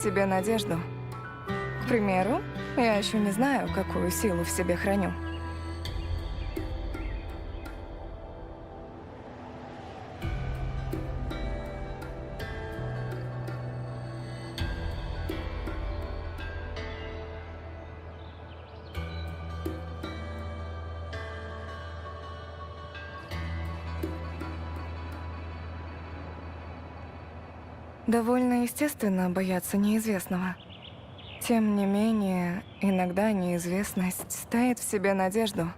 себе надежду. К примеру, я еще не знаю, какую силу в себе храню. Довольно естественно бояться неизвестного. Тем не менее, иногда неизвестность таит в себе надежду.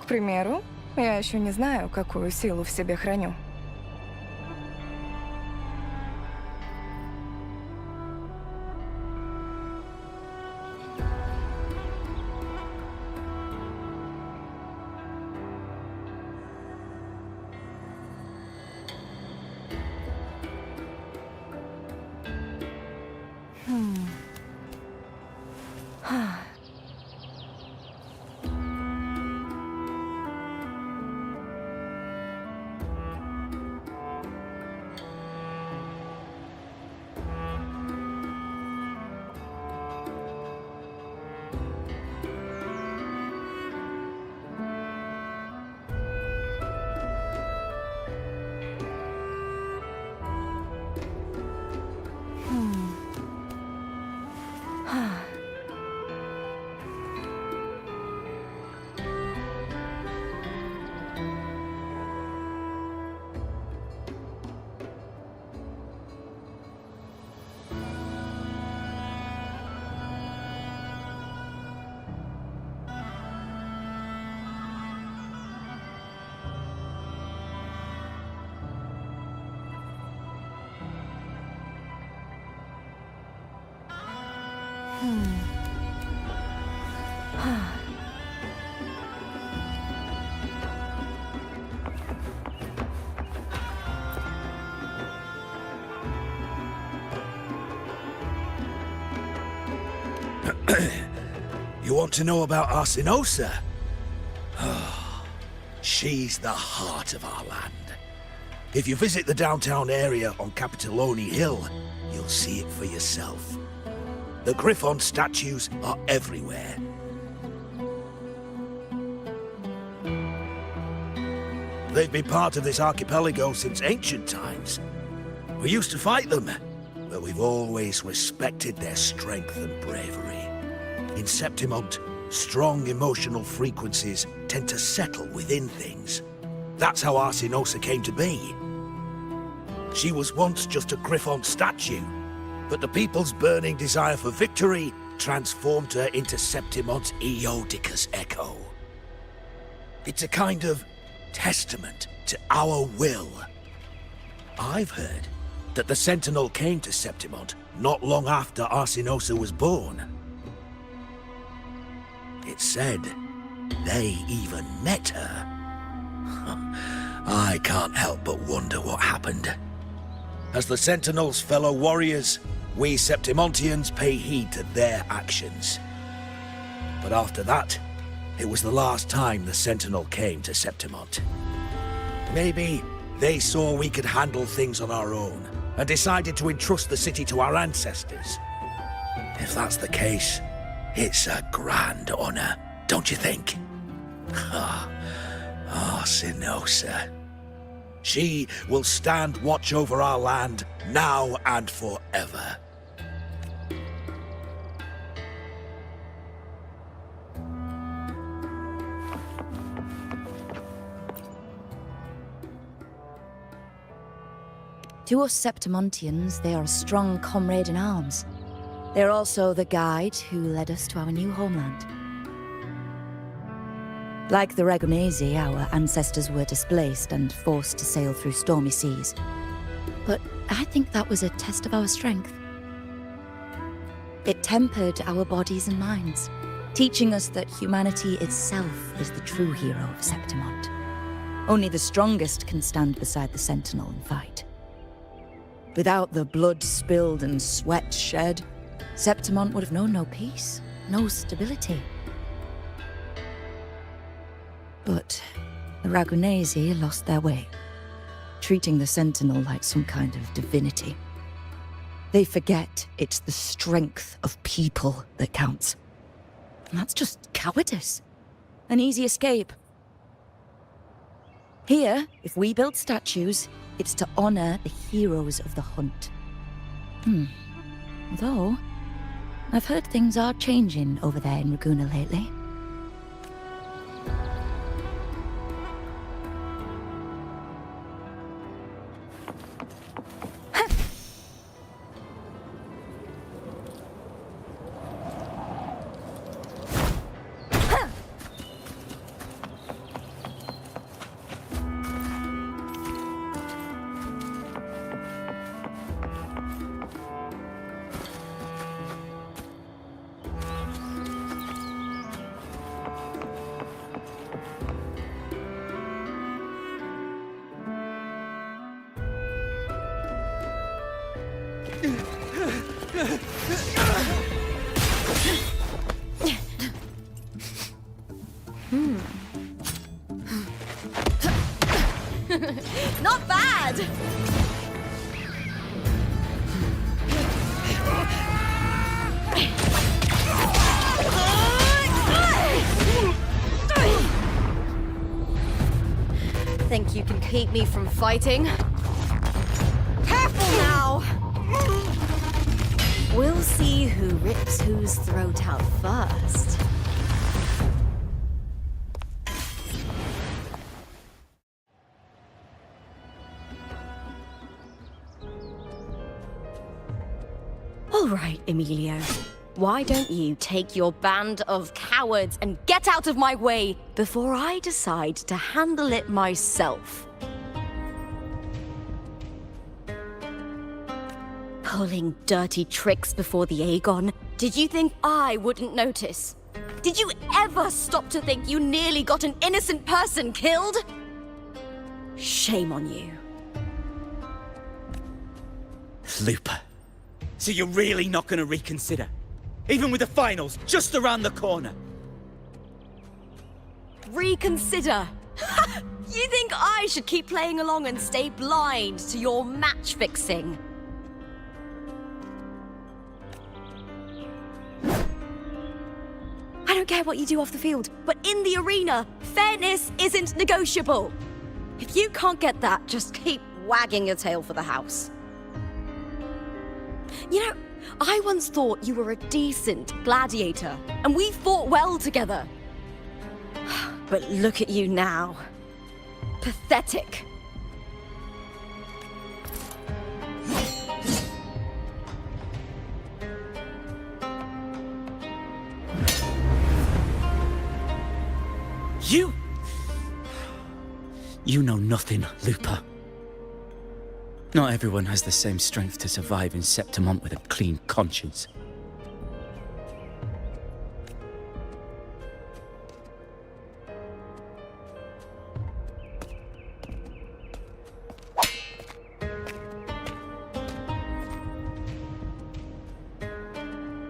К примеру, я еще не знаю, какую силу в себе храню. You want to know about Arsinosa? She's the heart of our land. If you visit the downtown area on Capitolone Hill, you'll see it for yourself. The Griffon statues are everywhere. They've been part of this archipelago since ancient times. We used to fight them, but we've always respected their strength and bravery. In Septimont, strong emotional frequencies tend to settle within things. That's how Arsinosa came to be. She was once just a Griffon statue, but the people's burning desire for victory transformed her into Septimont's Eodicus echo. It's a kind of testament to our will. I've heard that the Sentinel came to Septimont not long after Arsinosa was born. It's said they even met her. I can't help but wonder what happened. As the Sentinel's fellow warriors, we Septimontians pay heed to their actions. But after that, it was the last time the Sentinel came to Septimont. Maybe they saw we could handle things on our own and decided to entrust the city to our ancestors. If that's the case, it's a grand honor, don't you think? Arsinosa. She will stand watch over our land now and forever. To us Septimontians, they are a strong comrade in arms. They are also the guide who led us to our new homeland. Like the Ragunesi, our ancestors were displaced and forced to sail through stormy seas. But I think that was a test of our strength. It tempered our bodies and minds, teaching us that humanity itself is the true hero of Septimont. Only the strongest can stand beside the Sentinel and fight. Without the blood spilled and sweat shed, Septimont would have known no peace, no stability. But the Ragunesi lost their way, treating the Sentinel like some kind of divinity. They forget it's the strength of people that counts. And that's just cowardice. An easy escape. Here, if we build statues, it's to honor the heroes of the hunt. Though, I've heard things are changing over there in Raguna lately. Not bad! Think you can keep me from fighting? Careful now! We'll see who rips whose throat out first. All right, Emilio. Why don't you take your band of cowards and get out of my way before I decide to handle it myself? Pulling dirty tricks before the Aegon? Did you think I wouldn't notice? Did you ever stop to think you nearly got an innocent person killed? Shame on you. Looper. So you're really not gonna reconsider? Even with the finals just around the corner? Reconsider? You think I should keep playing along and stay blind to your match fixing? I don't care what you do off the field, but in the arena, fairness isn't negotiable. If you can't get that, just keep wagging your tail for the house. You know, I once thought you were a decent gladiator, and we fought well together. But look at you now. Pathetic. You know nothing, Looper. Not everyone has the same strength to survive in Septimont with a clean conscience.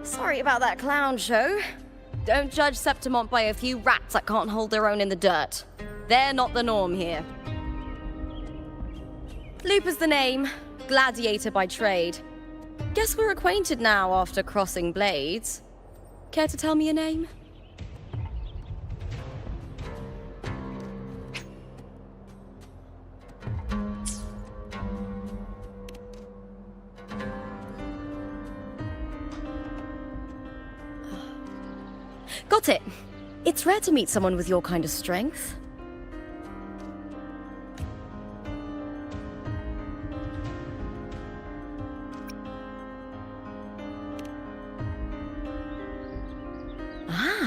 Sorry about that clown show. Don't judge Septimont by a few rats that can't hold their own in the dirt. They're not the norm here. Looper's the name, gladiator by trade. Guess we're acquainted now after crossing blades. Care to tell me your name? Got it. It's rare to meet someone with your kind of strength.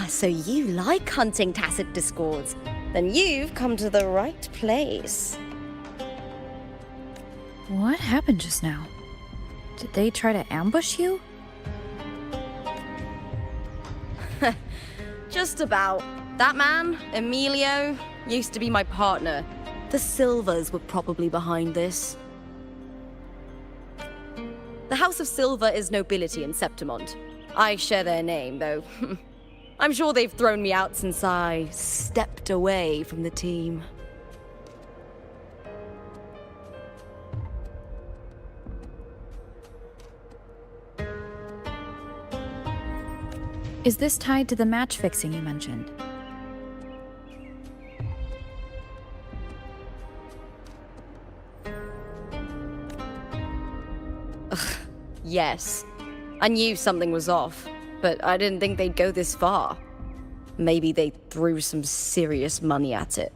So you like hunting tacit discords. Then you've come to the right place. What happened just now? Did they try to ambush you? Just about. That man, Emilio, used to be my partner. The Silvers were probably behind this. The House of Silver is nobility in Septimont. I share their name, though. I'm sure they've thrown me out since I stepped away from the team. Is this tied to the match fixing you mentioned? Yes. I knew something was off, but I didn't think they'd go this far. Maybe they threw some serious money at it.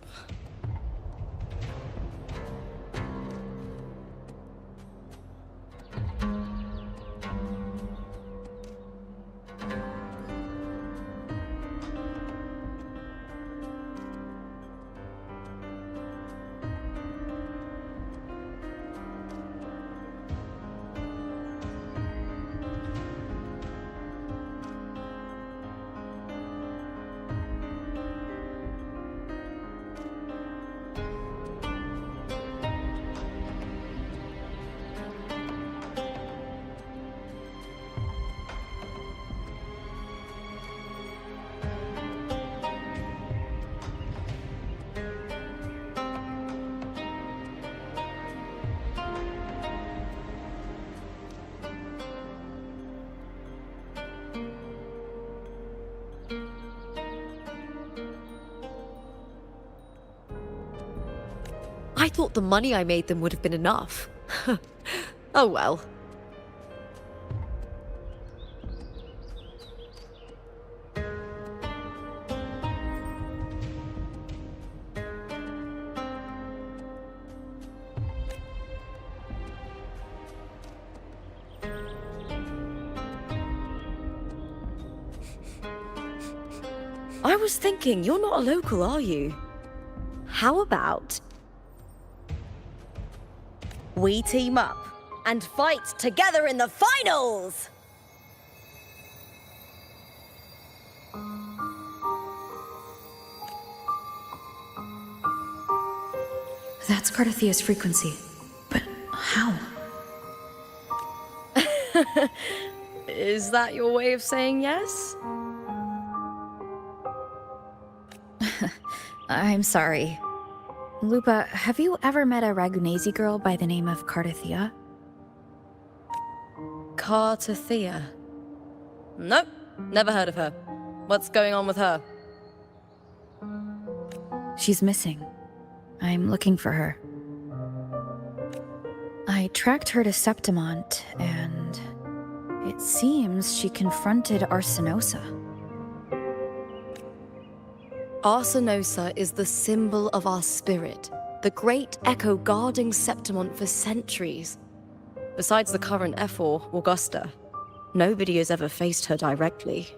I thought the money I made them would have been enough. Oh well. I was thinking, you're not a local, are you? How about we team up and fight together in the finals? That's Cardathia's frequency. But how? Is that your way of saying yes? I'm sorry. Lupa, have you ever met a Ragunesi girl by the name of Cardathia? Cardathia? Nope, never heard of her. What's going on with her? She's missing. I'm looking for her. I tracked her to Septimont, and it seems she confronted Arsenosa. Arsenosa is the symbol of our spirit, the great echo guarding Septimont for centuries. Besides the current Ephor, Augusta, nobody has ever faced her directly.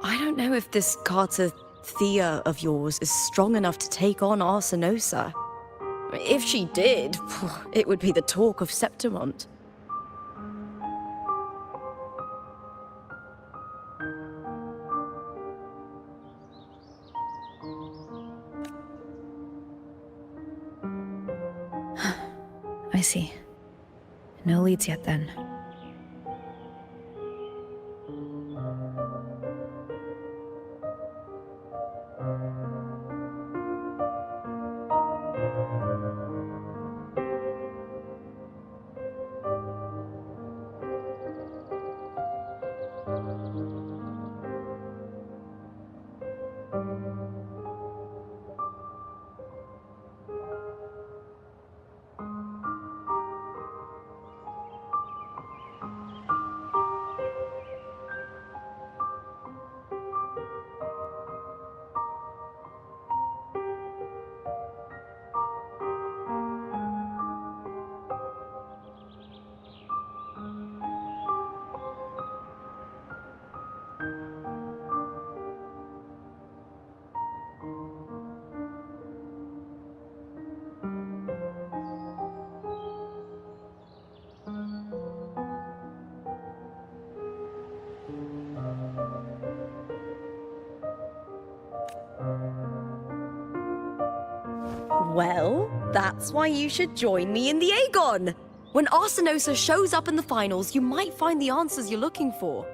I don't know if this Cardathia of yours is strong enough to take on Arsenosa. If she did, it would be the talk of Septimont. I see. No leads yet then. Well, that's why you should join me in the Aegon. When Arsenosa shows up in the finals, you might find the answers you're looking for.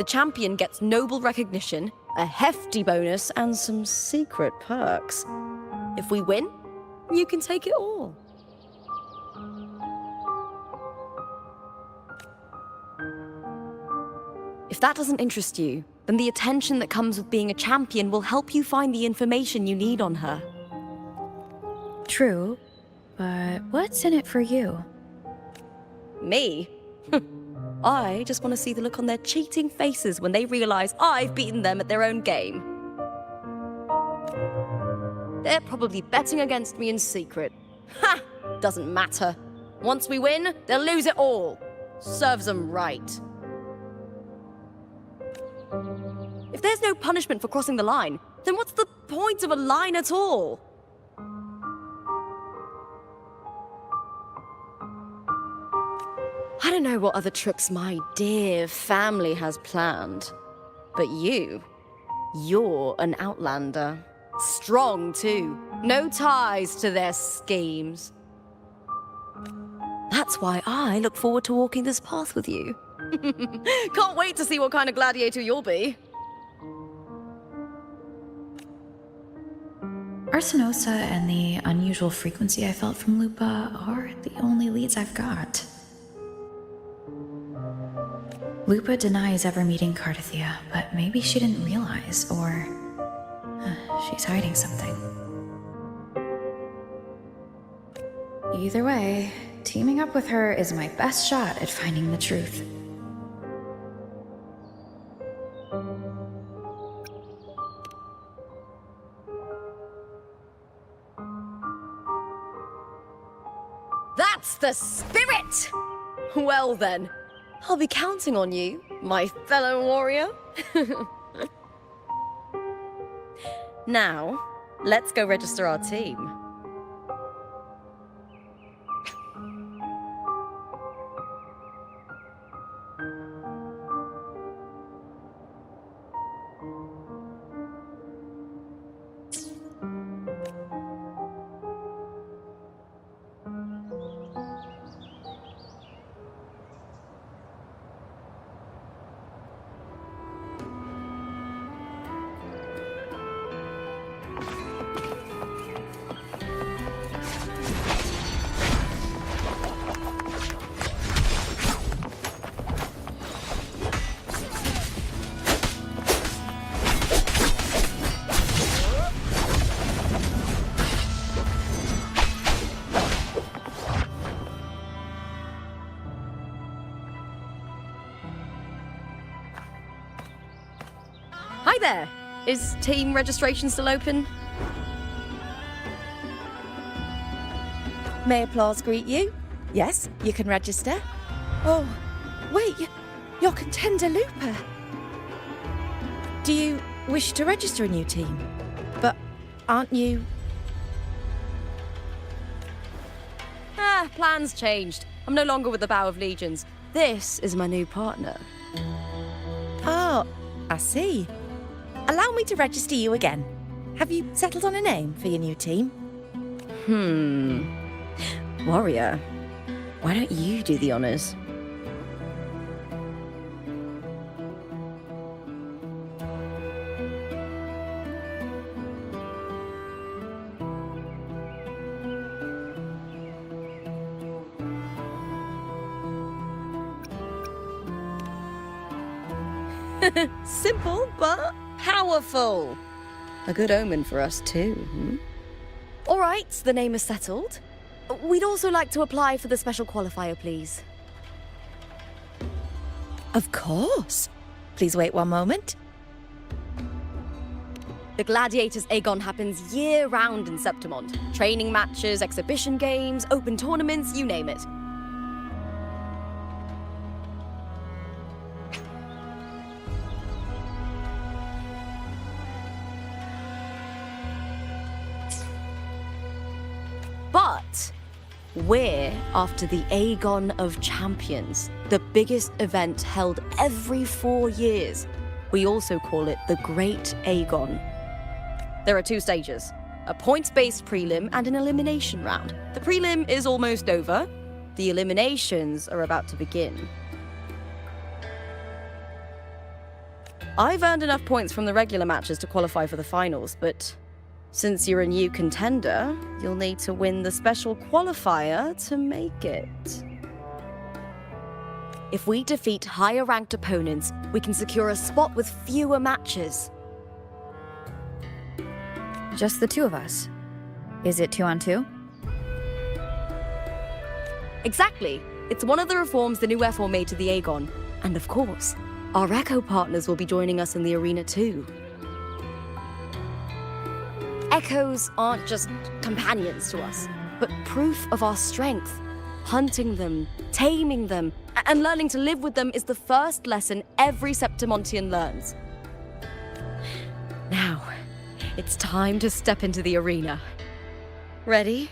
The champion gets noble recognition, a hefty bonus, and some secret perks. If we win, you can take it all. If that doesn't interest you, then the attention that comes with being a champion will help you find the information you need on her. True, but what's in it for you? Me? I just want to see the look on their cheating faces when they realize I've beaten them at their own game. They're probably betting against me in secret. Ha! Doesn't matter. Once we win, they'll lose it all. Serves them right. If there's no punishment for crossing the line, then what's the point of a line at all? I don't know what other tricks my dear family has planned, but you're an outlander. Strong, too. No ties to their schemes. That's why I look forward to walking this path with you. Can't wait to see what kind of gladiator you'll be. Arsenosa and the unusual frequency I felt from Lupa are the only leads I've got. Lupa denies ever meeting Cardathia, but maybe she didn't realize, or she's hiding something. Either way, teaming up with her is my best shot at finding the truth. That's the spirit! Well then, I'll be counting on you, my fellow warrior. Now, let's go register our team. Hi there! Is team registration still open? May applause greet you? Yes, you can register. Oh, wait, you're contender Lupa. Do you wish to register a new team? But aren't you... plans changed. I'm no longer with the Bow of Legions. This is my new partner. Oh, I see. Allow me to register you again. Have you settled on a name for your new team? Warrior, why don't you do the honors? Simple, but powerful. A good omen for us too. All right, the name is settled. We'd also like to apply for the special qualifier, please. Of course. Please wait one moment. The Gladiators Aegon happens year-round in Septimont. Training matches, exhibition games, open tournaments, you name it. But we're after the Aegon of Champions, the biggest event held every 4 years. We also call it the Great Aegon. There are 2 stages, a points-based prelim and an elimination round. The prelim is almost over. The eliminations are about to begin. I've earned enough points from the regular matches to qualify for the finals, but since you're a new contender, you'll need to win the special qualifier to make it. If we defeat higher-ranked opponents, we can secure a spot with fewer matches. Just the two of us. Is it 2-on-2? Exactly. It's one of the reforms the new F4 made to the Aegon. And of course, our Echo partners will be joining us in the arena too. Echoes aren't just companions to us, but proof of our strength. Hunting them, taming them, and learning to live with them is the first lesson every Septimontian learns. Now, it's time to step into the arena. Ready?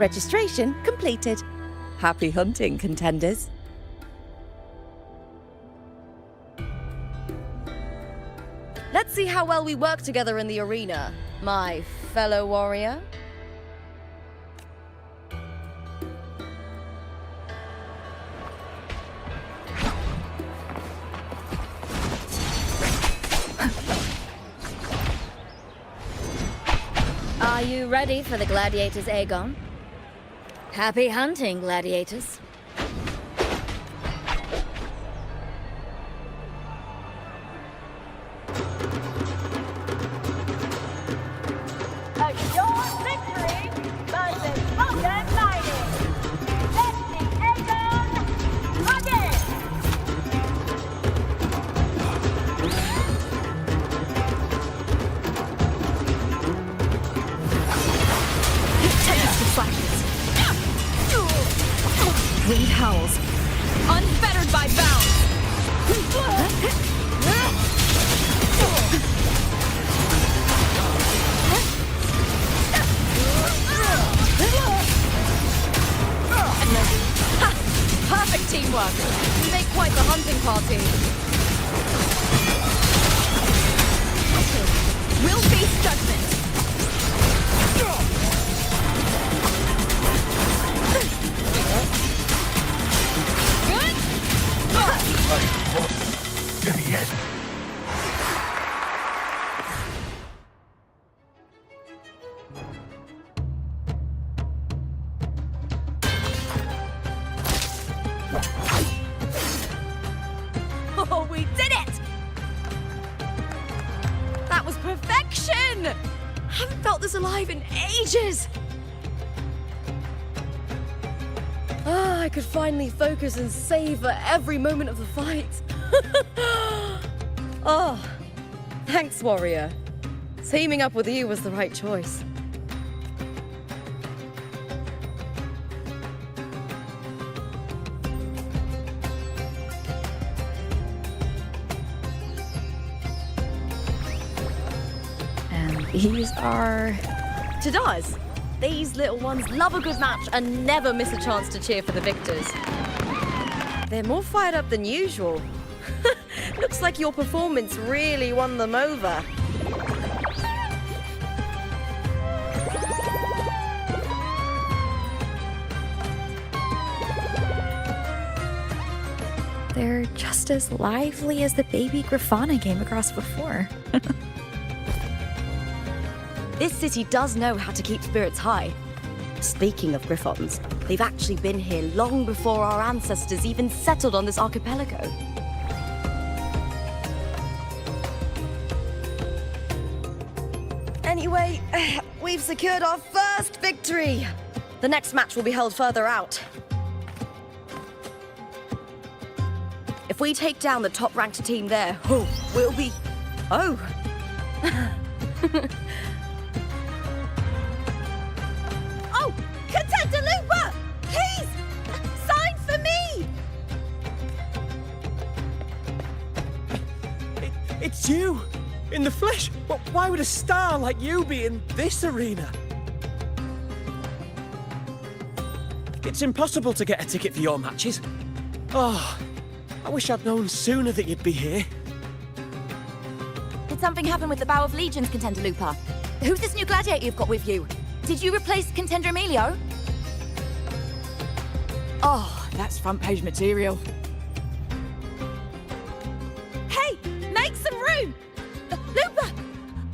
Registration completed. Happy hunting, contenders. Let's see how well we work together in the arena, my fellow warrior. Are you ready for the gladiators, Aegon? Happy hunting, gladiators. Assure victory by the Golden Lighting. Let the Aegon begin! Tempest flashes. Wind howls. Unfettered by bounds! Perfect teamwork! We make quite the hunting party. We'll face judgment. Oh, we did it! That was perfection! I haven't felt this alive in ages! I could finally focus and savor every moment of the fight. Oh, thanks, warrior. Teaming up with you was the right choice. And these are... To us, these little ones love a good match and never miss a chance to cheer for the victors. They're more fired up than usual. Looks like your performance really won them over. They're just as lively as the baby Grafana came across before. This city does know how to keep spirits high. Speaking of Griffons, they've actually been here long before our ancestors even settled on this archipelago. Anyway, we've secured our first victory. The next match will be held further out. If we take down the top-ranked team there, we'll be... Oh! Oh! Contender Looper! Please! Sign for me! It's you! In the flesh! Why would a star like you be in this arena? It's impossible to get a ticket for your matches. Oh, I wish I'd known sooner that you'd be here. Did something happen with the Bow of Legions, Contender Lupa? Who's this new gladiator you've got with you? Did you replace Contender Emilio? Oh, that's front page material. Hey, make some room! Lupa,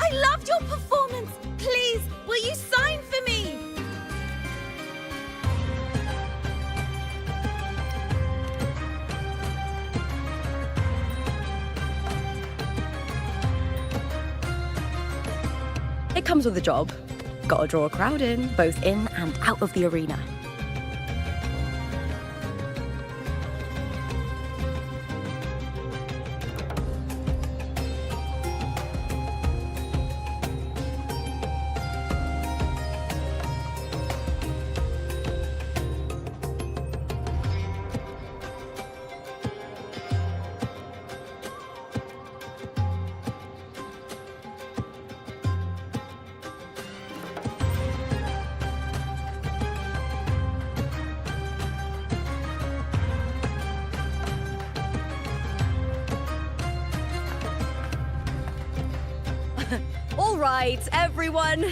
I loved your performance. Please, will you sign for me? It comes with a job. Gotta draw a crowd in, both in and out of the arena. All right, everyone.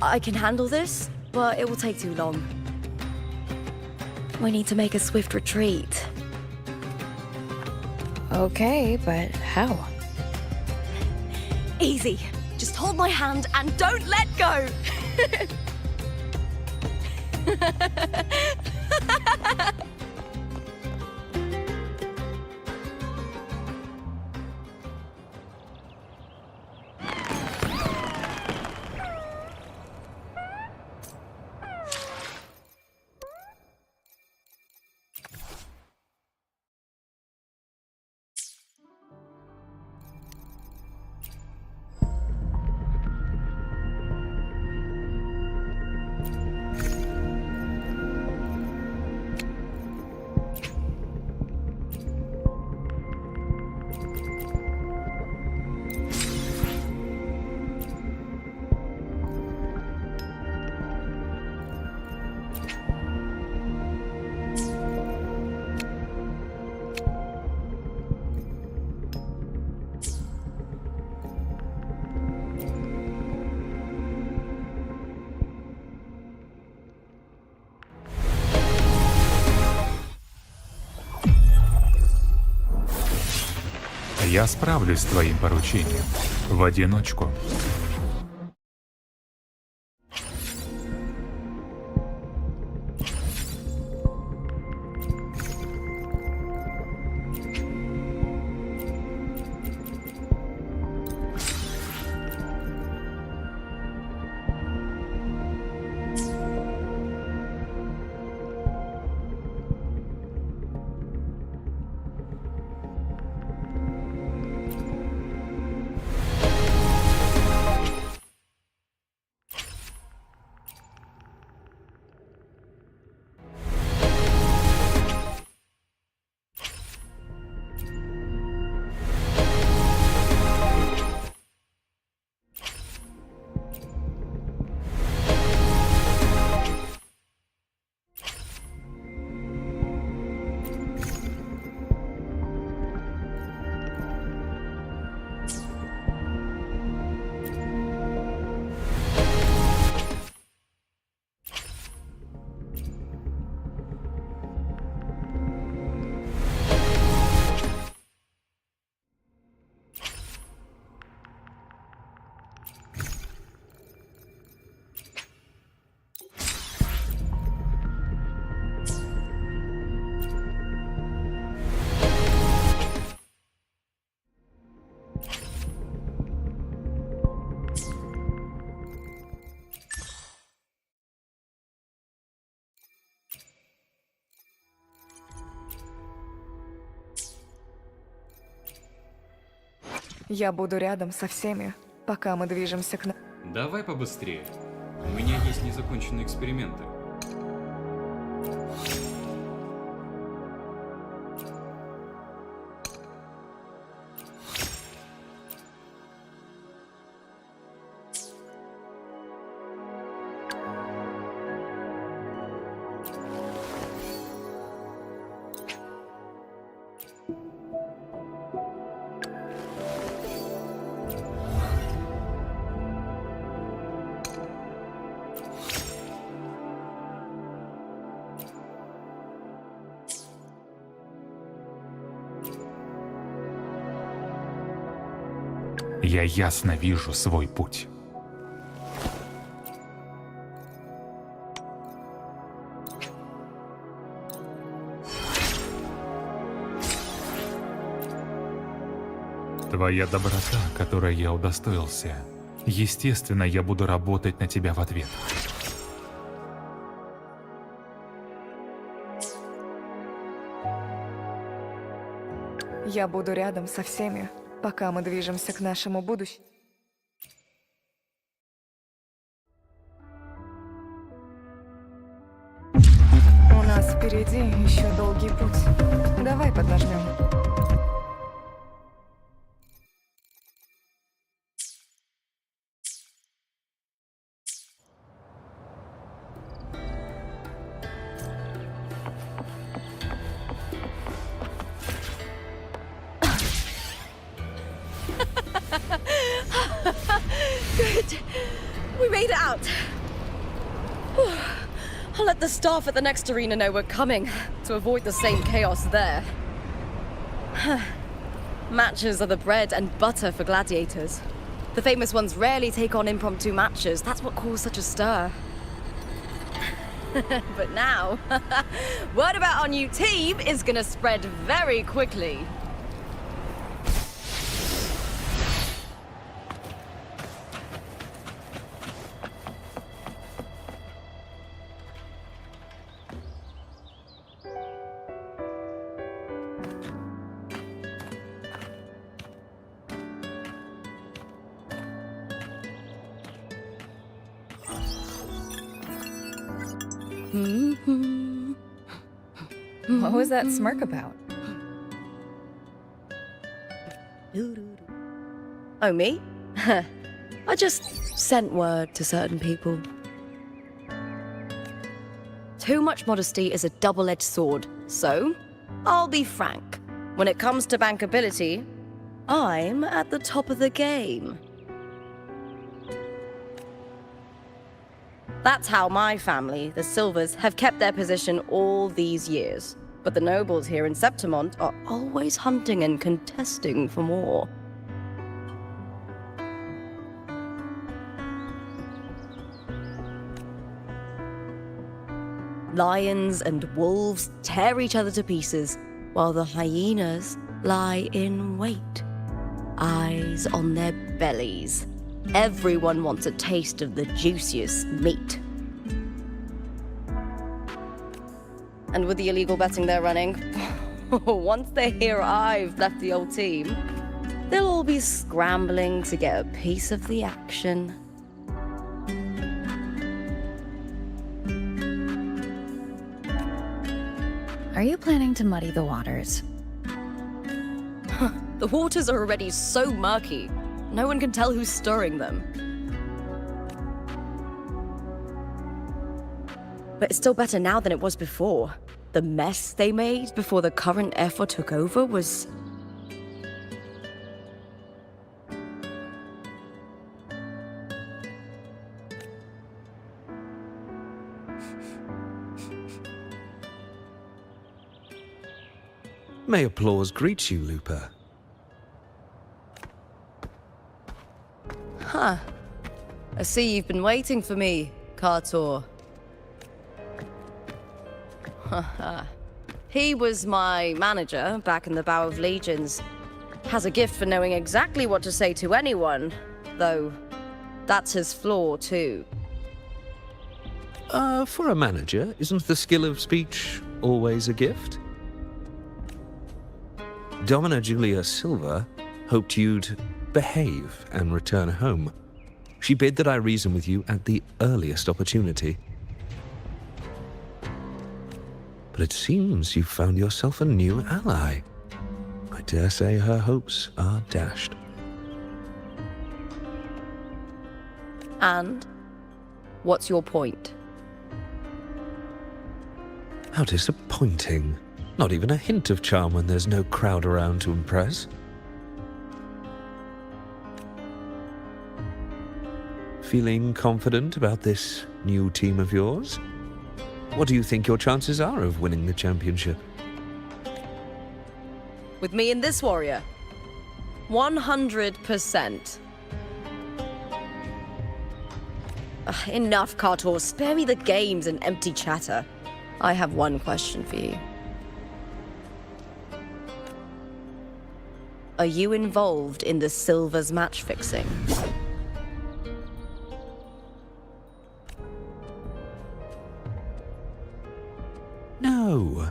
I can handle this, but it will take too long. We need to make a swift retreat. Okay, but how? Easy. Just hold my hand and don't let go. Я справлюсь с твоим поручением. В одиночку. Я буду рядом со всеми, пока мы движемся к... Давай побыстрее. У меня есть незаконченные эксперименты. Я ясно вижу свой путь. Твоя доброта, которой я удостоился, естественно, я буду работать на тебя в ответ. Я буду рядом со всеми, пока мы движемся к нашему будущему. У нас впереди еще долгий путь. Давай поднажмем. made it out! Whew. I'll let the staff at the next arena know we're coming, to avoid the same chaos there. Matches are the bread and butter for gladiators. The famous ones rarely take on impromptu matches. That's what caused such a stir. But now, word about our new team is gonna spread very quickly. What was that smirk about? Oh, me? I just sent word to certain people. Too much modesty is a double-edged sword, so I'll be frank. When it comes to bankability, I'm at the top of the game. That's how my family, the Silvers, have kept their position all these years. But the nobles here in Septimont are always hunting and contesting for more. Lions and wolves tear each other to pieces, while the hyenas lie in wait, eyes on their bellies. Everyone wants a taste of the juiciest meat. And with the illegal betting they're running, once they hear I've left the old team, they'll all be scrambling to get a piece of the action. Are you planning to muddy the waters? The waters are already so murky, no one can tell who's stirring them. But it's still better now than it was before. The mess they made before the current effort took over was... May applause greet you, Lupa. Huh. I see you've been waiting for me, Kartor. He was my manager back in the Bow of Legions. Has a gift for knowing exactly what to say to anyone, though that's his flaw too. For a manager, isn't the skill of speech always a gift? Domina Julia Silva hoped you'd behave and return home. She bid that I reason with you at the earliest opportunity. But it seems you've found yourself a new ally. I dare say her hopes are dashed. And? What's your point? How disappointing. Not even a hint of charm when there's no crowd around to impress. Feeling confident about this new team of yours? What do you think your chances are of winning the championship? With me and this warrior? 100%. Enough, Kartor. Spare me the games and empty chatter. I have one question for you. Are you involved in the Silvers match fixing? No.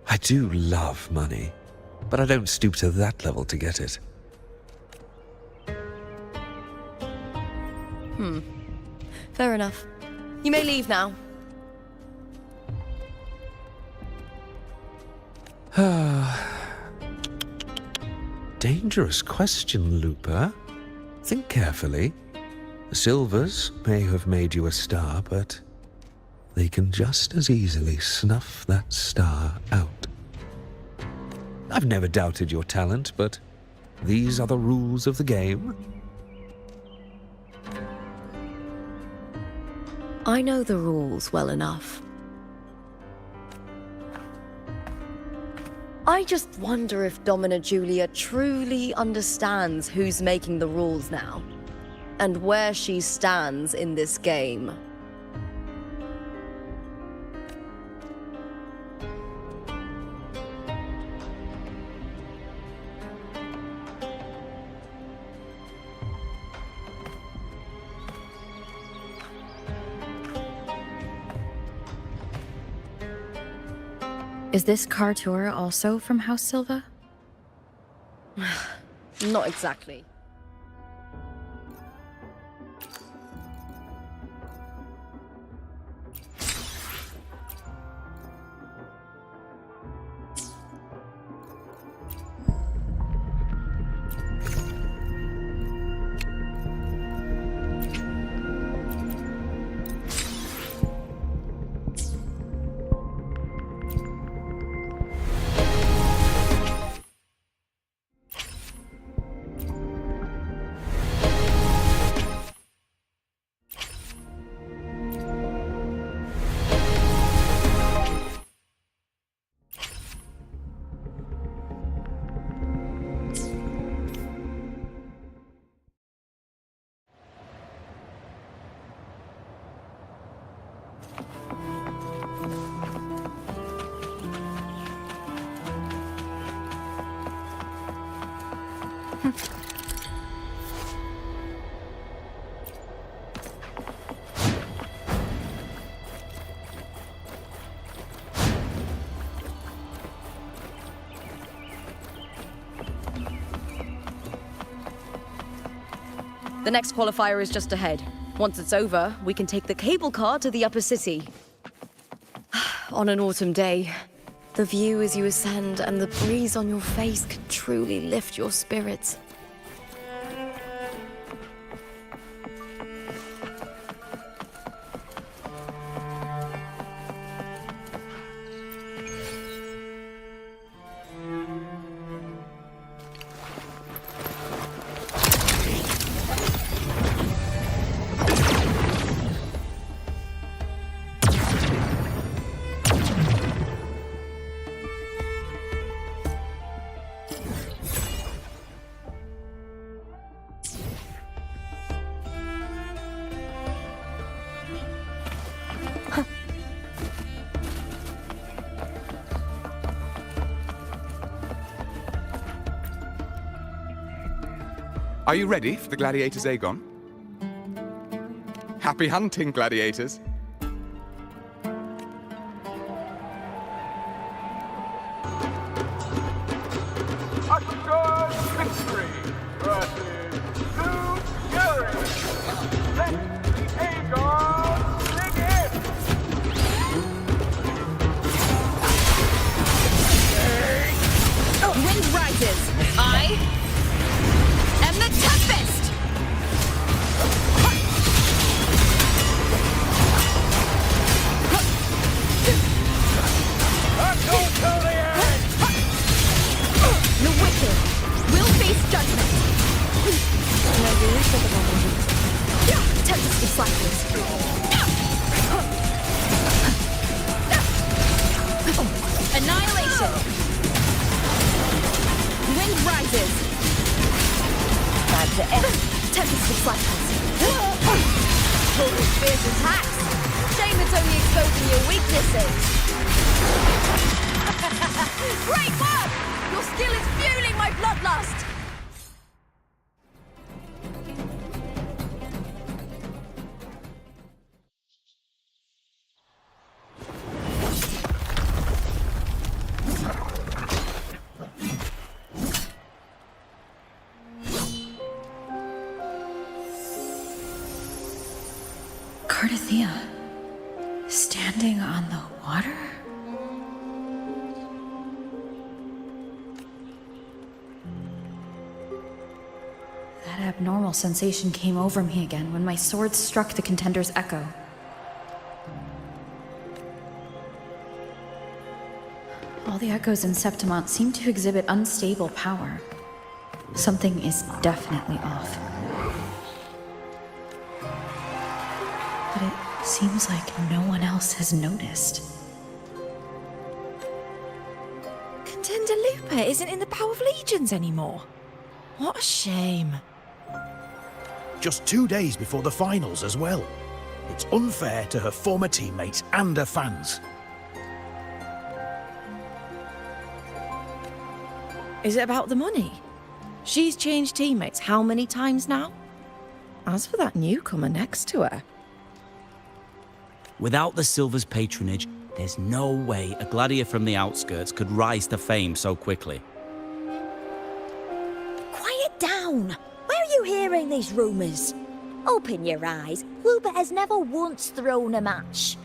I do love money, but I don't stoop to that level to get it. Fair enough. You may leave now. Dangerous question, Lupa. Think carefully. The Silvers may have made you a star, but they can just as easily snuff that star out. I've never doubted your talent, but these are the rules of the game. I know the rules well enough. I just wonder if Domina Julia truly understands who's making the rules now, and where she stands in this game. Is this car tour also from House Silva? Not exactly. The next qualifier is just ahead. Once it's over, we can take the cable car to the upper city. On an autumn day, the view as you ascend and the breeze on your face can truly lift your spirits. Are you ready for the gladiators, Aegon? Happy hunting, gladiators. Assured victory versus Blue Fury. Let the Aegon begin! Wind rises. I am the toughest! The wicked will face judgment. Tempest disciples. Annihilation. Wind rises. Time to end. Tempest disciples. Fierce attacks. Shame it's only exposing your weaknesses. Great work! Your skill is fueling my bloodlust! Cardathea, standing on the water? That abnormal sensation came over me again when my sword struck the contender's echo. All the echoes in Septimont seem to exhibit unstable power. Something is definitely off. But it Seems like no one else has noticed. Contender Lupa isn't in the Power of Legions anymore. What a shame. Just 2 days before the finals as well. It's unfair to her former teammates and her fans. Is it about the money? She's changed teammates how many times now? As for that newcomer next to her... Without the Silver's patronage, there's no way a gladiator from the outskirts could rise to fame so quickly. Quiet down! Where are you hearing these rumours? Open your eyes. Lupa has never once thrown a match.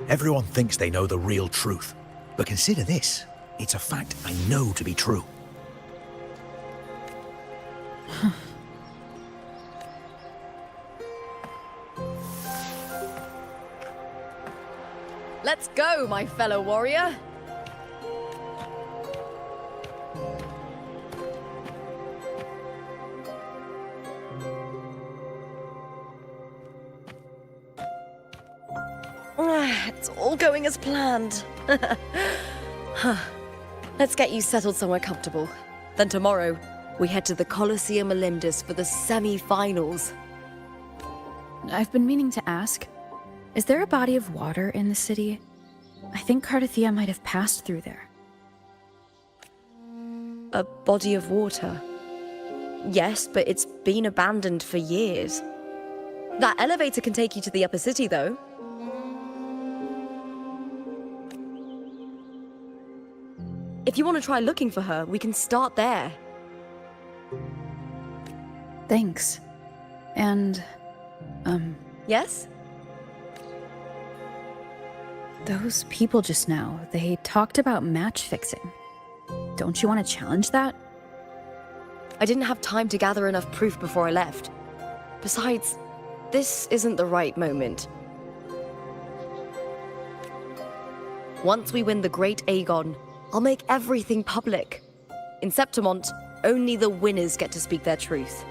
Everyone thinks they know the real truth. But consider this. It's a fact I know to be true. Let's go, my fellow warrior. It's all going as planned. Let's get you settled somewhere comfortable. Then tomorrow, we head to the Colosseum Olympus for the semi-finals. I've been meaning to ask, is there a body of water in the city? I think Cardathia might have passed through there. A body of water? Yes, but it's been abandoned for years. That elevator can take you to the upper city, though. If you want to try looking for her, we can start there. Thanks. And, Yes? those people just now, they talked about match fixing. Don't you want to challenge that? I didn't have time to gather enough proof before I left. Besides, this isn't the right moment. Once we win the Great Aegon, I'll make everything public. In Septimont, only the winners get to speak their truth.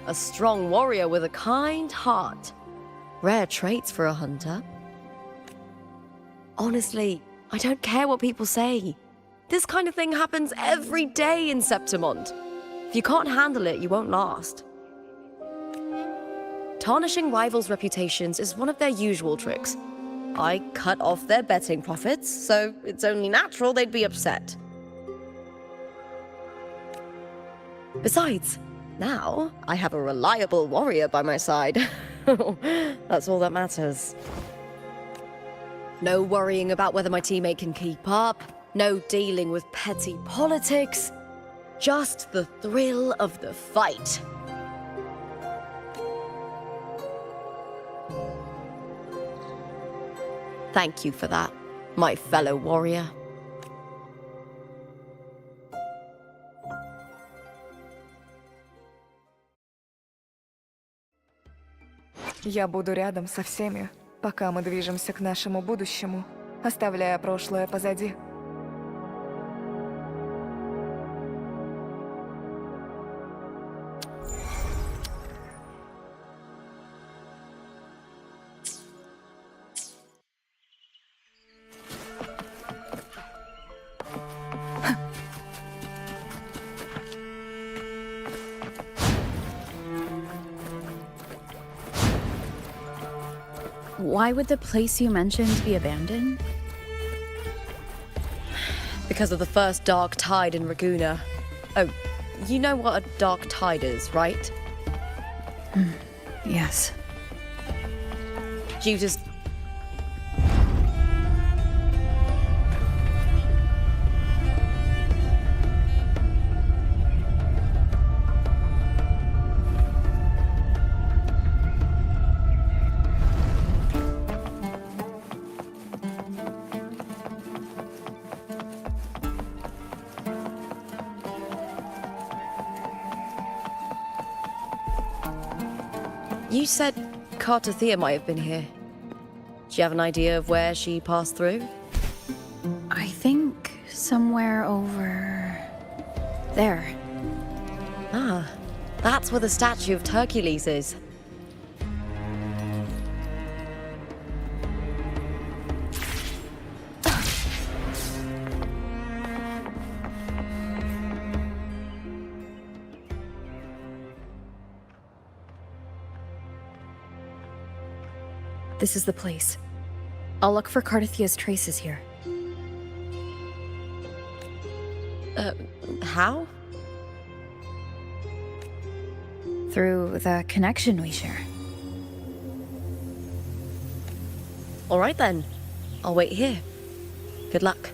A strong warrior with a kind heart. Rare traits for a hunter. Honestly, I don't care what people say. This kind of thing happens every day in Septimont. If you can't handle it, you won't last. Tarnishing rivals' reputations is one of their usual tricks. I cut off their betting profits, so it's only natural they'd be upset. Besides, now I have a reliable warrior by my side. That's all that matters. No worrying about whether my teammate can keep up, no dealing with petty politics, just the thrill of the fight. Thank you for that, my fellow warrior. Я буду рядом со всеми, пока мы движемся к нашему будущему, оставляя прошлое позади. Why would the place you mentioned be abandoned? Because of the first dark tide in Raguna. Oh, you know what a dark tide is, right? Yes. You just... You said Cardathia might have been here. Do you have an idea of where she passed through? I think Somewhere over there. Ah, that's where the statue of Hercules is. This is the place. I'll look for Carthathia's traces here. How? Through the connection we share. All right then. I'll wait here. Good luck.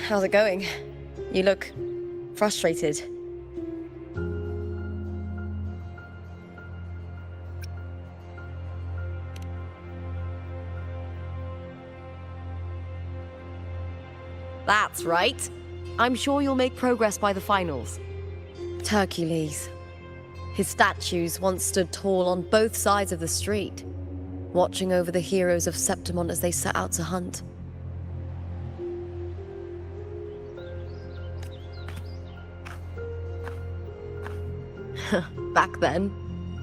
How's it going? You look frustrated. That's right. I'm sure you'll make progress by the finals. Hercules. His statues once stood tall on both sides of the street, watching over the heroes of Septimont as they set out to hunt. Back then,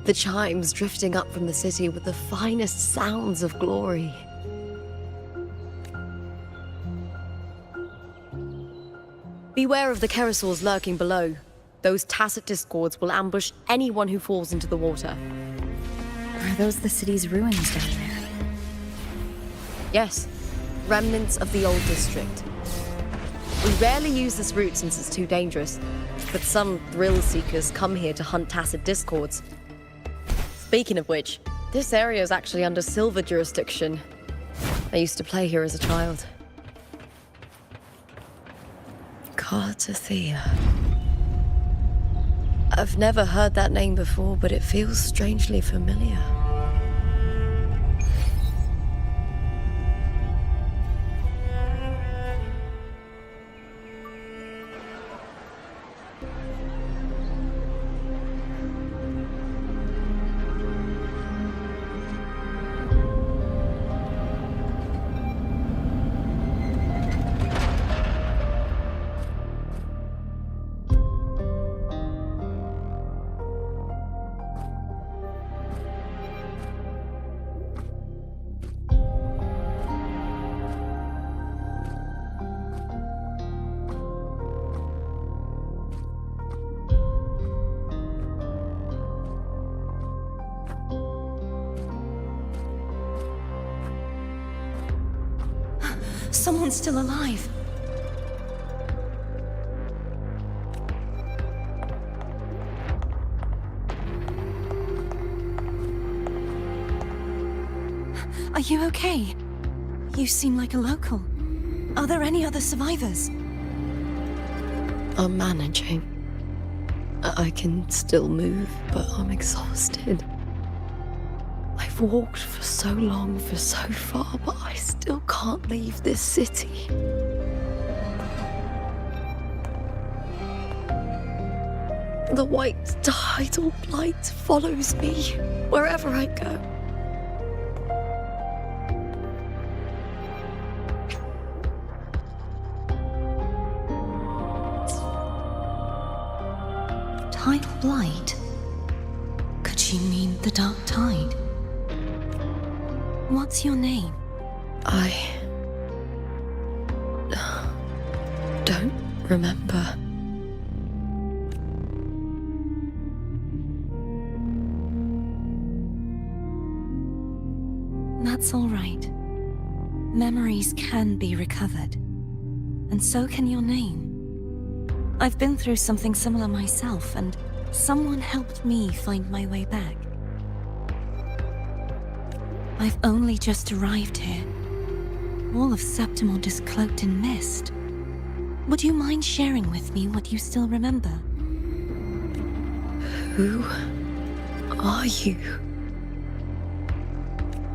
the chimes drifting up from the city with the finest sounds of glory. Beware of the carousels lurking below. Those tacit discords will ambush anyone who falls into the water. Are those the city's ruins down there? Yes, remnants of the old district. We rarely use this route since it's too dangerous, but some thrill-seekers come here to hunt tacit discords. Speaking of which, this area is actually under Silver jurisdiction. I used to play here as a child. Carthathia. I've never heard that name before, but it feels strangely familiar. Someone's still alive. Are you okay? You seem like a local. Are there any other survivors? I'm managing. I can still move, but I'm exhausted. I've walked for so long, for so far, but I still can't leave this city. The white tidal blight follows me wherever I go. Tidal blight? Could she mean the dark tide? What's your name? I don't remember. That's all right. Memories can be recovered. And so can your name. I've been through something similar myself, and someone helped me find my way back. I've only just arrived here. All of Septimont is cloaked in mist. Would you mind sharing with me what you still remember? Who are you?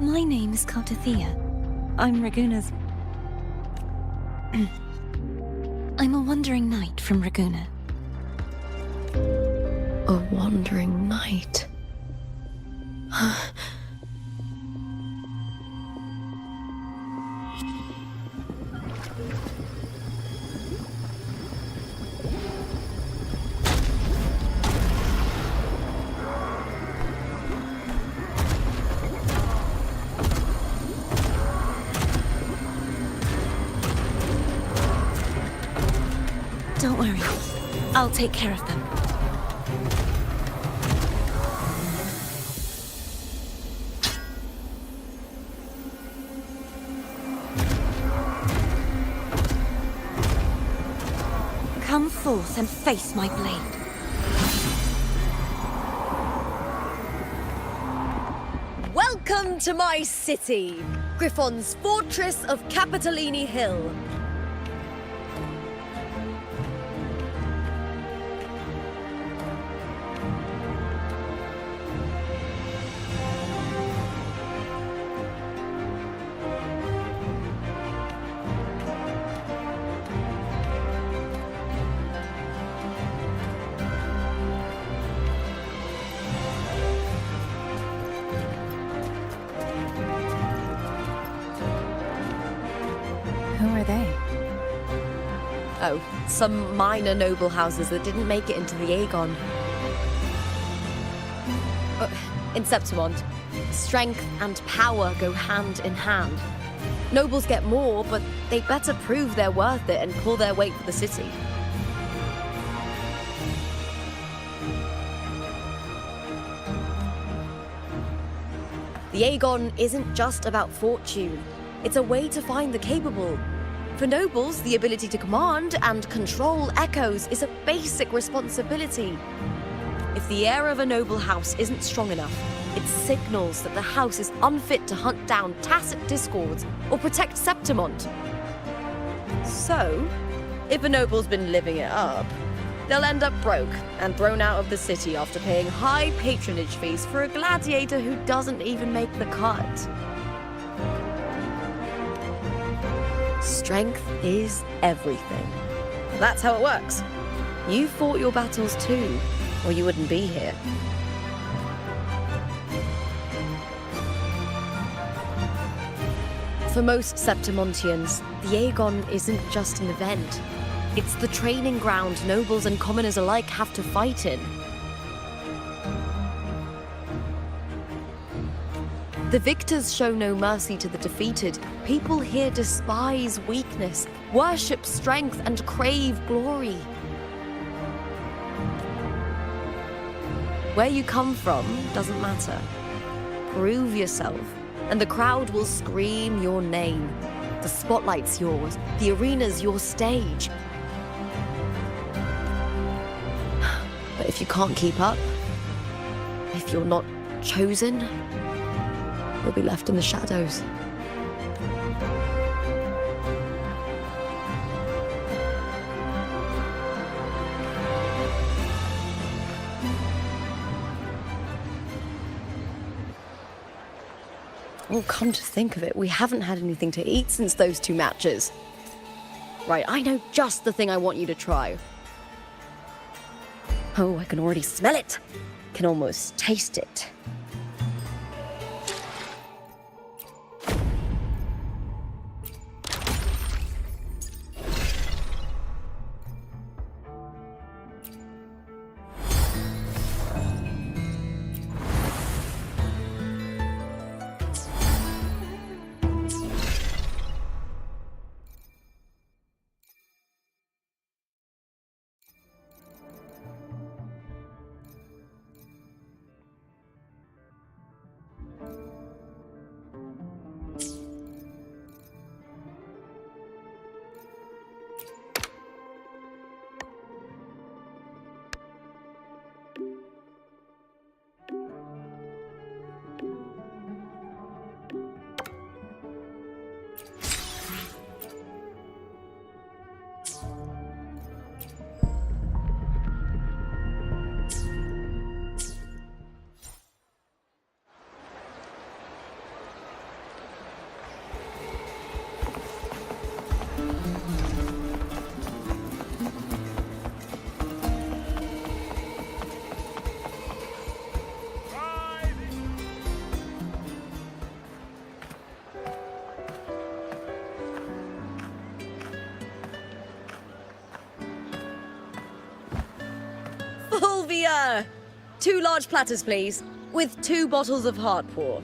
My name is Cartathea. I'm Raguna's... I'm a wandering knight from Raguna. A wandering knight. Don't worry. I'll take care of them. Come forth and face my blade. Welcome to my city, Griffon's fortress of Capitolini Hill. Who are they? Oh, some minor noble houses that didn't make it into the Aegon. In Septimont, strength and power go hand in hand. Nobles get more, but they better prove they're worth it and pull their weight for the city. The Aegon isn't just about fortune. It's a way to find the capable. For nobles, the ability to command and control echoes is a basic responsibility. If the heir of a noble house isn't strong enough, it signals that the house is unfit to hunt down tacit discords or protect Septimont. So, if a noble's been living it up, they'll end up broke and thrown out of the city after paying high patronage fees for a gladiator who doesn't even make the cut. Strength is everything. That's how it works. You fought your battles too, or you wouldn't be here. For most Septimontians, the Aegon isn't just an event. It's the training ground nobles and commoners alike have to fight in. The victors show no mercy to the defeated. People here despise weakness, worship strength, and crave glory. Where you come from doesn't matter. Prove yourself, and the crowd will scream your name. The spotlight's yours, the arena's your stage. But if you can't keep up, if you're not chosen, you'll be left in the shadows. Well, come to think of it, we haven't had anything to eat since those 2 matches. Right, I know just the thing I want you to try. Oh, I can already smell it. Can almost taste it. Fulvia! 2 large platters, please, with 2 bottles of hard pour.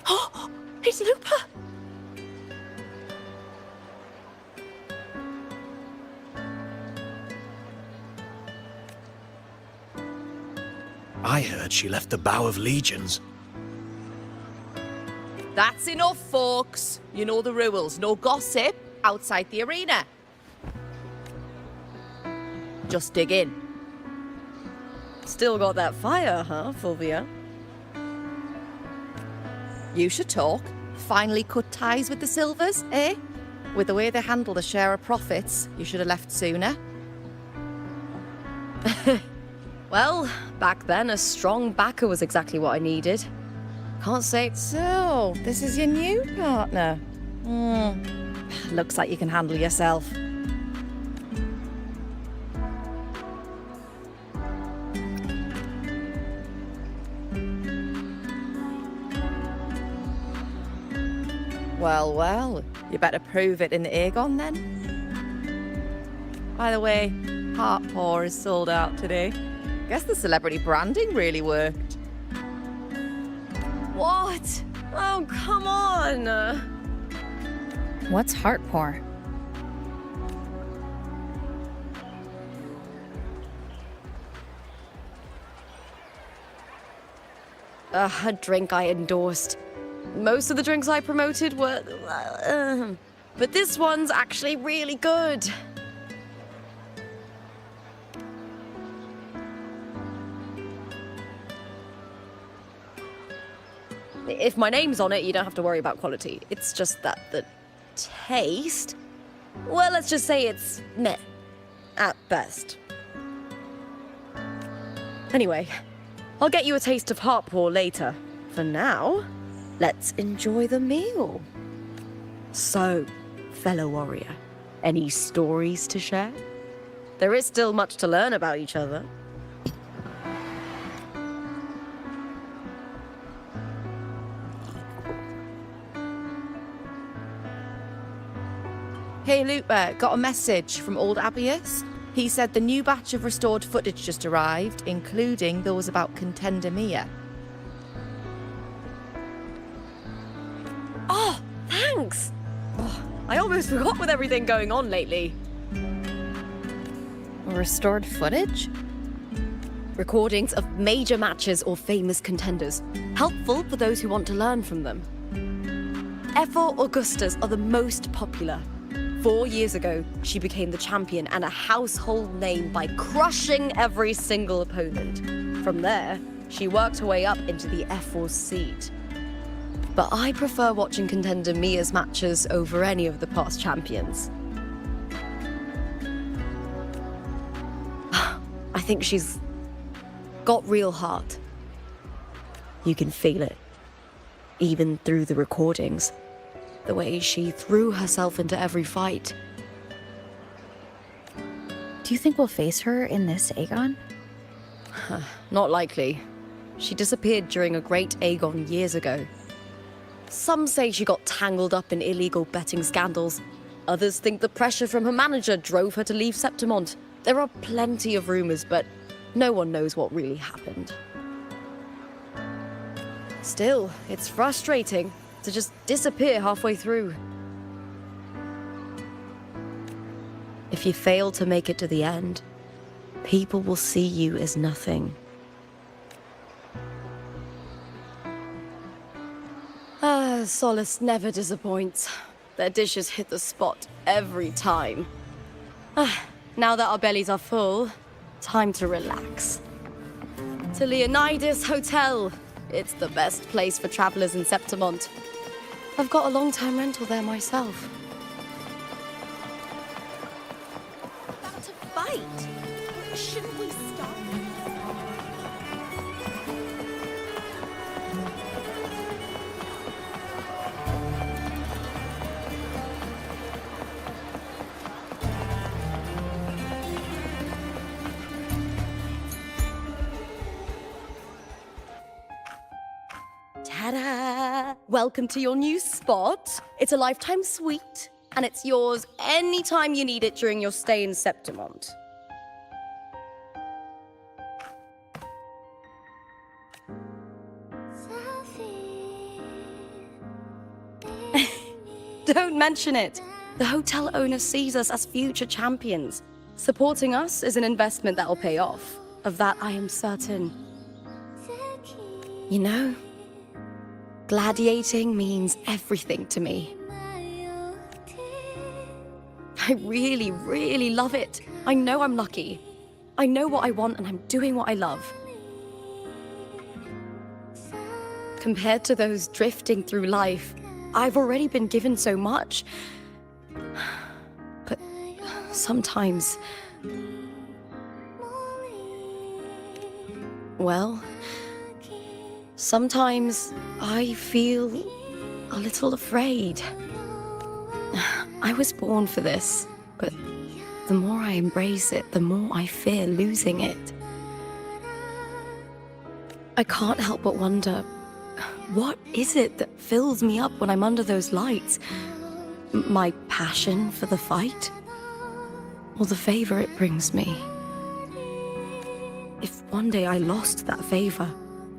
Oh, it's Lupa! I heard she left the Bow of Legions. That's enough, folks. You know the rules. No gossip outside the arena. Just dig in. Still got that fire, huh, Fulvia? You should talk. Finally cut ties with the Silvers, eh? With the way they handle the share of profits, you should have left sooner. Well, back then, a strong backer was exactly what I needed. Can't say... So, this is your new partner. Looks like you can handle yourself. Well, well, you better prove it in the Aegon then. By the way, Heart Pour is sold out today. Guess the celebrity branding really worked. What? Oh, come on! What's heart pour? A drink I endorsed. Most of the drinks I promoted were... but this one's actually really good. If my name's on it, you don't have to worry about quality. It's just that the taste... Well, let's just say it's meh. At best. Anyway, I'll get you a taste of heart pour later. For now, let's enjoy the meal. So, fellow warrior, any stories to share? There is still much to learn about each other. Hey Lupa, got a message from old Abius. He said the new batch of restored footage just arrived, including those about Contender Mia. Oh, thanks! Oh, I almost forgot with everything going on lately. Restored footage? Recordings of major matches or famous contenders. Helpful for those who want to learn from them. F4 Augustas are the most popular. 4 years ago, she became the champion and a household name by crushing every single opponent. From there, she worked her way up into the F4 seat. But I prefer watching Contender Mia's matches over any of the past champions. I think she's got real heart. You can feel it, even through the recordings. The way she threw herself into every fight. Do you think we'll face her in this Aegon? Not likely. She disappeared during a great Aegon years ago. Some say she got tangled up in illegal betting scandals. Others think the pressure from her manager drove her to leave Septimont. There are plenty of rumors, but no one knows what really happened. Still, it's frustrating to just disappear halfway through. If you fail to make it to the end, people will see you as nothing. Solace never disappoints. Their dishes hit the spot every time. Now that our bellies are full, time to relax. To Leonidas Hotel. It's the best place for travelers in Septimont. I've got a long-term rental there myself. About to fight? Shouldn't we stop? Ta-da! Welcome to your new spot. It's a lifetime suite, and it's yours anytime you need it during your stay in Septimont. Don't mention it. The hotel owner sees us as future champions. Supporting us is an investment that'll pay off. Of that, I am certain. You know, gladiating means everything to me. I really, really love it. I know I'm lucky. I know what I want and I'm doing what I love. Compared to those drifting through life, I've already been given so much. But sometimes... well, sometimes I feel a little afraid. I was born for this, but the more I embrace it, the more I fear losing it. I can't help but wonder, what is it that fills me up when I'm under those lights? My passion for the fight? Or the favor it brings me? If one day I lost that favor,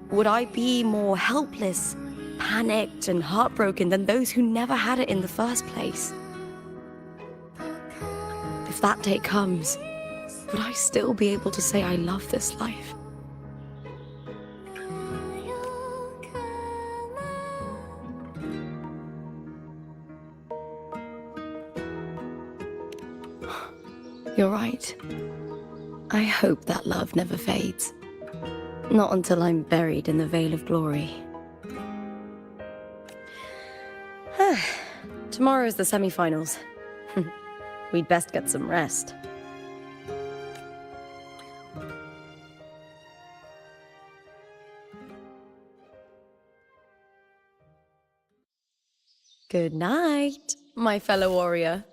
would I be more helpless, panicked, and heartbroken than those who never had it in the first place? If that day comes, would I still be able to say I love this life? You're right. I hope that love never fades. Not until I'm buried in the veil of glory. Tomorrow's the semi-finals. We'd best get some rest. Good night, my fellow warrior.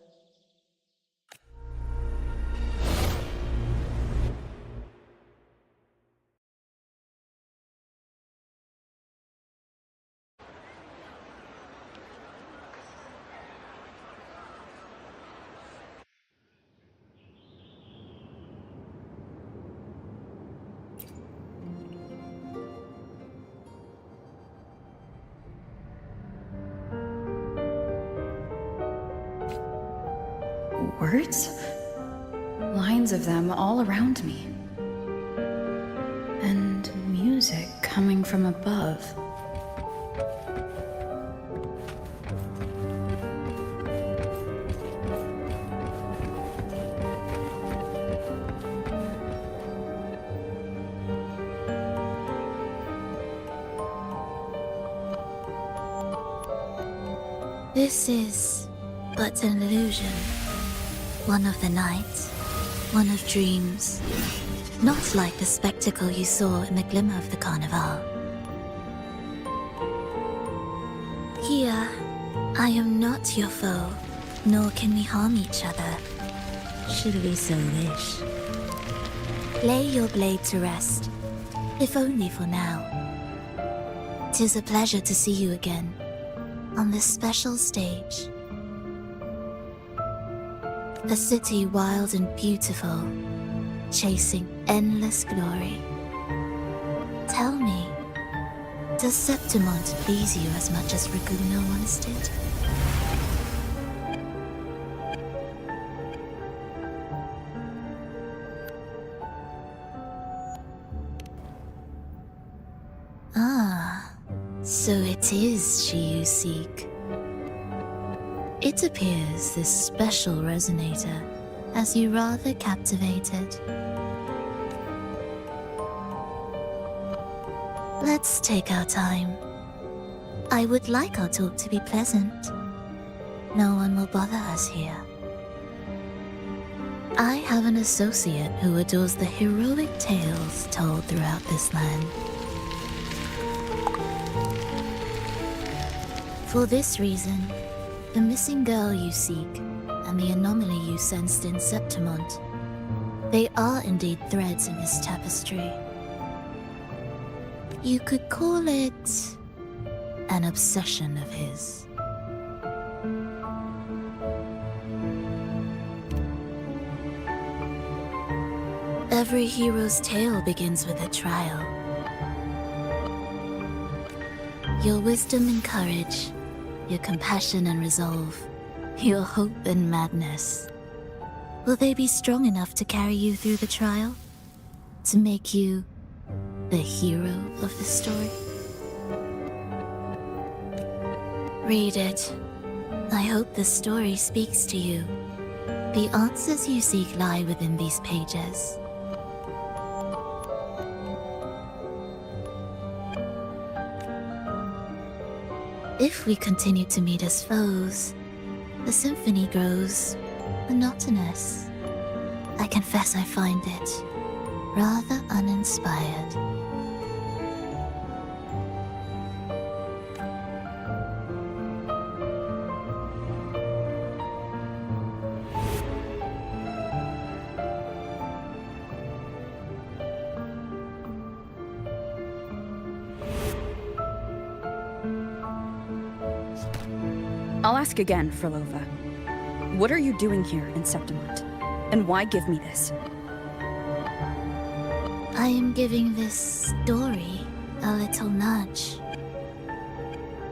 Words? Lines of them all around me. And music coming from above. This is but an illusion. One of the nights, one of dreams. Not like the spectacle you saw in the glimmer of the carnival. Here, I am not your foe, nor can we harm each other, should we so wish. Lay your blade to rest, if only for now. 'Tis a pleasure to see you again, on this special stage. A city wild and beautiful, chasing endless glory. Tell me, does Septimont please you as much as Ragusa once did? Ah, so it is she you seek. It appears this special resonator has you rather captivated. Let's take our time. I would like our talk to be pleasant. No one will bother us here. I have an associate who adores the heroic tales told throughout this land. For this reason, the missing girl you seek, and the anomaly you sensed in Septimont, they are indeed threads in this tapestry. You could call it an obsession of his. Every hero's tale begins with a trial. Your wisdom and courage, your compassion and resolve, your hope and madness. Will they be strong enough to carry you through the trial? To make you the hero of the story? Read it. I hope the story speaks to you. The answers you seek lie within these pages. If we continue to meet as foes, the symphony grows monotonous. I confess I find it rather uninspired. I'll ask again, Frolova. What are you doing here in Septimont? And why give me this? I am giving this story a little nudge.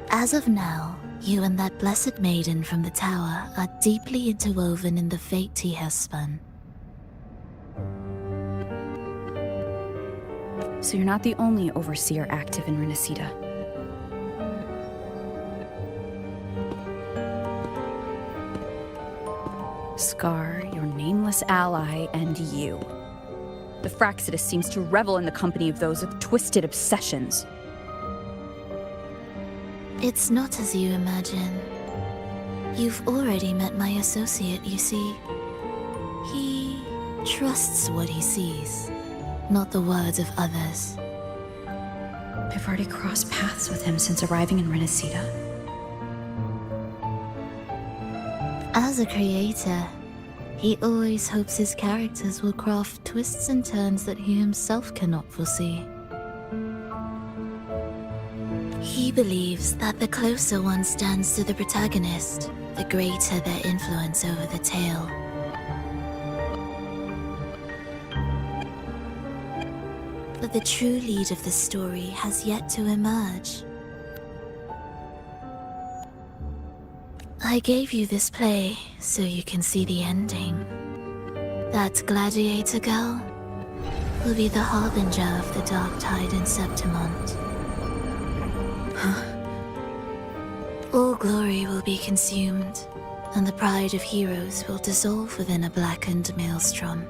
As of now, you and that blessed maiden from the tower are deeply interwoven in the fate he has spun. So you're not the only overseer active in Renacida. Scar, your nameless ally, and you. The Fraxidus seems to revel in the company of those with twisted obsessions. It's not as you imagine. You've already met my associate, you see. He trusts what he sees, not the words of others. I've already crossed paths with him since arriving in Renacida. As a creator, he always hopes his characters will craft twists and turns that he himself cannot foresee. He believes that the closer one stands to the protagonist, the greater their influence over the tale. But the true lead of the story has yet to emerge. I gave you this play so you can see the ending. That gladiator girl will be the harbinger of the dark tide in Septimont. All glory will be consumed, and the pride of heroes will dissolve within a blackened maelstrom.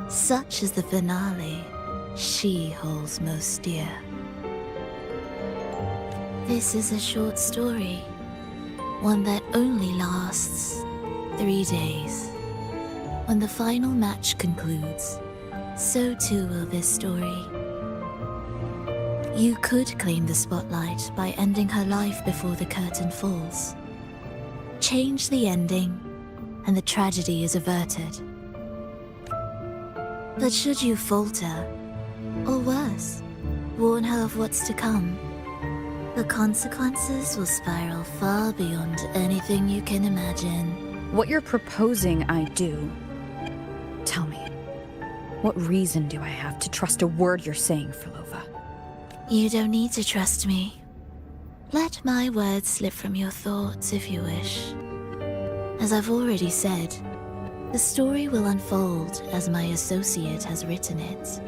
Such is the finale she holds most dear. This is a short story. One that only lasts 3 days. When the final match concludes, so too will this story. You could claim the spotlight by ending her life before the curtain falls. Change the ending, and the tragedy is averted. But should you falter, or worse, warn her of what's to come, the consequences will spiral far beyond anything you can imagine. What you're proposing I do. Tell me, what reason do I have to trust a word you're saying, Frolova? You don't need to trust me. Let my words slip from your thoughts if you wish. As I've already said, the story will unfold as my associate has written it.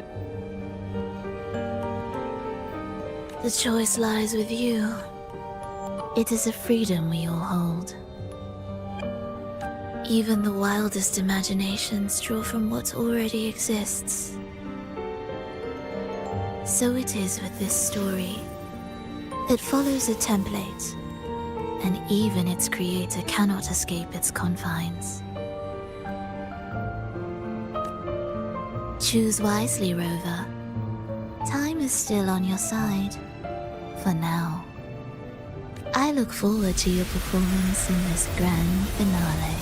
The choice lies with you. It is a freedom we all hold. Even the wildest imaginations draw from what already exists. So it is with this story. It follows a template, and even its creator cannot escape its confines. Choose wisely, Rover. Time is still on your side. For now. I look forward to your performance in this grand finale.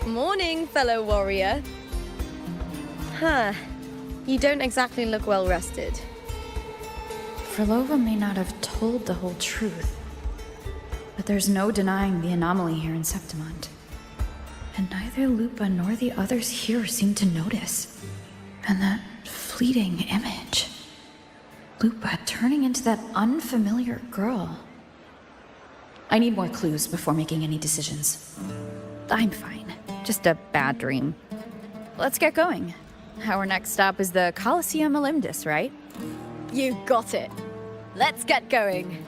Morning, fellow warrior. Huh. You don't exactly look well rested. Frolova may not have told the whole truth, but there's no denying the anomaly here in Septimont. And neither Lupa nor the others here seem to notice. And that fleeting image. Lupa turning into that unfamiliar girl. I need more clues before making any decisions. I'm fine. Just a bad dream. Let's get going. Our next stop is the Colosseum Olympus, right? You got it. Let's get going.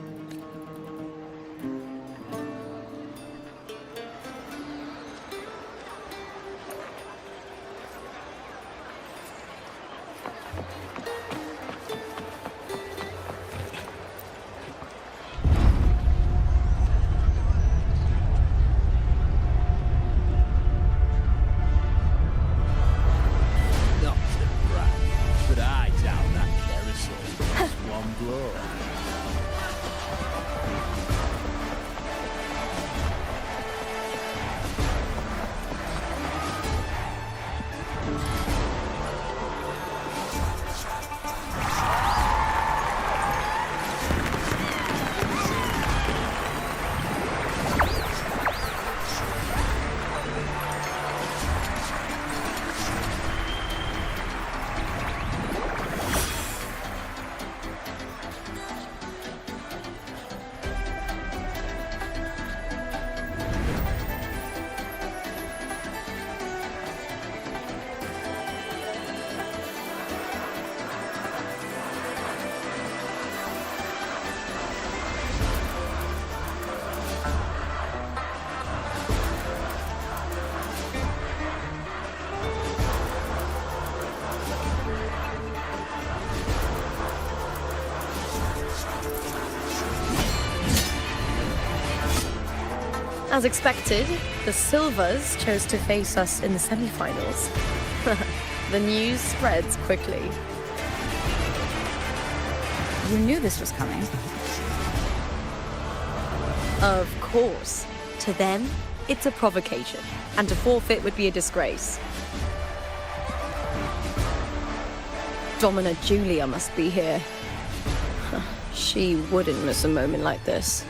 As expected, the Silvers chose to face us in the semi-finals. The news spreads quickly. You knew this was coming. Of course. To them, it's a provocation, and to forfeit would be a disgrace. Domina Julia must be here. She wouldn't miss a moment like this.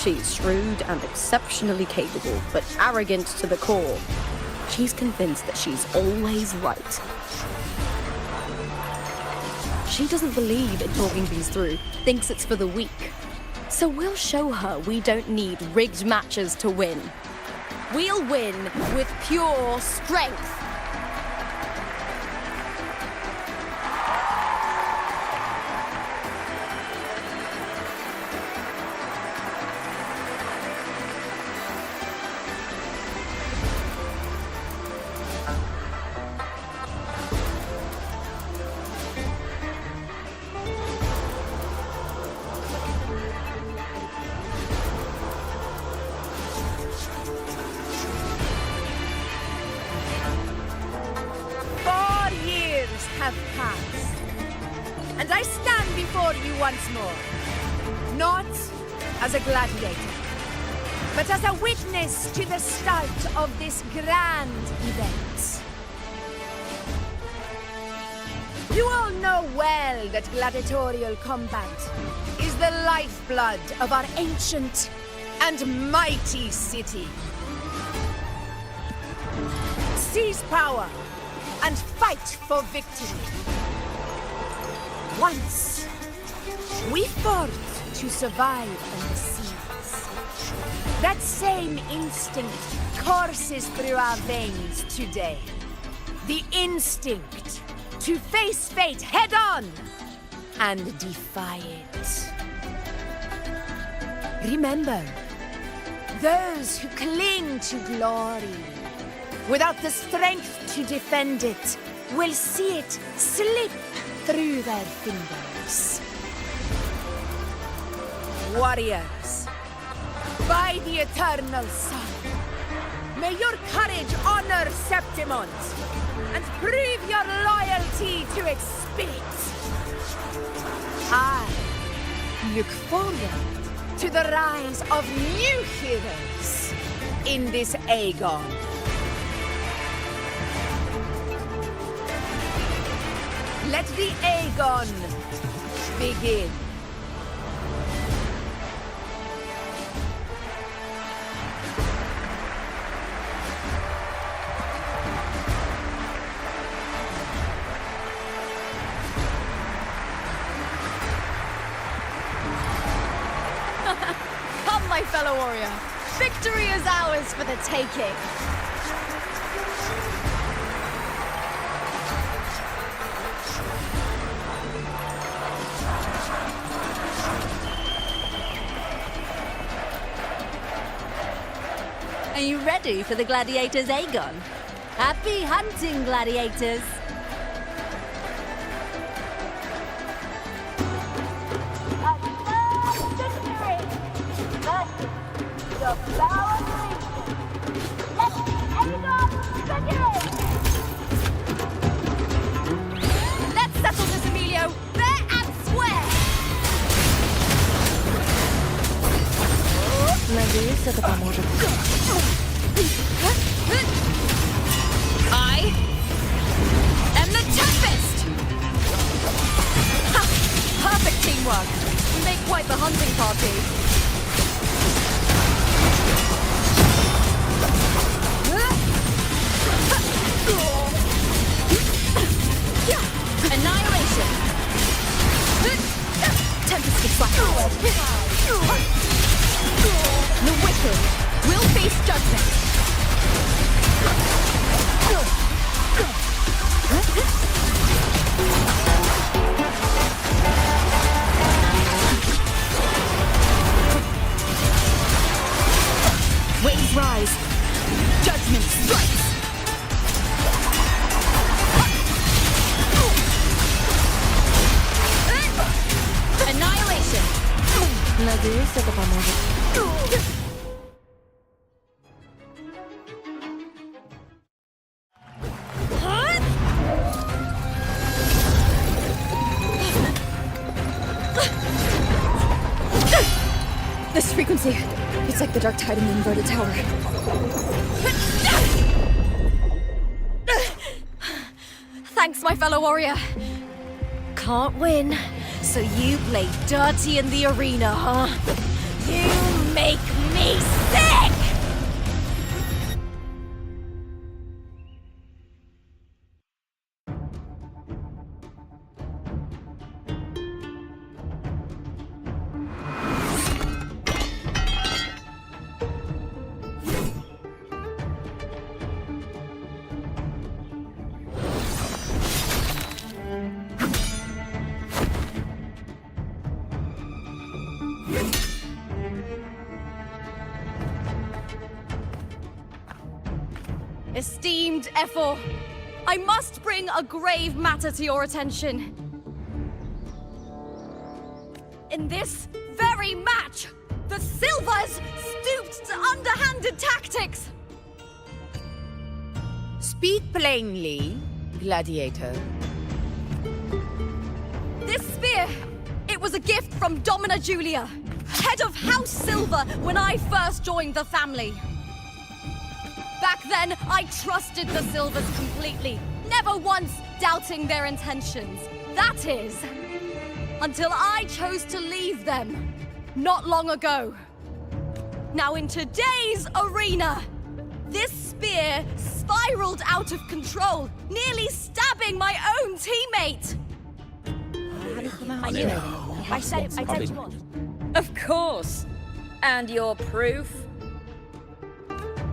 She's shrewd and exceptionally capable, but arrogant to the core. She's convinced that she's always right. She doesn't believe in talking things through, thinks it's for the weak. So we'll show her we don't need rigged matches to win. We'll win with pure strength. Have passed, and I stand before you once more, not as a gladiator, but as a witness to the start of this grand event. You all know well that gladiatorial combat is the lifeblood of our ancient and mighty city. Seize power and fight for victory. Once, we fought to survive on the seas. That same instinct courses through our veins today. The instinct to face fate head-on and defy it. Remember, those who cling to glory without the strength to defend it will see it slip through their fingers. Warriors, By the eternal sun, may your courage honor Septimont and prove your loyalty to its spirit. I look forward to the rise of new heroes in this Aegon. Let the Aegon begin. Come, my fellow warrior. Victory is ours for the taking. Are you ready for the gladiators, Aegon? Happy hunting, gladiators! Let's settle this, Emilio, fair and square! Надеюсь, это поможет. I am the Tempest! Ha! Perfect teamwork. We make quite the hunting party. Annihilation! Tempest gets back. The wicked will face judgment. Waves rise. Judgment strikes. Annihilation. Надеюсь, это поможет. This frequency, it's like the dark tide in the inverted tower. Thanks, my fellow warrior. Can't win, so you play dirty in the arena, huh? You make me sick! Esteemed Ephor, I must bring a grave matter to your attention. In this very match, the Silvers stooped to underhanded tactics. Speak plainly, gladiator. This spear, it was a gift from Domina Julia, head of House Silver when I first joined the family. Back then, I trusted the Silvers completely, never once doubting their intentions. That is, until I chose to leave them, not long ago. Now in today's arena, this spear spiraled out of control, nearly stabbing my own teammate. I knew it. I said it was. Of course. And your proof?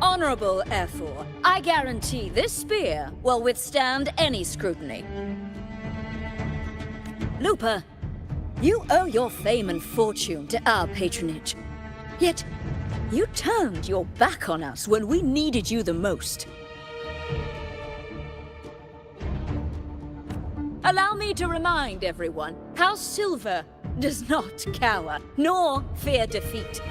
Honorable Ephor, I guarantee this spear will withstand any scrutiny. Lupa, you owe your fame and fortune to our patronage. Yet, you turned your back on us when we needed you the most. Allow me to remind everyone, House Silver does not cower, nor fear defeat.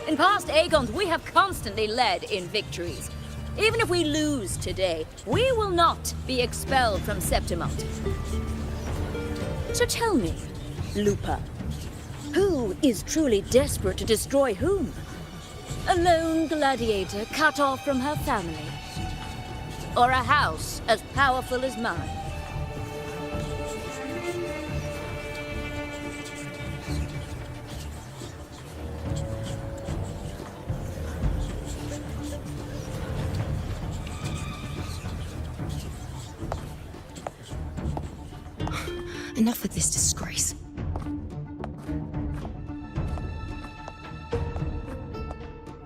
In past Aegons, we have constantly led in victories. Even if we lose today, we will not be expelled from Septimont. So tell me, Lupa, who is truly desperate to destroy whom? A lone gladiator cut off from her family? Or a house as powerful as mine? Enough with this disgrace.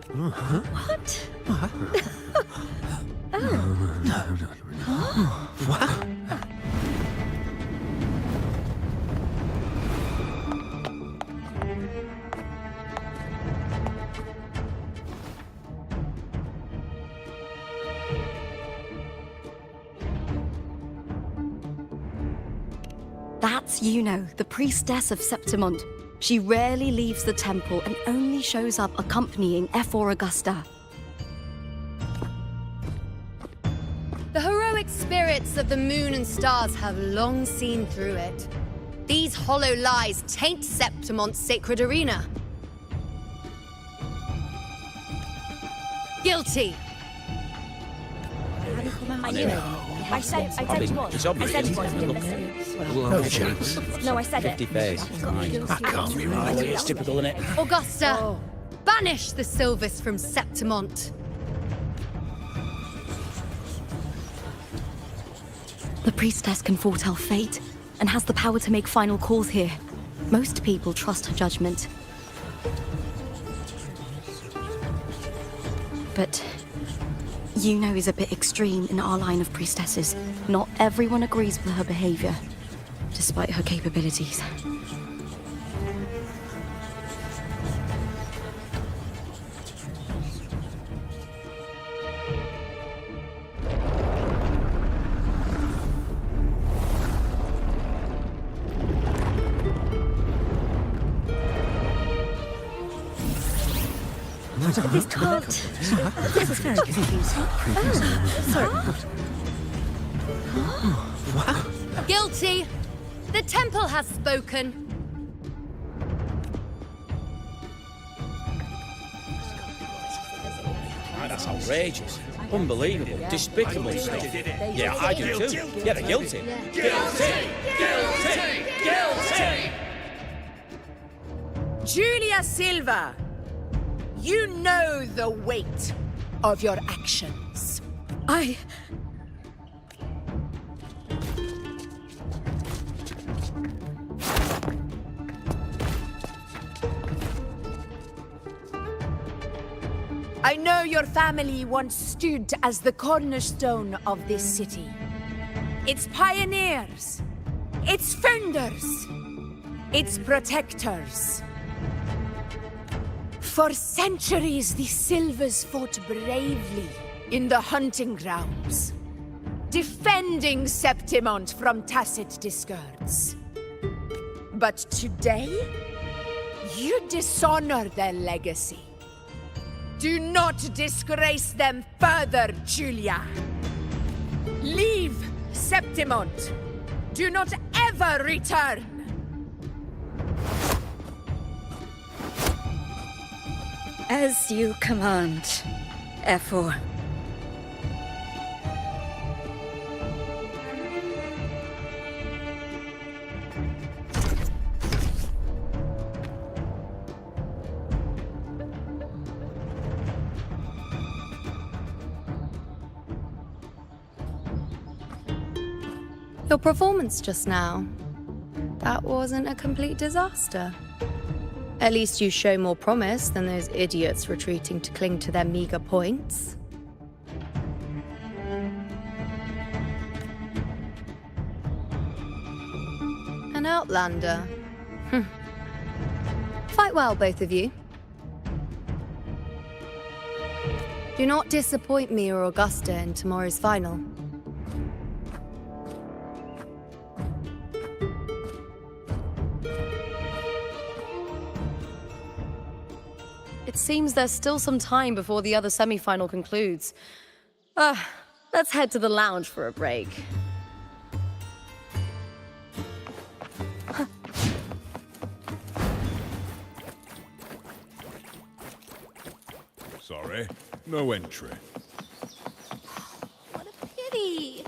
What? What? That's Yuno, the priestess of Septimont. She rarely leaves the temple and only shows up accompanying Ephor Augusta. The heroic spirits of the moon and stars have long seen through it. These hollow lies taint Septimont's sacred arena. Guilty. I knew it. I said it was. It's obvious. I said it was. No chance. No, I said 50 it. face. That can't be right. It's typical, isn't it? Augusta, banish the Silvers from Septimont. The priestess can foretell fate and has the power to make final calls here. Most people trust her judgment. But Yuno is a bit extreme in our line of priestesses. Not everyone agrees with her behavior, despite her capabilities. This can't. This is very confusing. Sorry. Guilty. The temple has spoken. That's outrageous. Unbelievable. Despicable stuff. Yeah, I do too. Yeah, they're guilty. Guilty! Guilty! Guilty! Julia Silva, you know the weight of your actions. I know your family once stood as the cornerstone of this city. Its pioneers, its founders, its protectors. For centuries, the Silvers fought bravely in the hunting grounds, defending Septimont from tacit discords. But today, you dishonor their legacy. Do not disgrace them further, Julia. Leave Septimont. Do not ever return. As you command, Ephor. Your performance just now, that wasn't a complete disaster. At least you show more promise than those idiots retreating to cling to their meager points. An outlander. Fight well, both of you. Do not disappoint me or Augusta in tomorrow's final. It seems there's still some time before the other semi-final concludes. Let's head to the lounge for a break. Sorry, no entry. What a pity.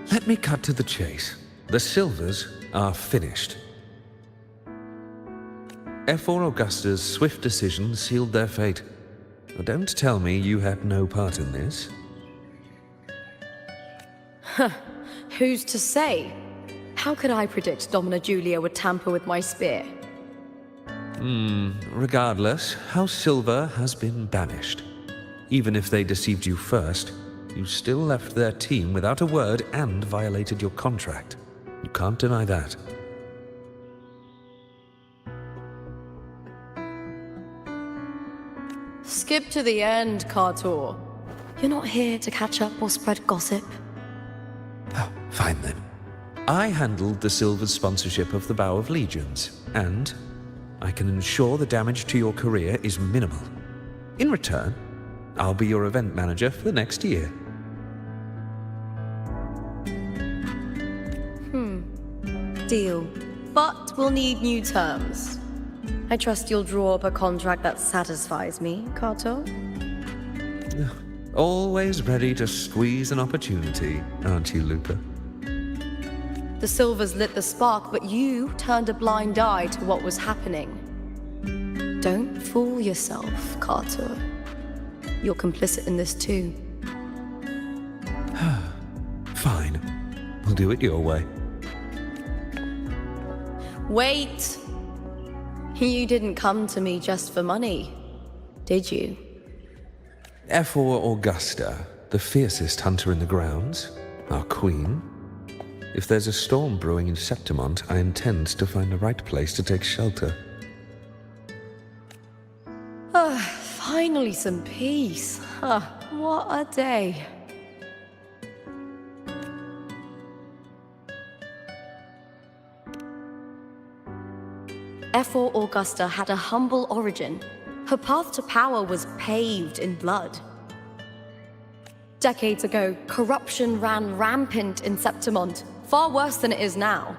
Let me cut to the chase. The Silvers are finished. F4 Augusta's swift decision sealed their fate. But don't tell me you had no part in this. Who's to say? How could I predict Domina Julia would tamper with my spear? Regardless, House Silver has been banished. Even if they deceived you first, you still left their team without a word and violated your contract. You can't deny that. Skip to the end, Cartor. You're not here to catch up or spread gossip. Oh, fine then. I handled the Silver's sponsorship of the Bow of Legions, and I can ensure the damage to your career is minimal. In return, I'll be your event manager for the next year. Deal. But we'll need new terms. I trust you'll draw up a contract that satisfies me, Cartor. Always ready to squeeze an opportunity, aren't you, Lupa? The Silvers lit the spark, but you turned a blind eye to what was happening. Don't fool yourself, Cartor. You're complicit in this too. Fine. We'll do it your way. Wait! You didn't come to me just for money, did you? F4 Augusta, the fiercest hunter in the grounds, our queen. If there's a storm brewing in Septimont, I intend to find the right place to take shelter. Finally some peace. What a day. F4 Augusta had a humble origin. Her path to power was paved in blood. Decades ago, corruption ran rampant in Septimont, far worse than it is now.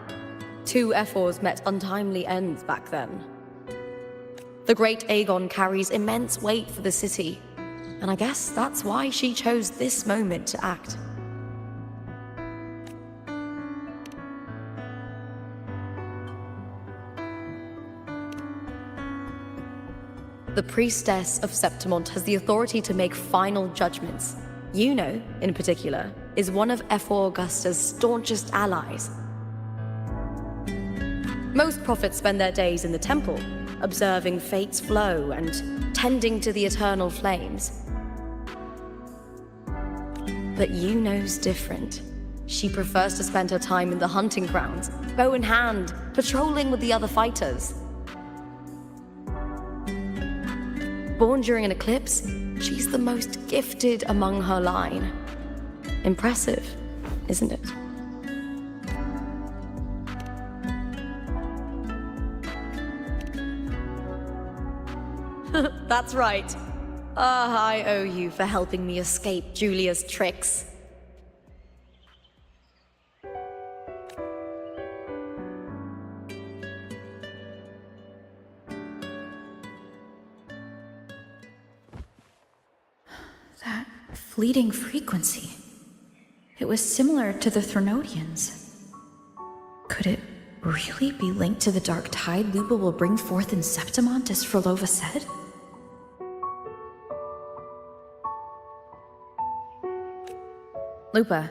2 F4s met untimely ends back then. The great Aegon carries immense weight for the city, and I guess that's why she chose this moment to act. The priestess of Septimont has the authority to make final judgments. Juno, in particular, is one of F4 Augusta's staunchest allies. Most prophets spend their days in the temple, observing fate's flow and tending to the eternal flames. But Juno's different. She prefers to spend her time in the hunting grounds, bow in hand, patrolling with the other fighters. Born during an eclipse, she's the most gifted among her line. Impressive, isn't it? That's right. I owe you for helping me escape Julia's tricks. That fleeting frequency. It was similar to the Threnodians. Could it really be linked to the dark tide Lupa will bring forth in Septimont, as Frolova said? Lupa,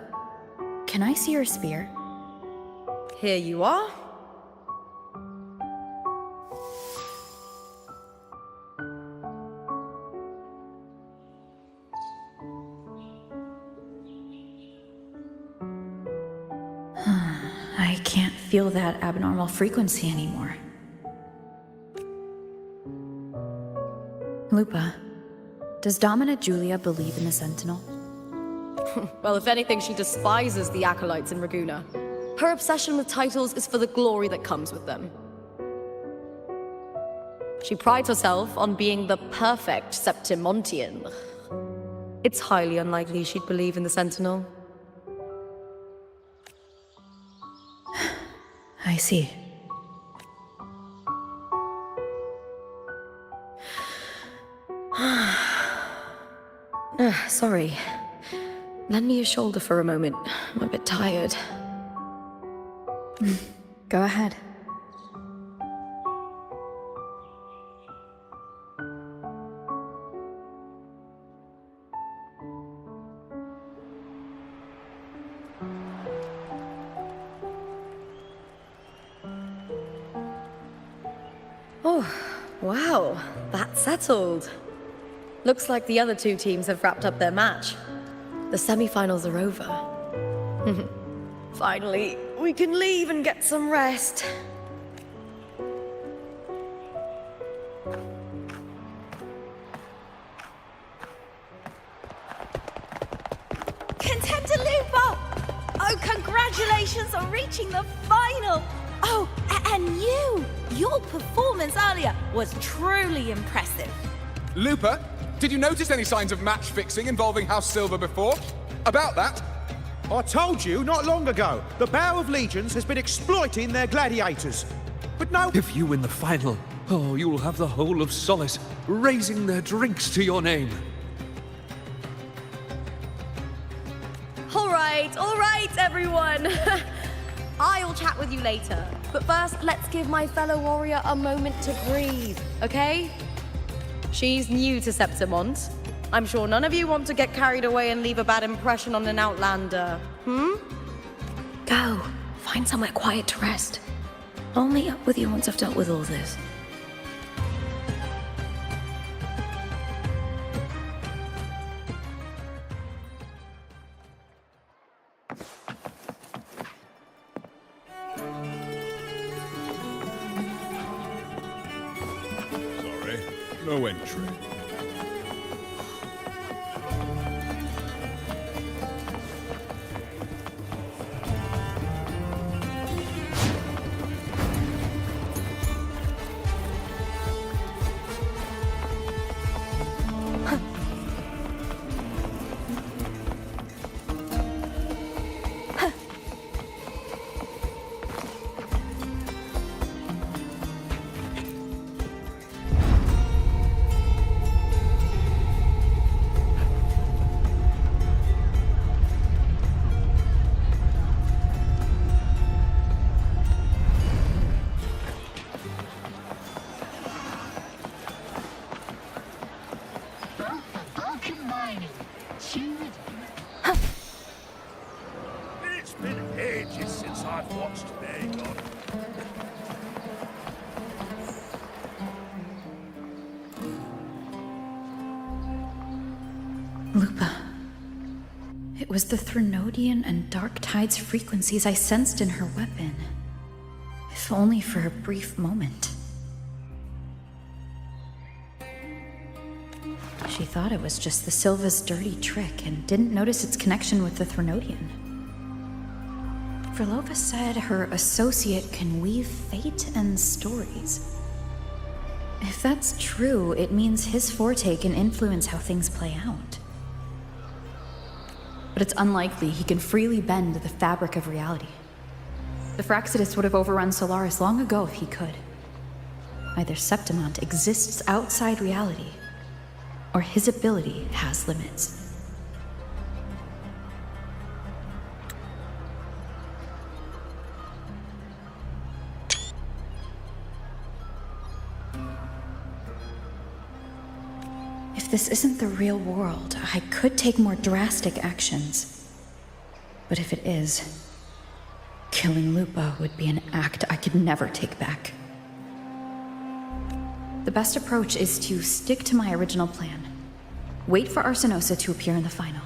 can I see your spear? Here you are. I can't feel that abnormal frequency anymore. Lupa, does Domina Julia believe in the Sentinel? Well, if anything, she despises the acolytes in Raguna. Her obsession with titles is for the glory that comes with them. She prides herself on being the perfect Septimontian. It's highly unlikely she'd believe in the Sentinel. I see. Sorry. Lend me your shoulder for a moment. I'm a bit tired. Go ahead. Oh, wow. That's settled. Looks like the other two teams have wrapped up their match. The semi-finals are over. Finally, we can leave and get some rest. Contender Lupa! Oh, congratulations on reaching the final! Oh, and you! Your performance earlier was truly impressive. Lupa, did you notice any signs of match fixing involving House Silver before? About that? I told you not long ago, the Bow of Legions has been exploiting their gladiators. But no... If you win the final, oh, you'll have the whole of Solace raising their drinks to your name. All right, everyone. I'll chat with you later. But first, let's give my fellow warrior a moment to breathe, okay? She's new to Septimont. I'm sure none of you want to get carried away and leave a bad impression on an outlander, Go. Find somewhere quiet to rest. I'll meet up with you once I've dealt with all this. Sorry, no entry. It's been ages since I've watched Aegon. Lupa. It was the Threnodian and Dark Tide's frequencies I sensed in her weapon. If only for a brief moment. She thought it was just the Silva's dirty trick and didn't notice its connection with the Threnodian. Verlova said her associate can weave fate and stories. If that's true, it means his forte can influence how things play out. But it's unlikely he can freely bend the fabric of reality. The Fraxidus would have overrun Solaris long ago if he could. Either Septimont exists outside reality, or his ability has limits. If this isn't the real world, I could take more drastic actions. But if it is, killing Lupa would be an act I could never take back. The best approach is to stick to my original plan. Wait for Arsenosa to appear in the final.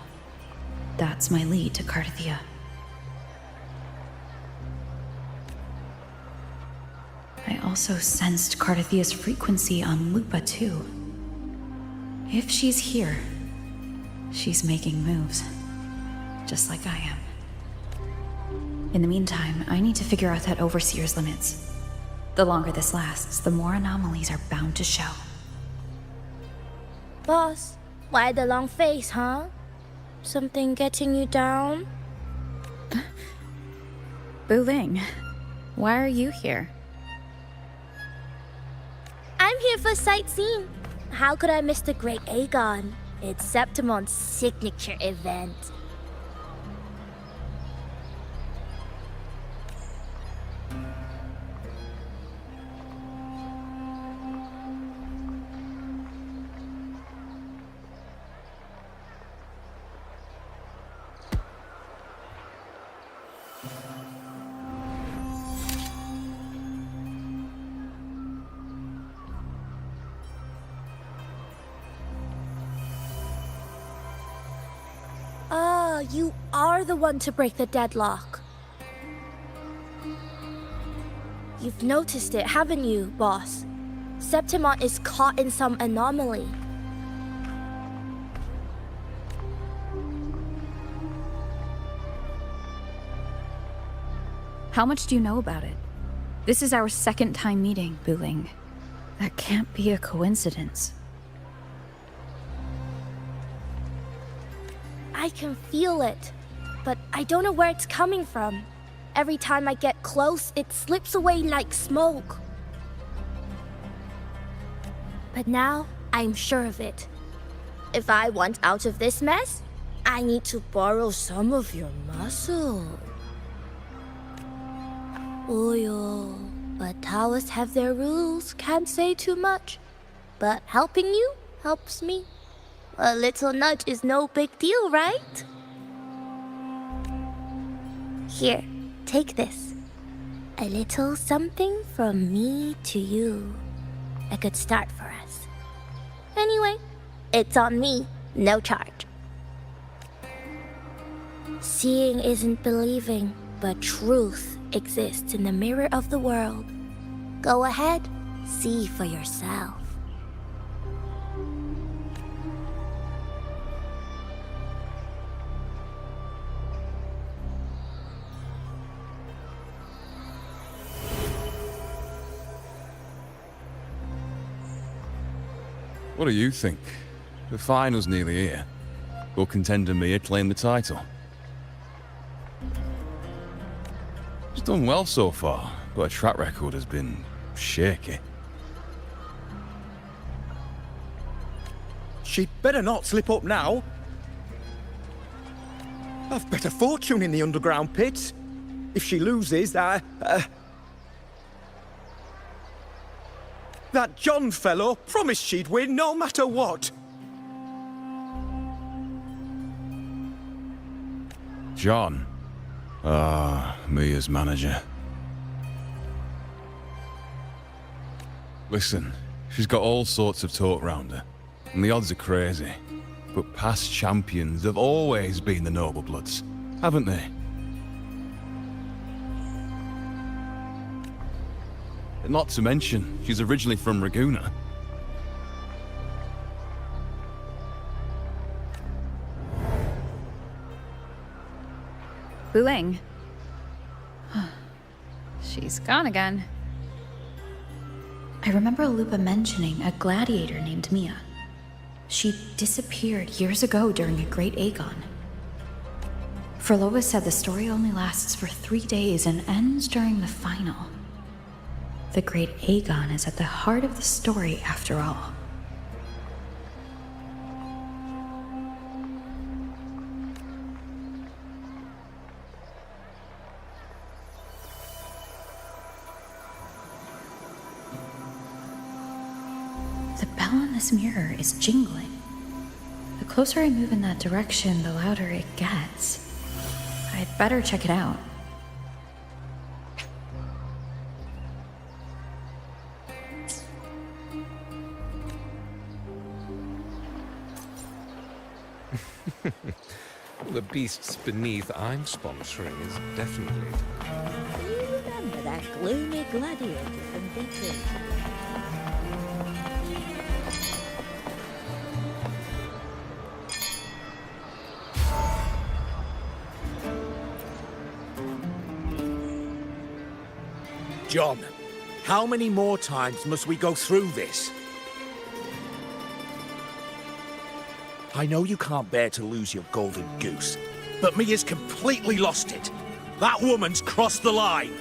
That's my lead to Cardathia. I also sensed Cardathia's frequency on Lupa too. If she's here, she's making moves. just like I am. In the meantime, I need to figure out that Overseer's limits. The longer this lasts, the more anomalies are bound to show. Boss, why the long face, huh? Something getting you down? Wuthering, why are you here? I'm here for sightseeing. How could I miss the Great Aegon? It's Septimont's signature event. You are the one to break the deadlock. You've noticed it, haven't you, boss? Septimont is caught in some anomaly. How much do you know about it? This is our second time meeting, Wuthering. That can't be a coincidence. I can feel it, but I don't know where it's coming from. Every time I get close, it slips away like smoke. But now, I'm sure of it. If I want out of this mess, I need to borrow some of your muscle. Oil. But Taoists have their rules, can't say too much. But helping you helps me. A little nudge is no big deal, right? Here, take this. A little something from me to you. A good start for us. Anyway, it's on me, no charge. Seeing isn't believing, but truth exists in the mirror of the world. Go ahead, see for yourself. What do you think? The final's nearly here. Will contender Mia claim the title? She's done well so far, but her track record has been shaky. She'd better not slip up now. I've bet a fortune in the underground pits. If she loses, that John fellow promised she'd win no matter what. John? Ah, Mia's manager. Listen, she's got all sorts of talk round her, and the odds are crazy. But past champions have always been the noble bloods, haven't they? Not to mention, she's originally from Raguna. Wuthering. She's gone again. I remember Lupa mentioning a gladiator named Mia. She disappeared years ago during a Great Aegon. Frolova said the story only lasts for 3 days and ends during the final. The Great Aegon is at the heart of the story after all. The bell on this mirror is jingling. The closer I move in that direction, the louder it gets. I'd better check it out. The beasts beneath I'm sponsoring is definitely... Do you remember that gloomy gladiator from Victory? John, how many more times must we go through this? I know you can't bear to lose your golden goose, but Mia's completely lost it. That woman's crossed the line.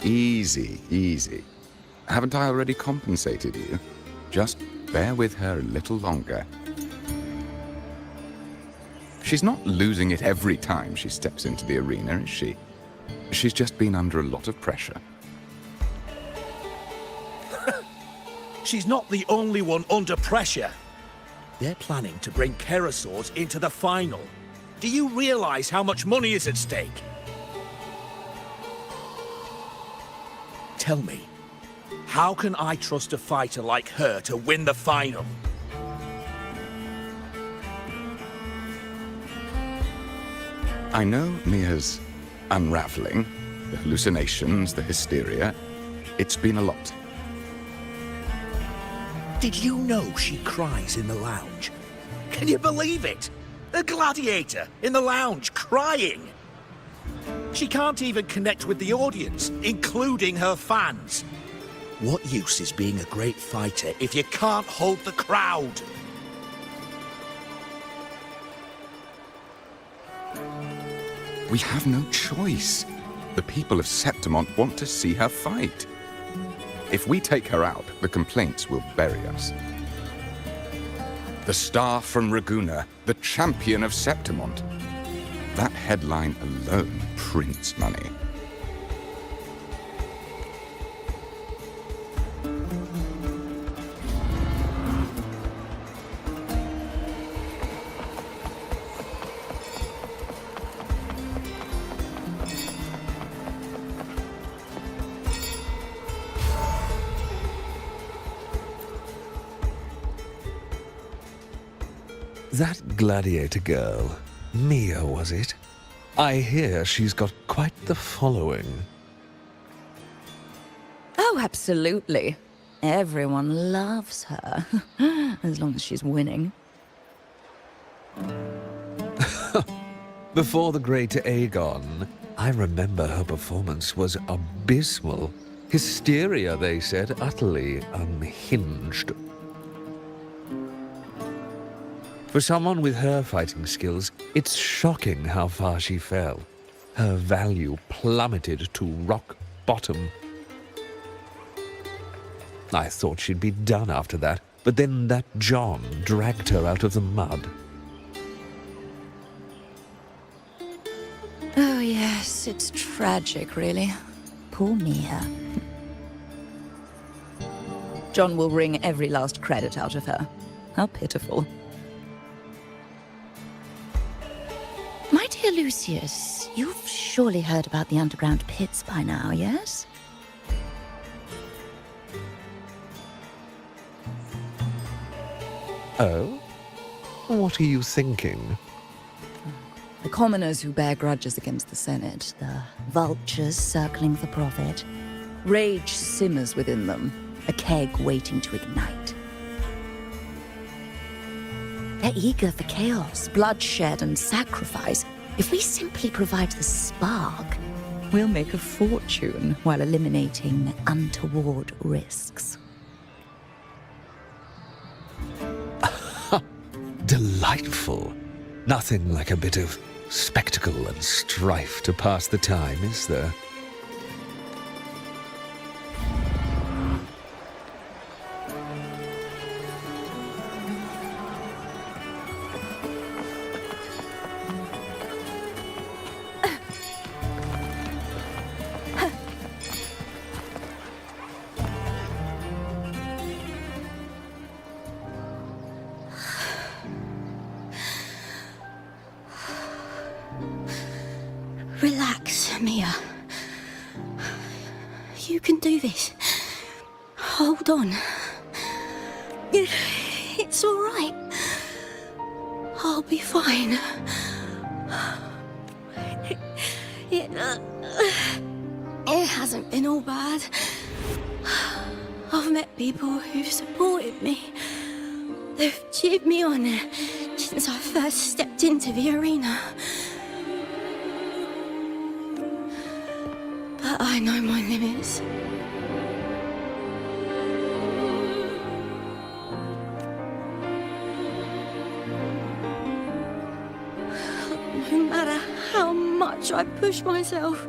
Easy, easy. Haven't I already compensated you? Just bear with her a little longer. She's not losing it every time she steps into the arena, is she? She's just been under a lot of pressure. She's not the only one under pressure. They're planning to bring pterosaurs into the final. Do you realize how much money is at stake? Tell me, how can I trust a fighter like her to win the final? I know Mia's unraveling, the hallucinations, the hysteria. It's been a lot. Did you know she cries in the lounge? Can you believe it? A gladiator in the lounge, crying. She can't even connect with the audience, including her fans. What use is being a great fighter if you can't hold the crowd? We have no choice. The people of Septimont want to see her fight. If we take her out, the complaints will bury us. The star from Raguna, the champion of Septimont. That headline alone prints money. That gladiator girl, Mia, was it? I hear she's got quite the following. Oh, absolutely. Everyone loves her, as long as she's winning. Before the great Aegon, I remember her performance was abysmal. Hysteria, they said, utterly unhinged. For someone with her fighting skills, it's shocking how far she fell. Her value plummeted to rock bottom. I thought she'd be done after that, but then that John dragged her out of the mud. Oh yes, it's tragic, really. Poor Mia. John will wring every last credit out of her. How pitiful. My dear Lucius, you've surely heard about the underground pits by now, yes? Oh? What are you thinking? The commoners who bear grudges against the Senate, the vultures circling for profit. Rage simmers within them, a keg waiting to ignite. They're eager for chaos, bloodshed, and sacrifice. If we simply provide the spark, we'll make a fortune while eliminating untoward risks. Delightful. Nothing like a bit of spectacle and strife to pass the time, is there? Relax, Mia. You can do this. Hold on. It's all right. I'll be fine. It hasn't been all bad. I've met people who've supported me. They've cheered me on since I first stepped into the arena. But I know my limits. No matter how much I push myself,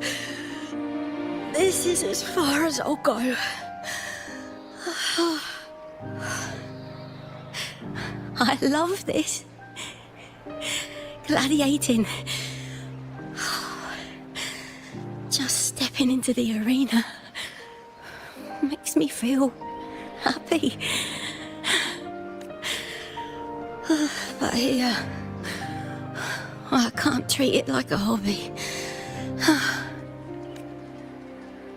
this is as far as I'll go. I love this. Gladiating. Just stepping into the arena makes me feel happy. But here, I can't treat it like a hobby.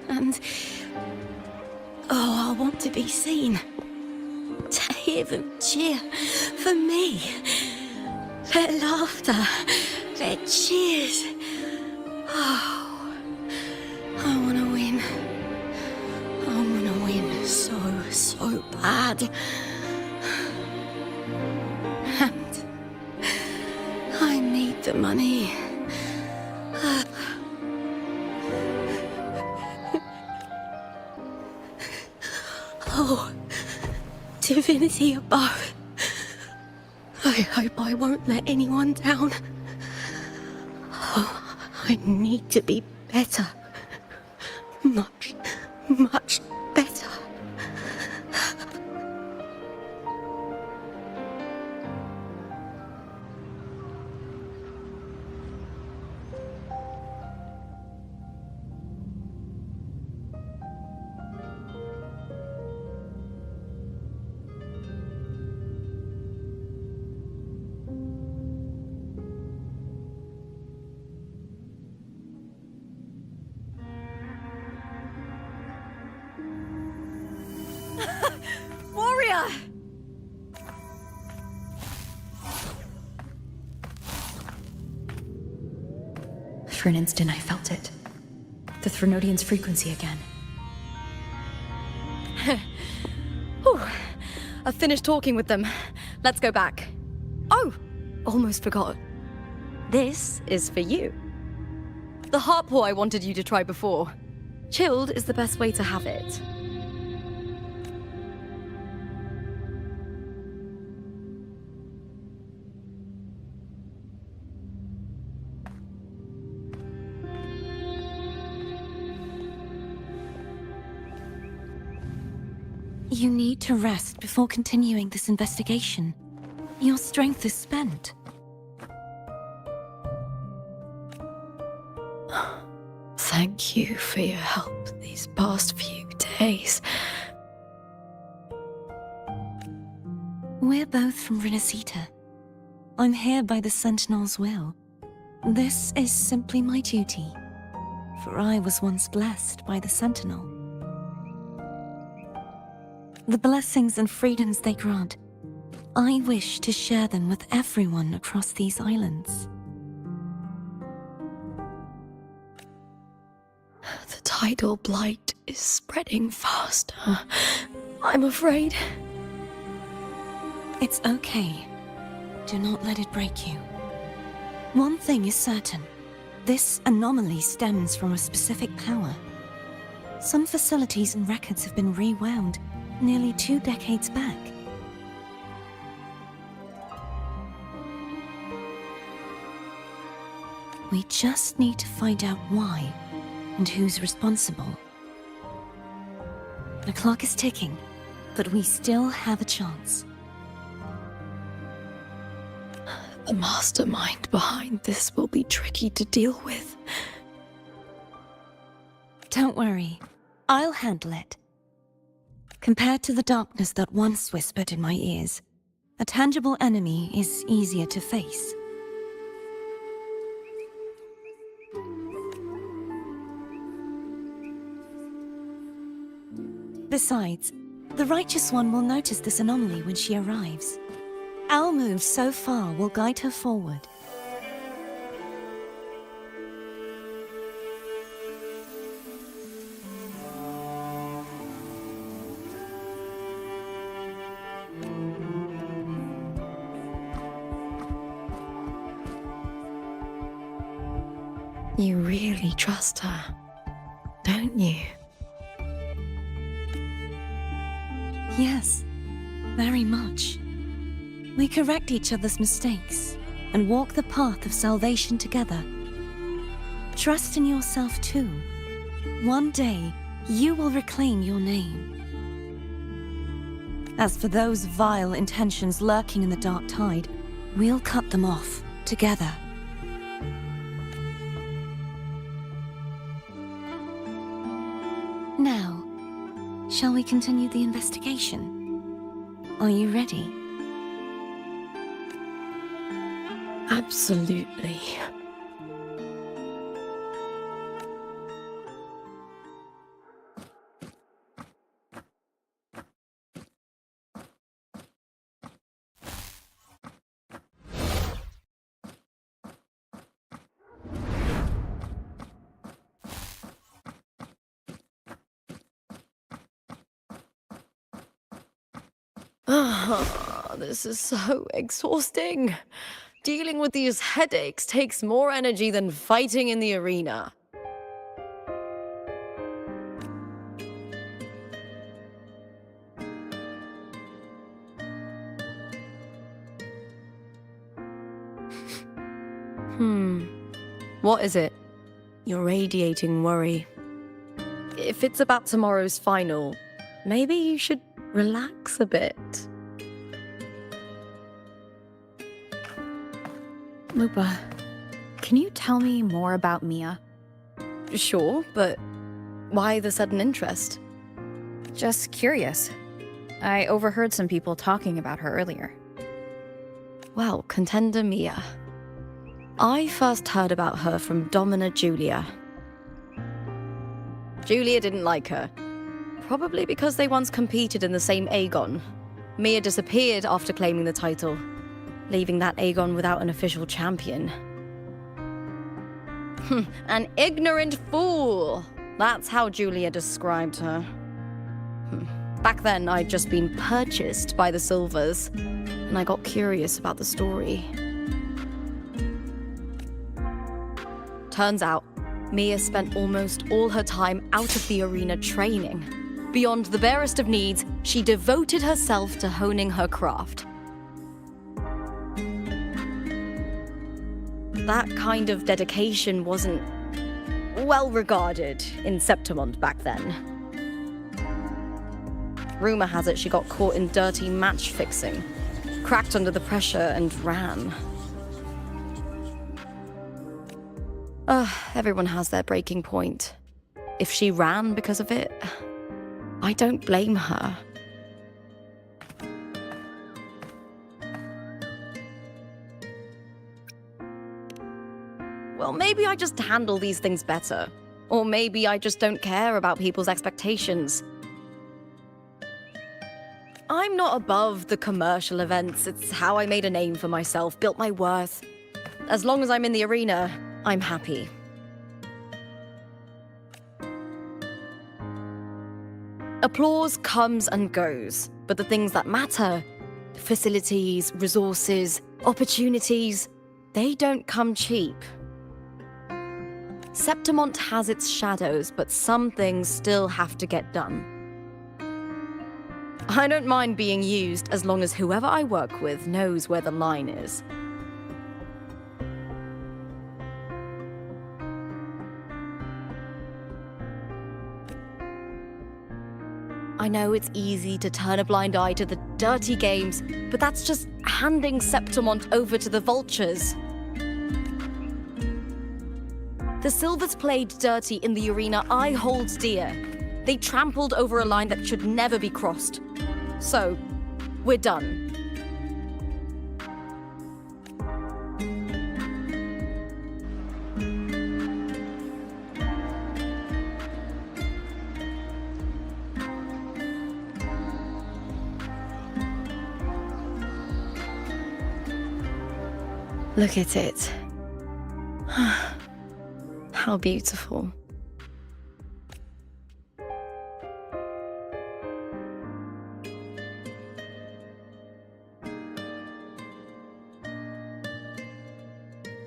And, I want to be seen. To hear them cheer for me. Their laughter, their cheers. Oh, I want to win. I want to win so bad. And the money. Oh, divinity above. I hope I won't let anyone down. Oh, I need to be better. Much, much better. Warrior! For an instant, I felt it. The Threnodian's frequency again. Whew. I've finished talking with them. Let's go back. Oh, almost forgot. This is for you. The heart pour I wanted you to try before. Chilled is the best way to have it. You need to rest before continuing this investigation. Your strength is spent. Thank you for your help these past few days. We're both from Renacita. I'm here by the Sentinel's will. This is simply my duty, for I was once blessed by the Sentinel. The blessings and freedoms they grant, I wish to share them with everyone across these islands. The tidal blight is spreading faster. I'm afraid. It's okay. Do not let it break you. One thing is certain. This anomaly stems from a specific power. Some facilities and records have been rewound nearly 2 decades back. We just need to find out why and who's responsible. The clock is ticking, but we still have a chance. The mastermind behind this will be tricky to deal with. Don't worry, I'll handle it. Compared to the darkness that once whispered in my ears, a tangible enemy is easier to face. Besides, the Righteous One will notice this anomaly when she arrives. Our moves so far will guide her forward. You really trust her, don't you? Yes, very much. We correct each other's mistakes and walk the path of salvation together. Trust in yourself too. One day, you will reclaim your name. As for those vile intentions lurking in the dark tide, we'll cut them off together. Now, shall we continue the investigation? Are you ready? Absolutely. This is so exhausting. Dealing with these headaches takes more energy than fighting in the arena. What is it? You're radiating worry. If it's about tomorrow's final, maybe you should relax a bit. Lupa, can you tell me more about Mia? Sure, but why the sudden interest? Just curious. I overheard some people talking about her earlier. Well, contender Mia. I first heard about her from Domina Julia. Julia didn't like her. Probably because they once competed in the same Aegon. Mia disappeared after claiming the title, leaving that Aegon without an official champion. An ignorant fool! That's how Julia described her. Back then, I'd just been purchased by the Silvers, and I got curious about the story. Turns out, Mia spent almost all her time out of the arena training. Beyond the barest of needs, she devoted herself to honing her craft. That kind of dedication wasn't well regarded in Septimont back then. Rumor has it she got caught in dirty match fixing, cracked under the pressure and ran. Everyone has their breaking point. If she ran because of it, I don't blame her. Well, maybe I just handle these things better. Or maybe I just don't care about people's expectations. I'm not above the commercial events. It's how I made a name for myself, built my worth. As long as I'm in the arena, I'm happy. Applause comes and goes, but the things that matter, facilities, resources, opportunities, they don't come cheap. Septimont has its shadows, but some things still have to get done. I don't mind being used as long as whoever I work with knows where the line is. I know it's easy to turn a blind eye to the dirty games, but that's just handing Septimont over to the vultures. The Silvers played dirty in the arena I hold dear. They trampled over a line that should never be crossed. So, we're done. Look at it. How beautiful.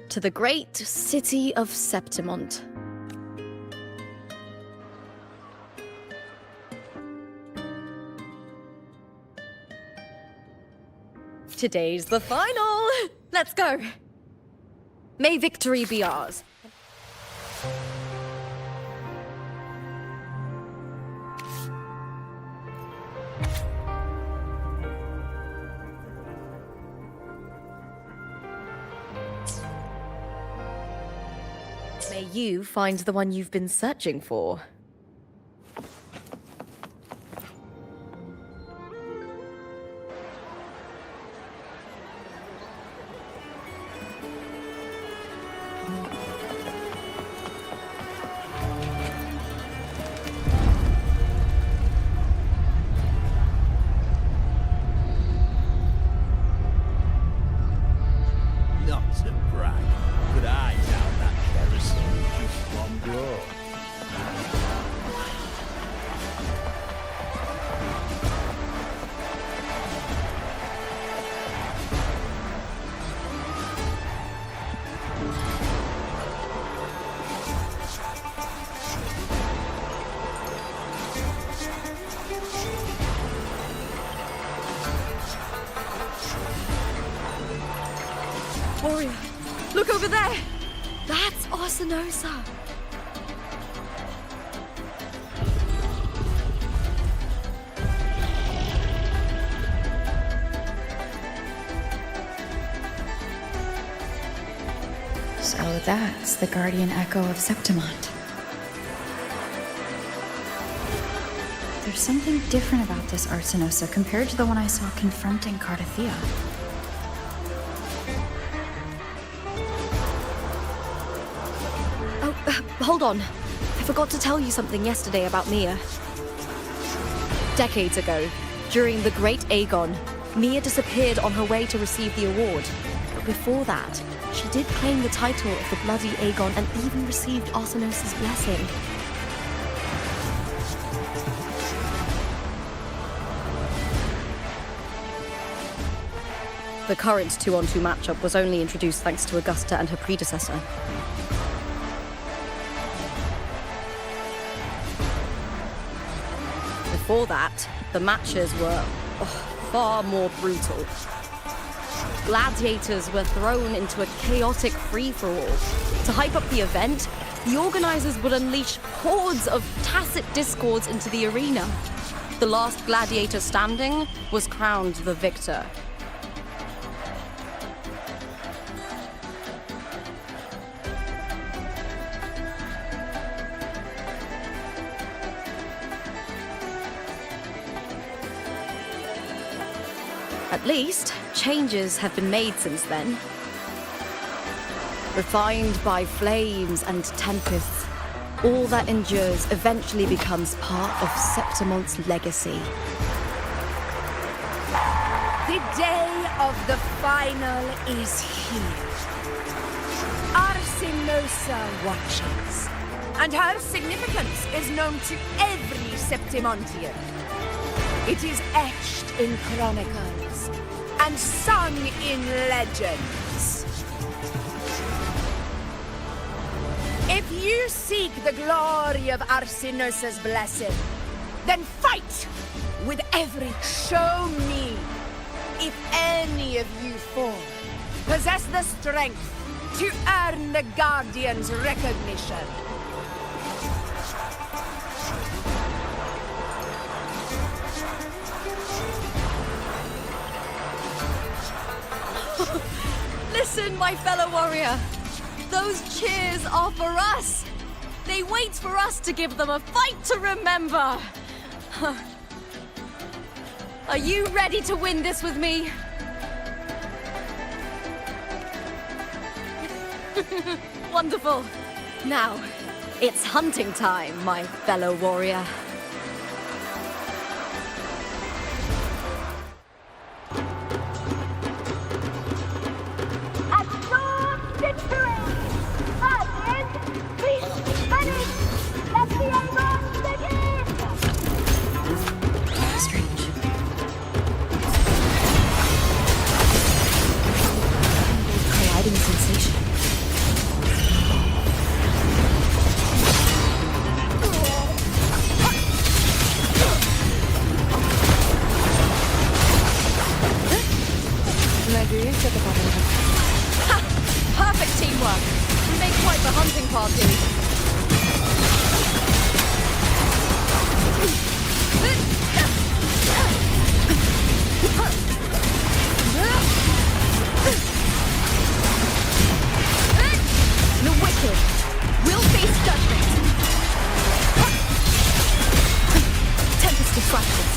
To the great city of Septimont. Today's the final! Let's go! May victory be ours. May you find the one you've been searching for. Not to brag, but I down that kerosene with just one blow. Look over there! That's Arsinosa. So that's the guardian echo of Septimont. There's something different about this Arsinosa compared to the one I saw confronting Cardathea. Oh, hold on. I forgot to tell you something yesterday about Mia. Decades ago, during the Great Aegon, Mia disappeared on her way to receive the award. But before that, she did claim the title of the Bloody Aegon and even received Arsinosa's blessing. The current 2-on-2 matchup was only introduced thanks to Augusta and her predecessor. Before that, the matches were far more brutal. Gladiators were thrown into a chaotic free-for-all. To hype up the event, the organizers would unleash hordes of tacit discords into the arena. The last gladiator standing was crowned the victor. At least, changes have been made since then. Refined by flames and tempests, all that endures eventually becomes part of Septimont's legacy. The day of the final is here. Arsinosa watches, and her significance is known to every Septimontian. It is etched in chronicles and sung in legends. If you seek the glory of Arsinosa's blessing, then fight with every. Show me if any of you four possess the strength to earn the Guardian's recognition. Listen, my fellow warrior. Those cheers are for us. They wait for us to give them a fight to remember. Are you ready to win this with me? Wonderful. Now, it's hunting time, my fellow warrior. Perfect teamwork. We make quite the hunting party. The wicked will face judgment. Tempest of fractals.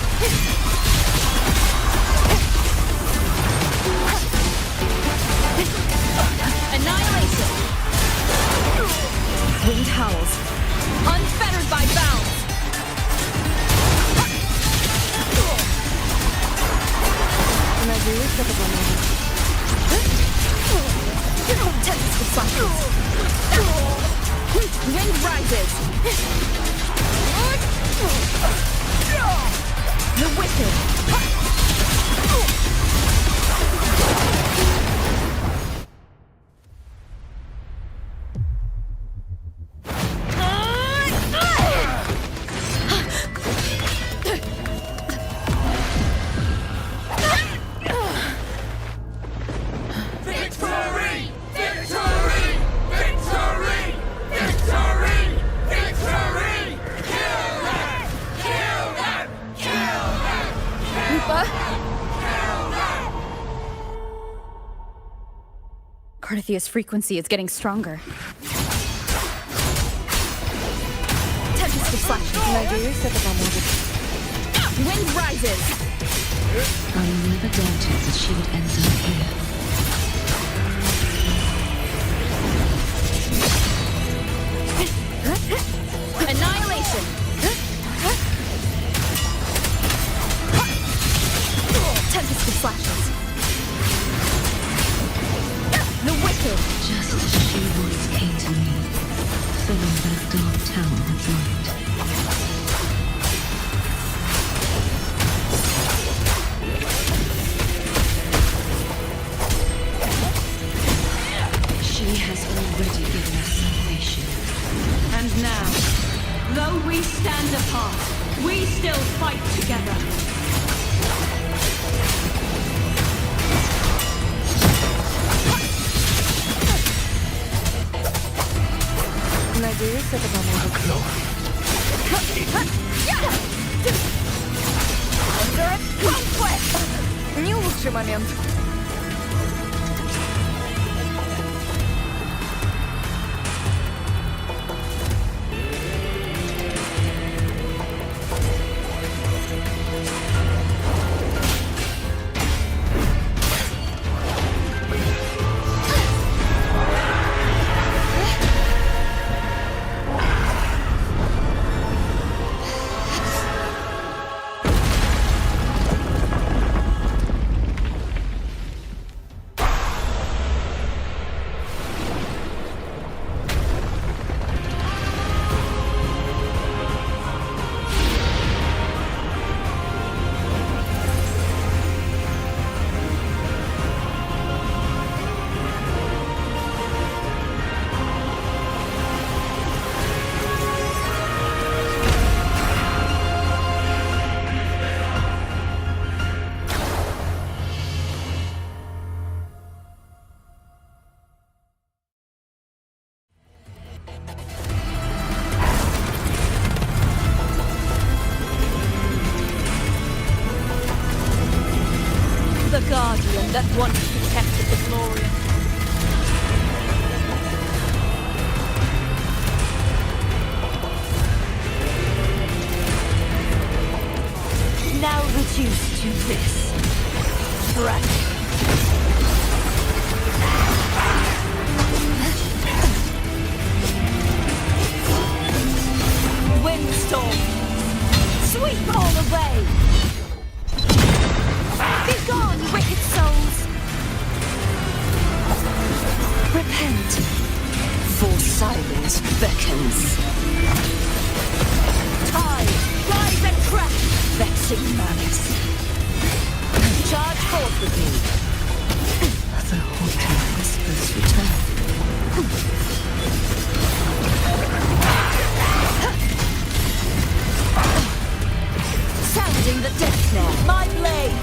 Annihilation. Winged howls. Unfettered by bounds. Tempest of fractals. Wind rises. The wicked. Victory! Victory! Carthia's frequency is getting stronger. Tempest of flashes. Надеюсь, это поможет. Wind rises. I never doubted that she would end up here. Annihilation. Tempest of flashes. The wicked. Just as she once came to me, filling that dark town with light. She has already given us salvation. And now, though we stand apart, we still fight together. Надеюсь, это поможет. Не лучший момент. The guardian that once protected the glory. Now reduced to this. Tragic. Windstorm. Sweep all away. Be gone, wicked souls! Repent, for silence beckons. Tide, rise and crash, vexing malice. Charge forth with me. The haunting whispers return. Sounding the death knell, my blade!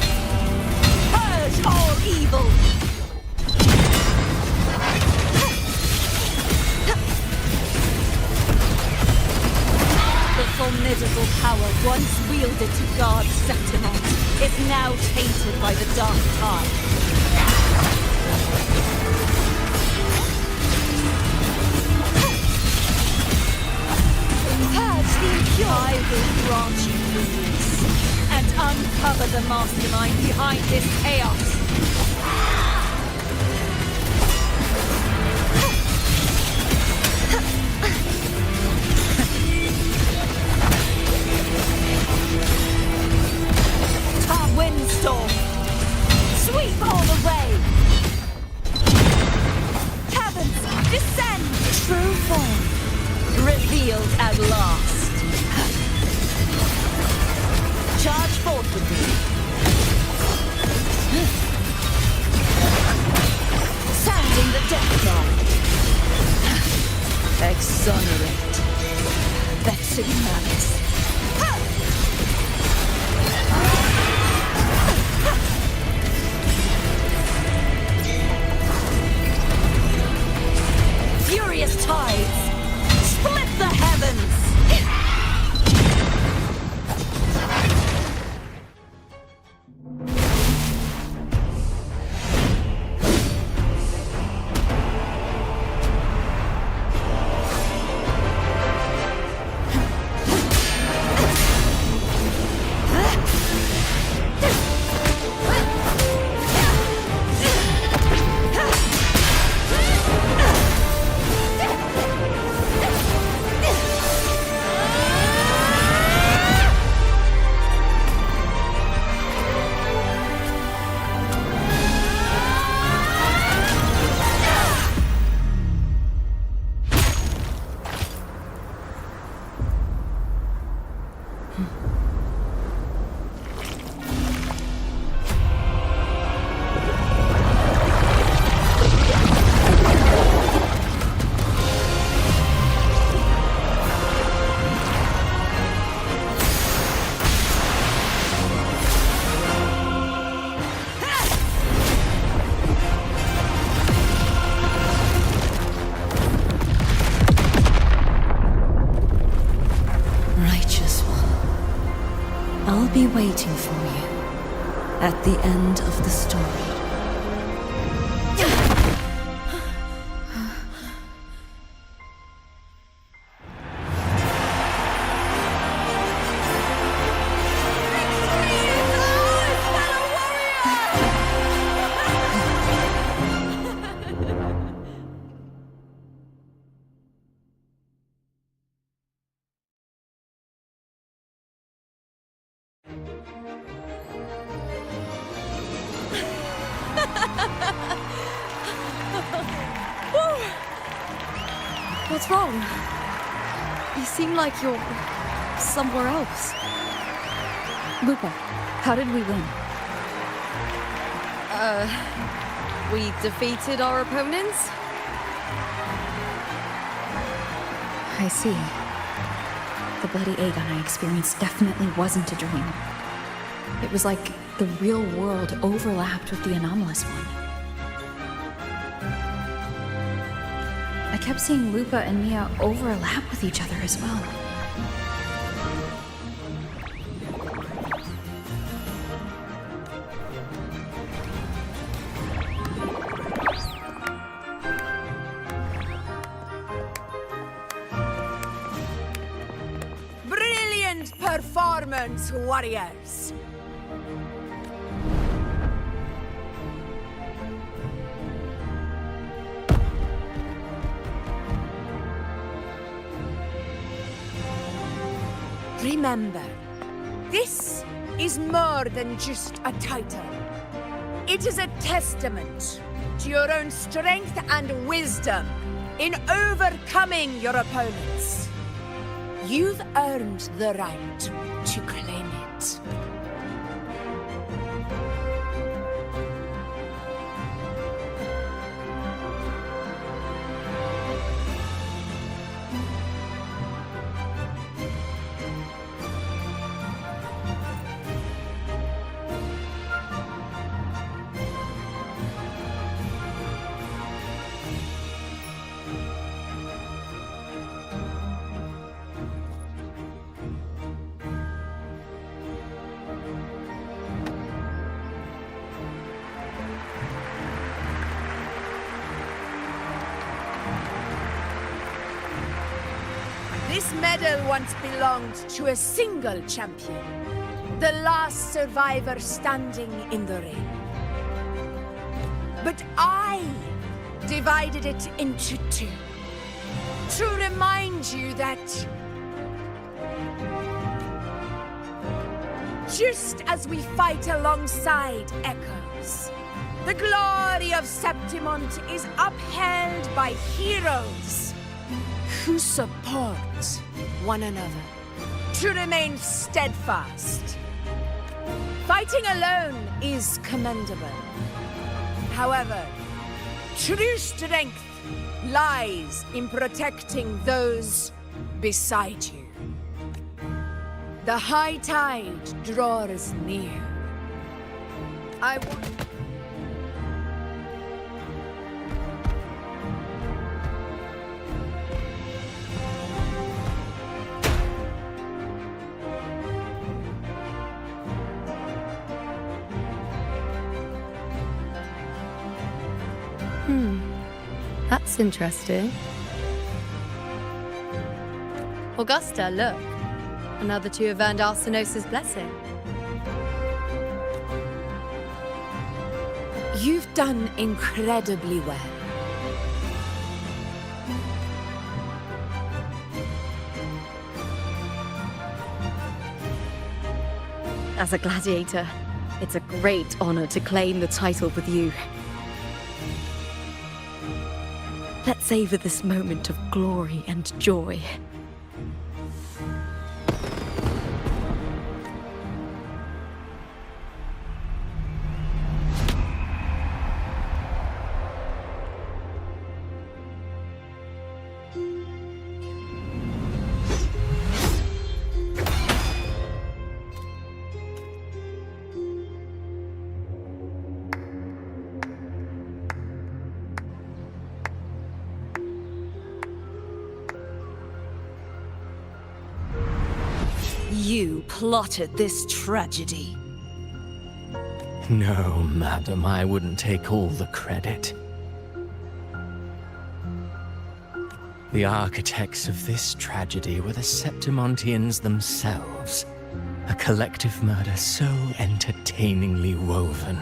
Purge all evil! The formidable power once wielded to guard Sceptimont is now tainted by the dark tide. Purge the impure! I will grant you release and uncover the mastermind behind this chaos. Windstorm! Sweep all away! Heavens, descend! True form, revealed at last. Charge forth with me. Sounding the death knell. Exonerate. Vexing malice. Furious tides, split the heavens! I'll be waiting for you at the end of the story. What's wrong? You seem like you're somewhere else. Lupa, how did we win? We defeated our opponents? I see. The bloody Aegon I experienced definitely wasn't a dream. It was like the real world overlapped with the anomalous one. I kept seeing Lupa and Mia overlap with each other as well. Brilliant performance, warriors! Remember, this is more than just a title. It is a testament to your own strength and wisdom in overcoming your opponents. You've earned the right to claim it. This medal once belonged to a single champion, the last survivor standing in the ring. But I divided it into two, to remind you that just as we fight alongside echoes, the glory of Septimont is upheld by heroes who support one another, to remain steadfast. Fighting alone is commendable. However, true strength lies in protecting those beside you. The high tide draws near. I want... That's interesting. Augusta, look. Another two have earned Arsenosa's blessing. You've done incredibly well. As a gladiator, it's a great honor to claim the title with you. Let's savor this moment of glory and joy. You plotted this tragedy. No, madam, I wouldn't take all the credit. The architects of this tragedy were the Septimontians themselves. A collective murder so entertainingly woven,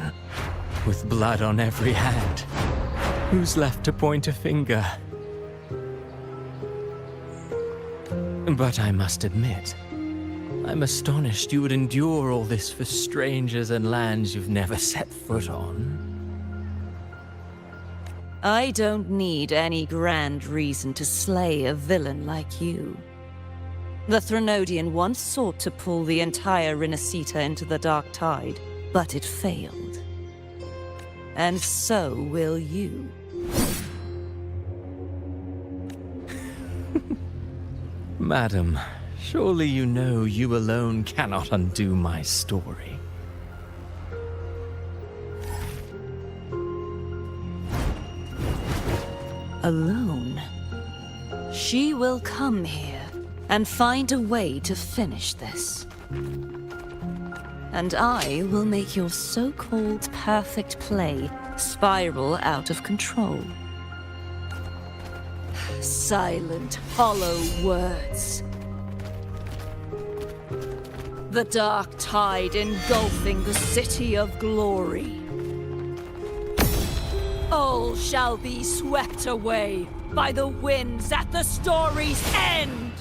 with blood on every hand. Who's left to point a finger? But I must admit, I'm astonished you would endure all this for strangers and lands you've never set foot on. I don't need any grand reason to slay a villain like you. The Threnodian once sought to pull the entire Rinascita into the Dark Tide, but it failed. And so will you. Madam, surely you know you alone cannot undo my story. Alone? She will come here and find a way to finish this. And I will make your so-called perfect play spiral out of control. Silent, hollow words. The dark tide engulfing the city of glory. All shall be swept away by the winds at the story's end!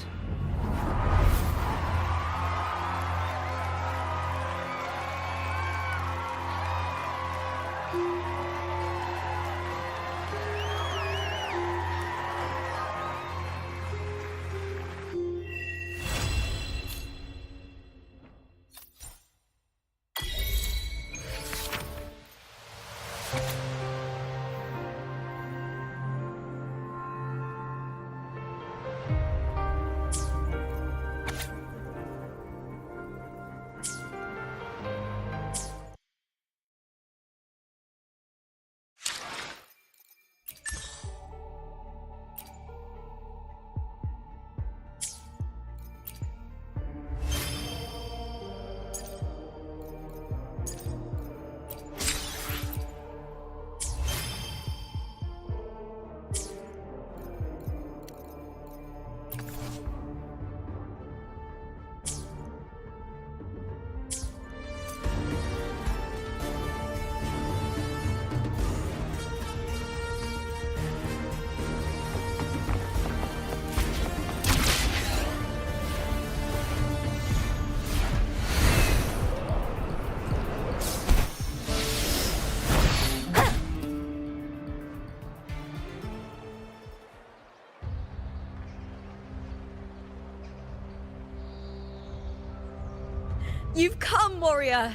You've come, warrior!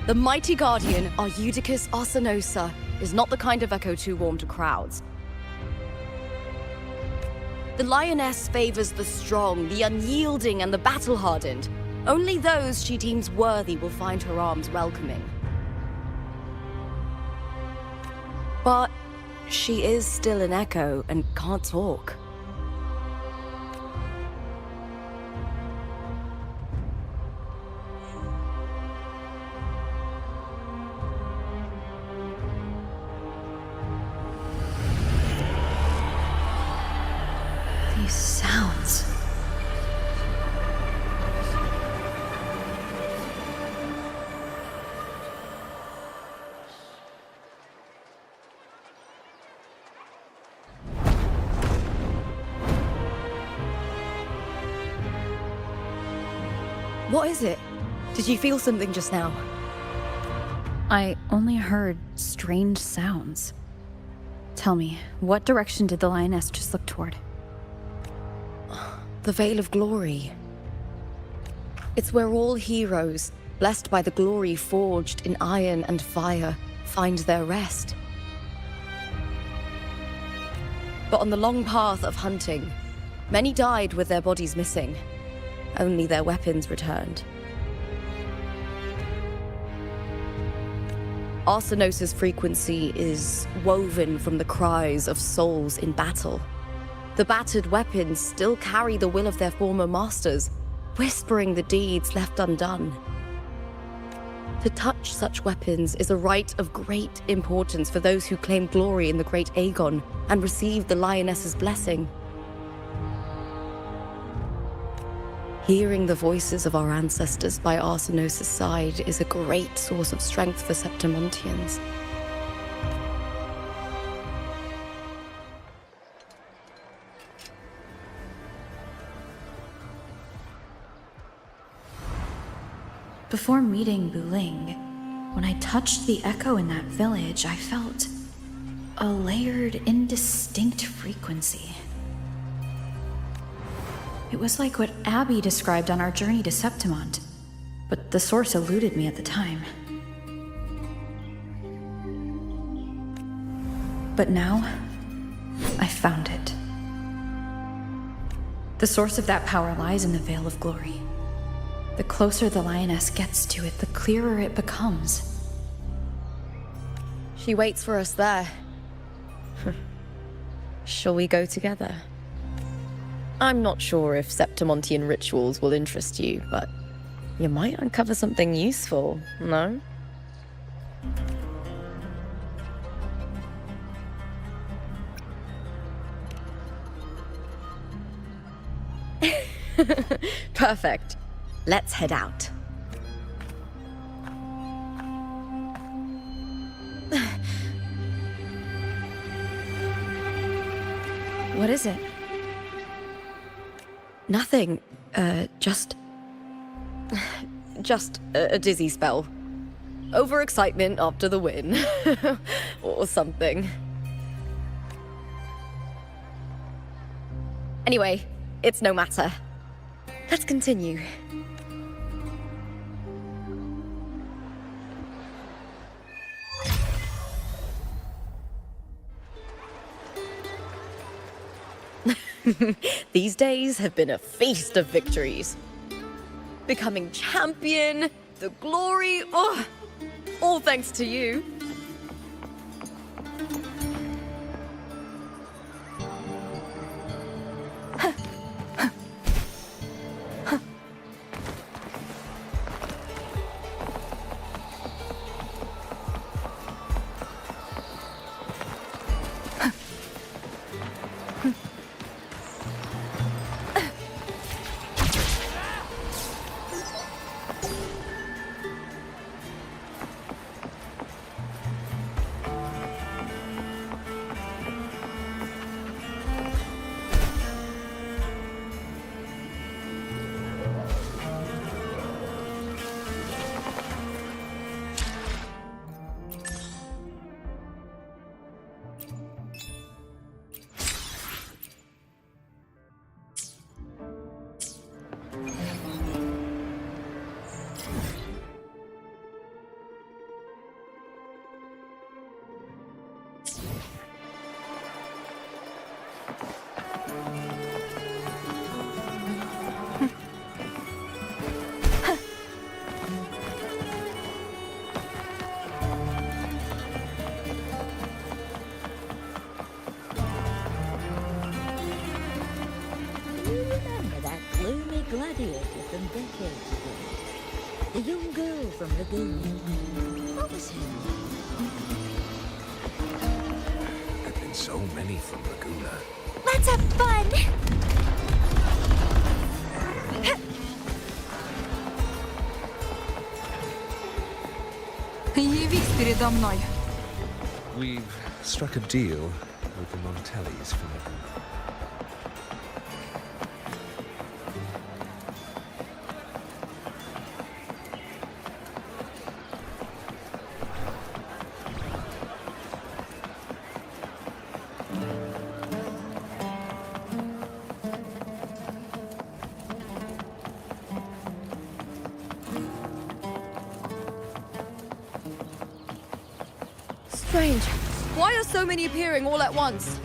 The mighty guardian, our Eudicus Arsenosa, is not the kind of echo too warm to crowds. The lioness favors the strong, the unyielding, and the battle-hardened. Only those she deems worthy will find her arms welcoming. But she is still an echo and can't talk. These sounds. What is it? Did you feel something just now? I only heard strange sounds. Tell me, what direction did the lioness just look toward? The Veil of Glory. It's where all heroes, blessed by the glory forged in iron and fire, find their rest. But on the long path of hunting, many died with their bodies missing. Only their weapons returned. Arsinosis' frequency is woven from the cries of souls in battle. The battered weapons still carry the will of their former masters, whispering the deeds left undone. To touch such weapons is a rite of great importance for those who claim glory in the great Aegon and receive the Lioness's blessing. Hearing the voices of our ancestors by Arsinosis' side is a great source of strength for Septimontians. Before meeting Buling, when I touched the echo in that village, I felt a layered, indistinct frequency. It was like what Abby described on our journey to Septimont, but the source eluded me at the time. But now, I found it. The source of that power lies in the Veil of Glory. The closer the Lioness gets to it, the clearer it becomes. She waits for us there. Shall we go together? I'm not sure if Septimontian rituals will interest you, but you might uncover something useful, no? Perfect. Let's head out. What is it? Nothing. Just a dizzy spell. Overexcitement after the win. Or something. Anyway, it's no matter. Let's continue. These days have been a feast of victories. Becoming champion, the glory, oh, all thanks to you. Gladiator from decades ago. The young girl from Laguna. What was her name? There've been so many from Laguna. Let's have fun! Явись передо мной. We've struck a deal with the Montellis from Laguna. Strange. Why are so many appearing all at once?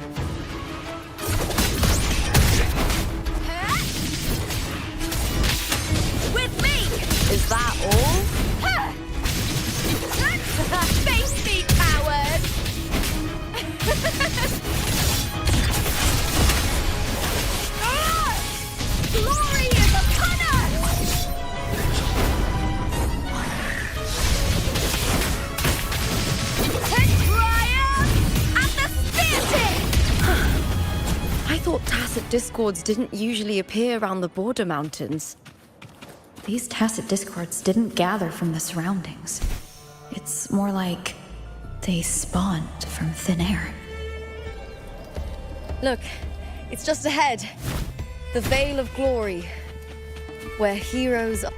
With me! Is that all? Face discords didn't usually appear around the border mountains. These tacit discords didn't gather from the surroundings. It's more like they spawned from thin air. Look, it's just ahead. The Veil of Glory, where heroes are...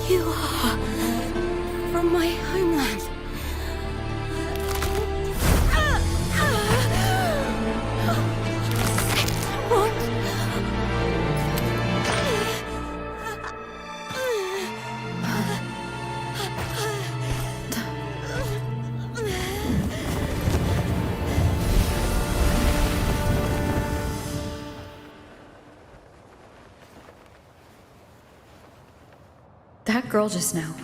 You are from my homeland. What? That girl just now,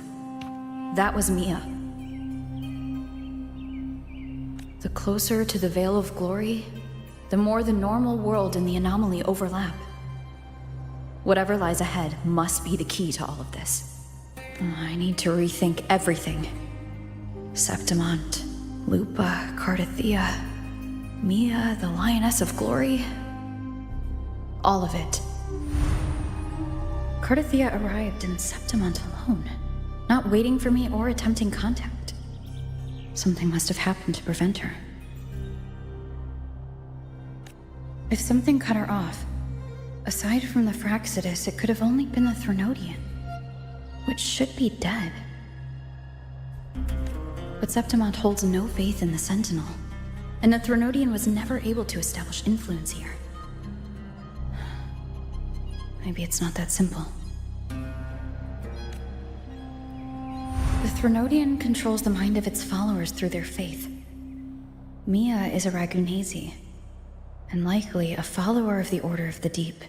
that was Mia. The closer to the Veil of Glory, the more the normal world and the anomaly overlap. Whatever lies ahead must be the key to all of this. I need to rethink everything. Septimont, Lupa, Cardathea, Mia, the Lioness of Glory. All of it. Cardathea arrived in Septimont alone, not waiting for me or attempting contact. Something must have happened to prevent her. If something cut her off, aside from the Fraxidus, it could have only been the Threnodian, which should be dead. But Septimont holds no faith in the Sentinel, and the Threnodian was never able to establish influence here. Maybe it's not that simple. The Threnodian controls the mind of its followers through their faith. Mia is a Ragunesi, and likely a follower of the Order of the Deep.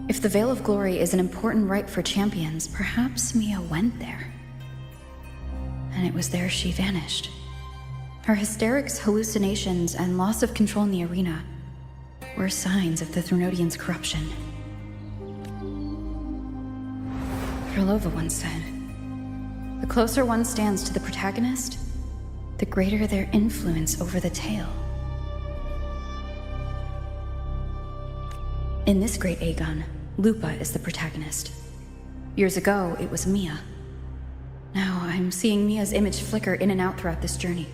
If the Veil of Glory is an important rite for champions, perhaps Mia went there. And it was there she vanished. Her hysterics, hallucinations, and loss of control in the arena were signs of the Threnodian's corruption. Krylova once said, "The closer one stands to the protagonist, the greater their influence over the tale." In this great Aegon, Lupa is the protagonist. Years ago, it was Mia. Now I'm seeing Mia's image flicker in and out throughout this journey.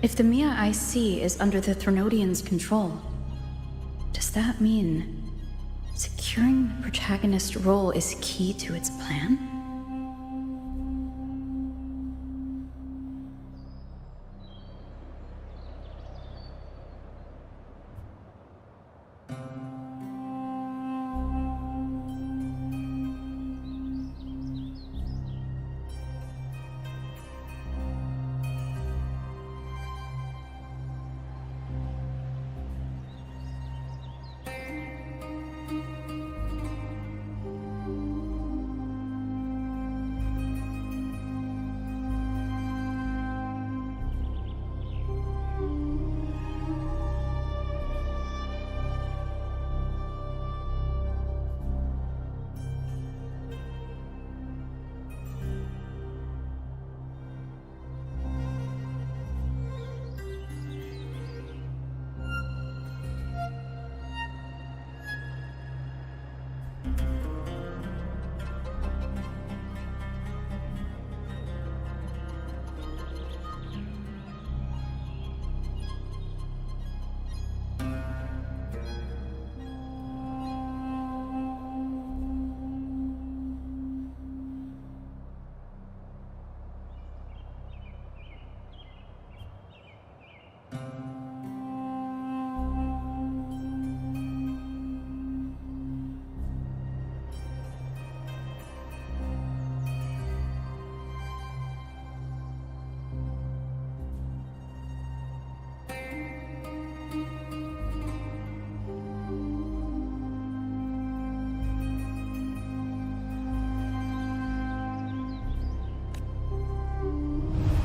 If the Mia I see is under the Threnodians' control, does that mean securing the protagonist role is key to its plan?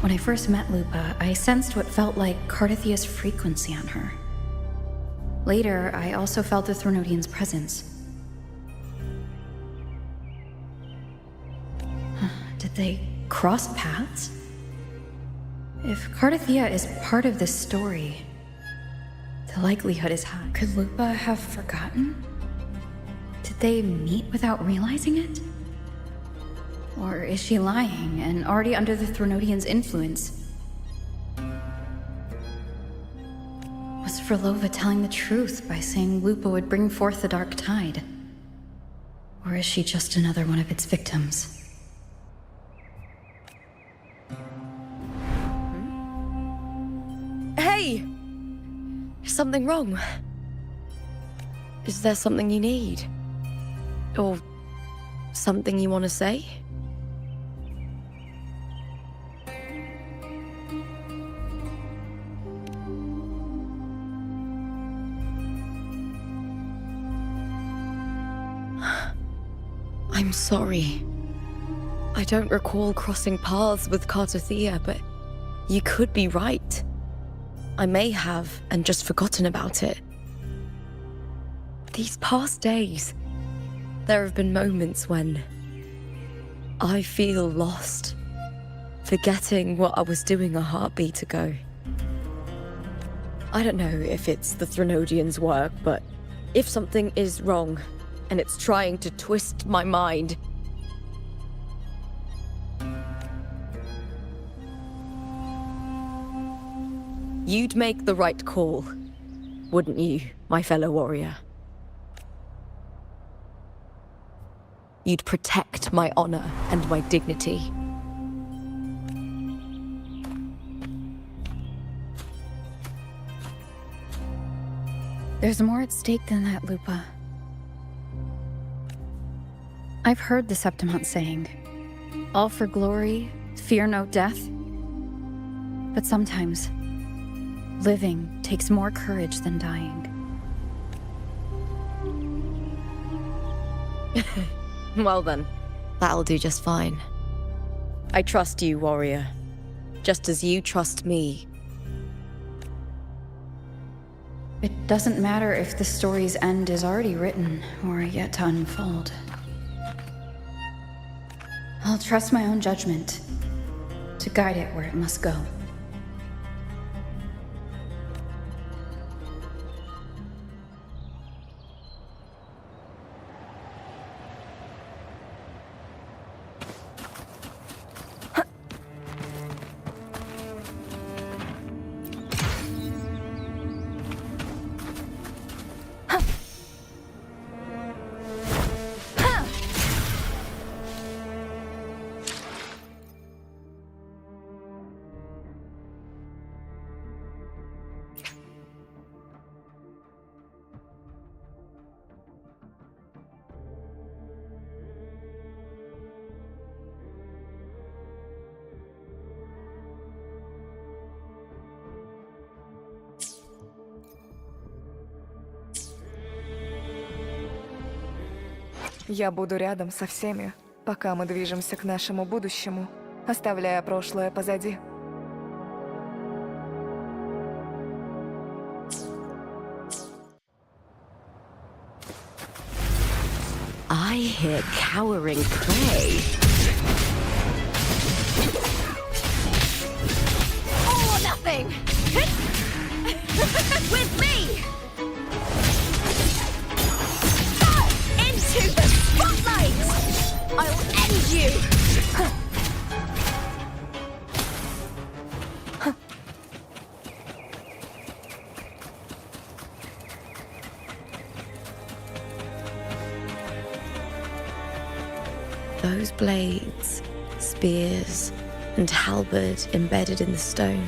When I first met Lupa, I sensed what felt like Cardathia's frequency on her. Later, I also felt the Threnodians' presence. Did they cross paths? If Cardathia is part of this story, the likelihood is high. Could Lupa have forgotten? Did they meet without realizing it? Or is she lying and already under the Threnodians' influence? Was Frolova telling the truth by saying Lupa would bring forth the Dark Tide? Or is she just another one of its victims? Hey! Is something wrong? Is there something you need? Or something you want to say? I'm sorry. I don't recall crossing paths with Cardathia, but you could be right. I may have, and just forgotten about it. These past days, there have been moments when I feel lost, forgetting what I was doing a heartbeat ago. I don't know if it's the Threnodians' work, but if something is wrong, and it's trying to twist my mind, you'd make the right call, wouldn't you, my fellow warrior? You'd protect my honor and my dignity. There's more at stake than that, Lupa. I've heard the Septimont saying, all for glory, fear no death. But sometimes, living takes more courage than dying. Well then, that'll do just fine. I trust you, warrior, just as you trust me. It doesn't matter if the story's end is already written or yet to unfold. I'll trust my own judgment to guide it where it must go. Я буду рядом со всеми, пока мы движемся к нашему будущему, оставляя прошлое позади. I hear cowering prey. All or nothing! With me! Into the spotlight! I'll end you! Those blades, spears, and halberd embedded in the stone.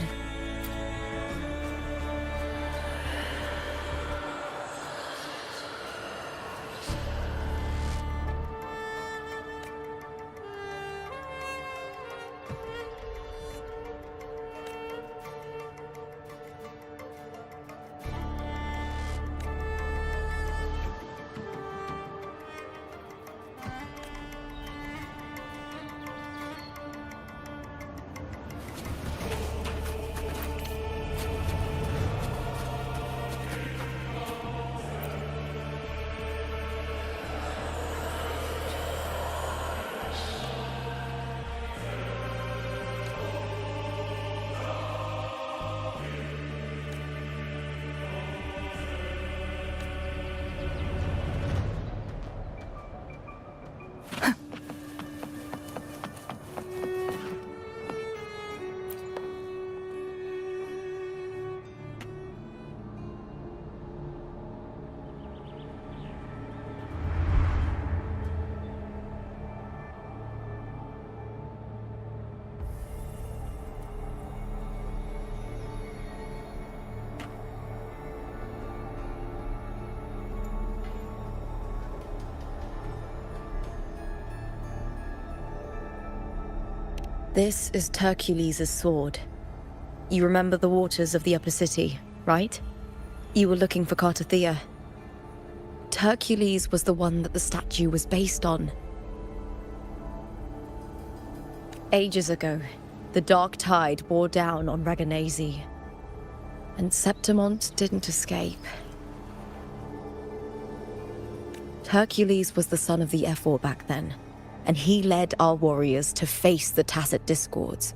This is Hercules' sword. You remember the waters of the upper city, right? You were looking for Cartothea. Hercules was the one that the statue was based on. Ages ago, the dark tide bore down on Raganese, and Septimont didn't escape. Hercules was the son of the Ephor back then, and he led our warriors to face the Tacit discords.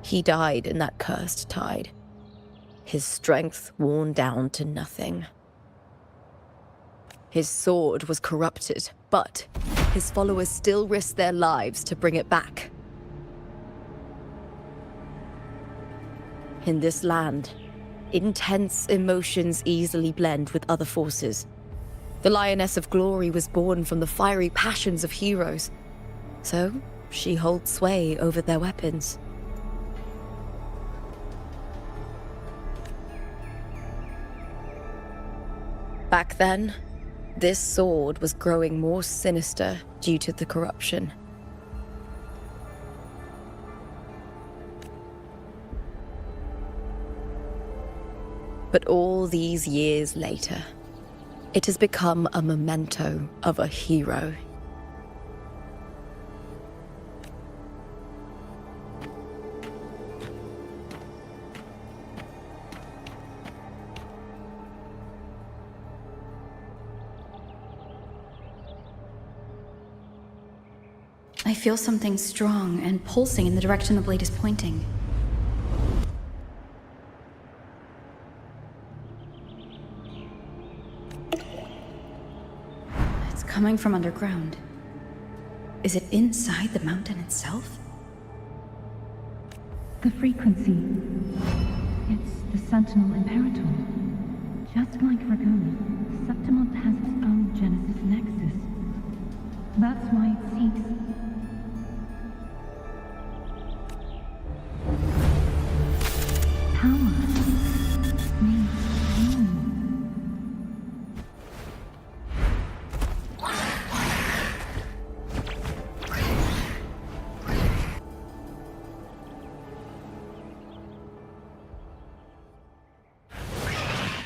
He died in that cursed tide, his strength worn down to nothing. His sword was corrupted, but his followers still risked their lives to bring it back. In this land, intense emotions easily blend with other forces. The Lioness of Glory was born from the fiery passions of heroes, so she holds sway over their weapons. Back then, this sword was growing more sinister due to the corruption. But all these years later, it has become a memento of a hero. I feel something strong and pulsing in the direction the blade is pointing. It's coming from underground. Is it inside the mountain itself? The frequency. It's the Sentinel Imperator. Just like Ragoni, Septimont has its own Genesis Nexus. That's why it seeks. Power needs fuel.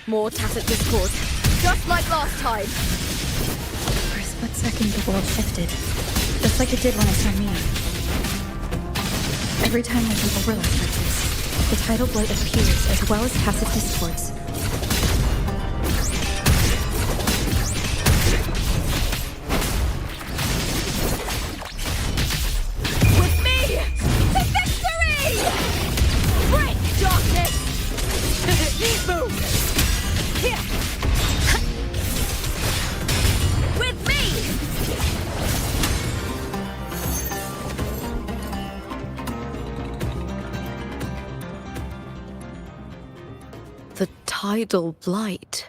More Tacit discord, just like last time. But second, the world shifted. Just like it did when I saw Mia. Every time there's an overlap like this, the tidal blight appears as well as passive discords. With me! To victory! Break darkness! Boom! Here! With me! The tidal blight.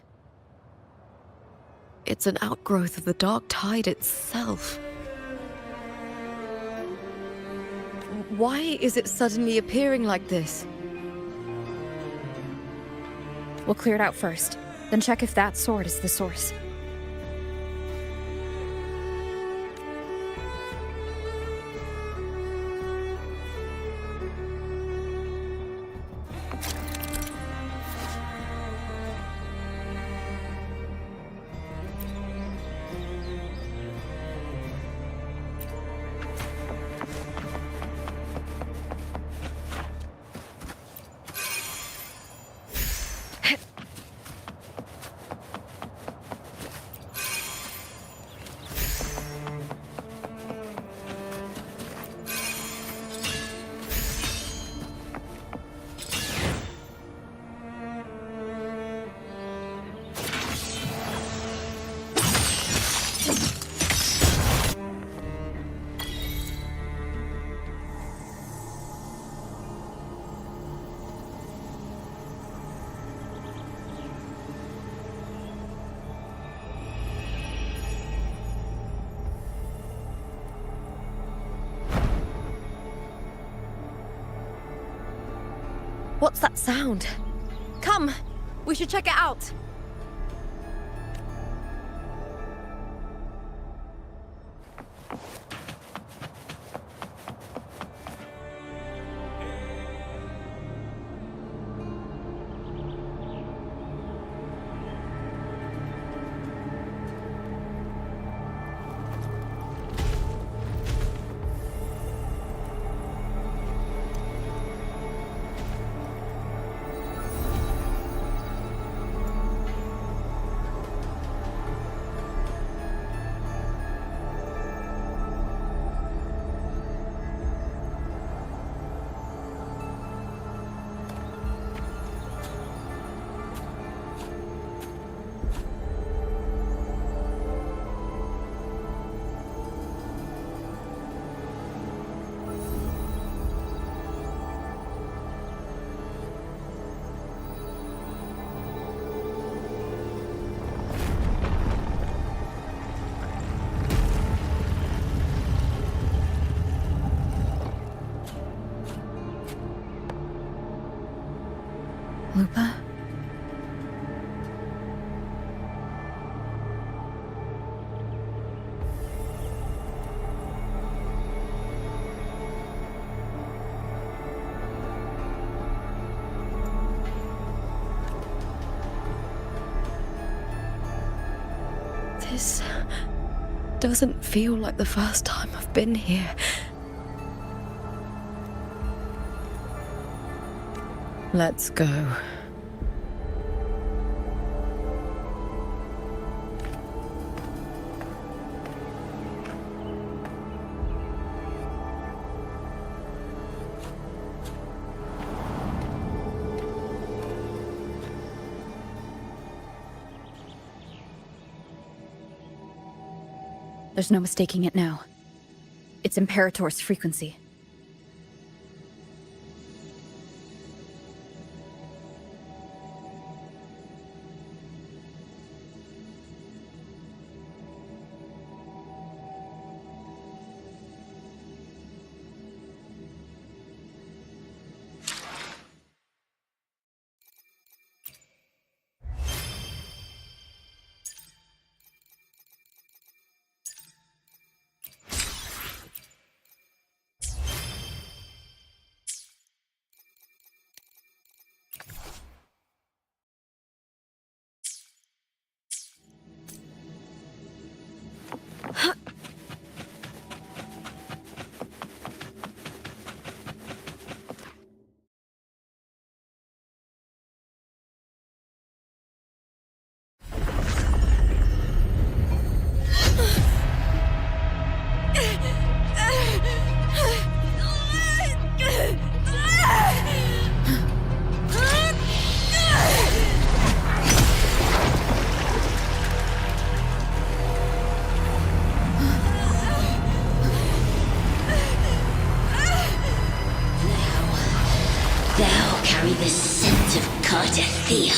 It's an outgrowth of the dark tide itself. Why is it suddenly appearing like this? We'll clear it out first, then check if that sword is the source. What's that sound? Come, we should check it out. Lupa? This doesn't feel like the first time I've been here. Let's go. There's no mistaking it now. It's Imperator's frequency. carry the scent of Cardathia.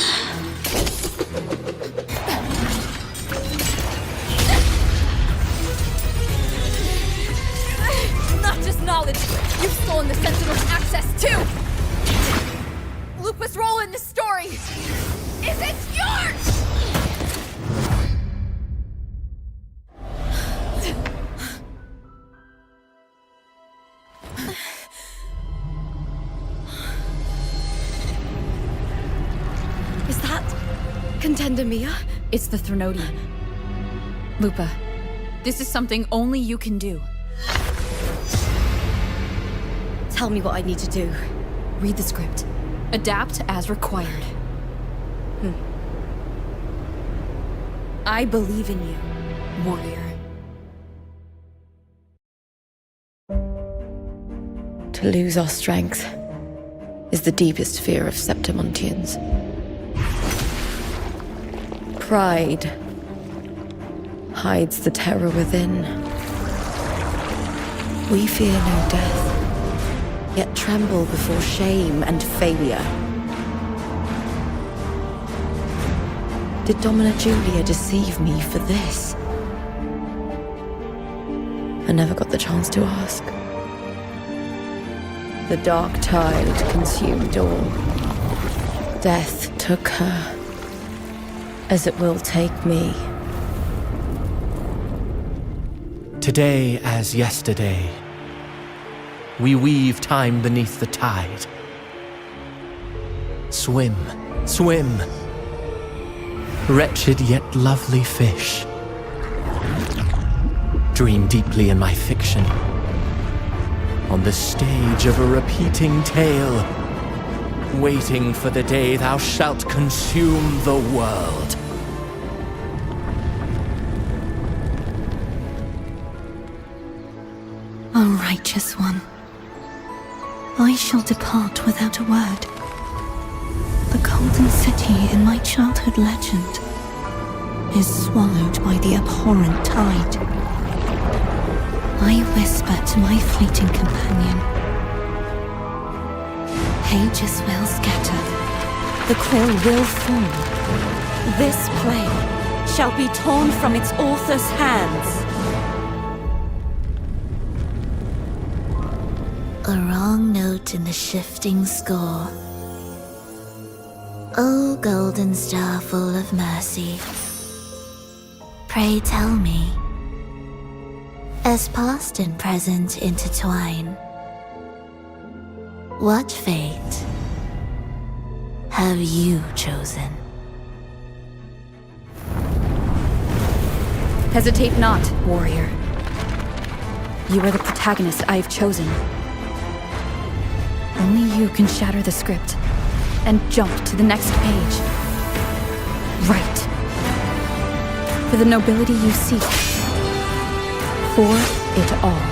Not just knowledge, you've stolen the Sentinel's access too! Lupus' role in this story isn't yours! Is that Contender Mia? It's the Threnodian. Lupa, this is something only you can do. Tell me what I need to do. Read the script. Adapt as required. I believe in you, warrior. To lose our strength is the deepest fear of Septimontians. Pride hides the terror within. We fear no death, yet tremble before shame and failure. Did Domina Julia deceive me for this? I never got the chance to ask. The dark tide consumed all. Death took her, as it will take me. Today as yesterday, we weave time beneath the tide. Swim, swim, wretched yet lovely fish. Dream deeply in my fiction, on the stage of a repeating tale, waiting for the day thou shalt consume the world. O righteous one, I shall depart without a word. The golden city in my childhood legend is swallowed by the abhorrent tide. I whisper to my fleeting companion. Pages will scatter, the quill will fall. This play shall be torn from its author's hands. A wrong note in the shifting score. O golden star full of mercy, pray tell me, as past and present intertwine, what fate have you chosen? Hesitate not, warrior. You are the protagonist I have chosen. Only you can shatter the script and jump to the next page. Right. For the nobility you seek. For it all.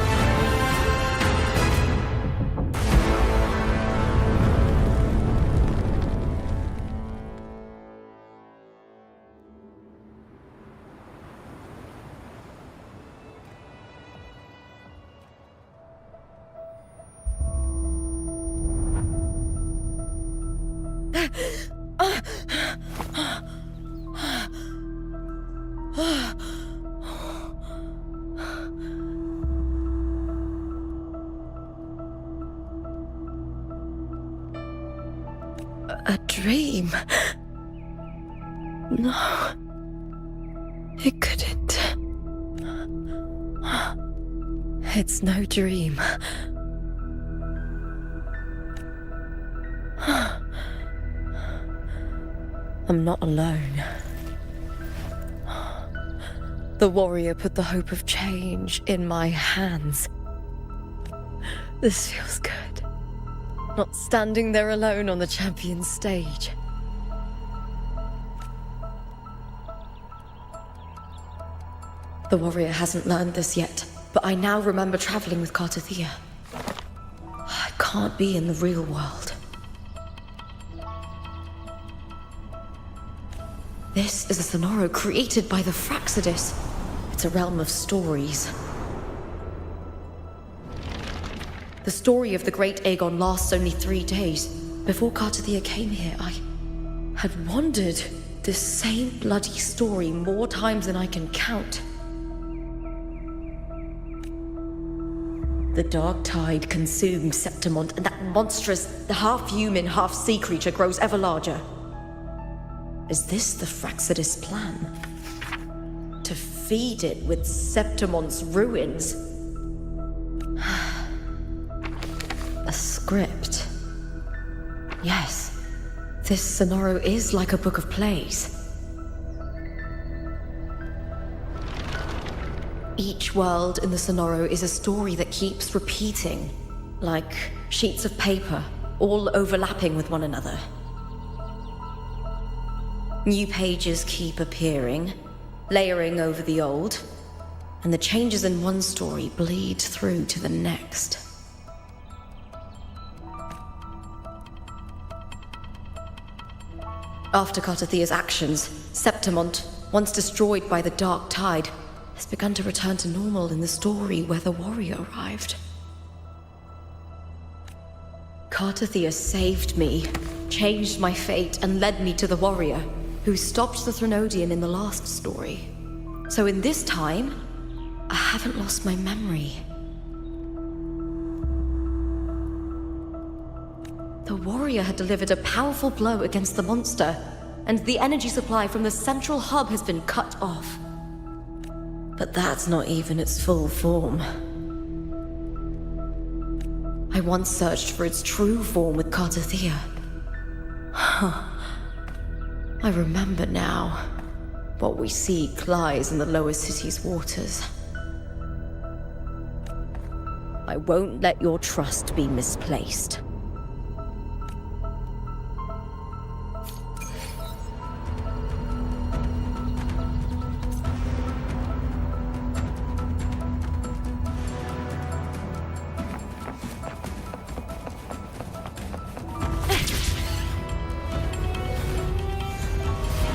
A dream? No. It couldn't. It's no dream. I'm not alone. The warrior put the hope of change in my hands. This feels good. Not standing there alone on the champion's stage. The warrior hasn't learned this yet, but I now remember traveling with Cardathia. I can't be in the real world. This is a Sonoro created by the Fraxidus. It's a realm of stories. The story of the great Aegon lasts only 3 days, Before Cartathea came here, I had wandered this same bloody story more times than I can count. The dark tide consumes Septimont, and that monstrous, half-human, half-sea creature grows ever larger. Is this the Fraxidus plan? To feed it with Septimont's ruins? A script. Yes, this Sonoro is like a book of plays. Each world in the Sonoro is a story that keeps repeating, like sheets of paper, all overlapping with one another. New pages keep appearing, layering over the old, and the changes in one story bleed through to the next. After Cartathea's actions, Septimont, once destroyed by the dark tide, has begun to return to normal in the story where the warrior arrived. Cartathea saved me, changed my fate, and led me to the warrior, who stopped the Threnodian in the last story. So in this time, I haven't lost my memory. The warrior had delivered a powerful blow against the monster, and the energy supply from the central hub has been cut off. But that's not even its full form. I once searched for its true form with Cartathea. I remember now. What we seek lies in the lower city's waters. I won't let your trust be misplaced.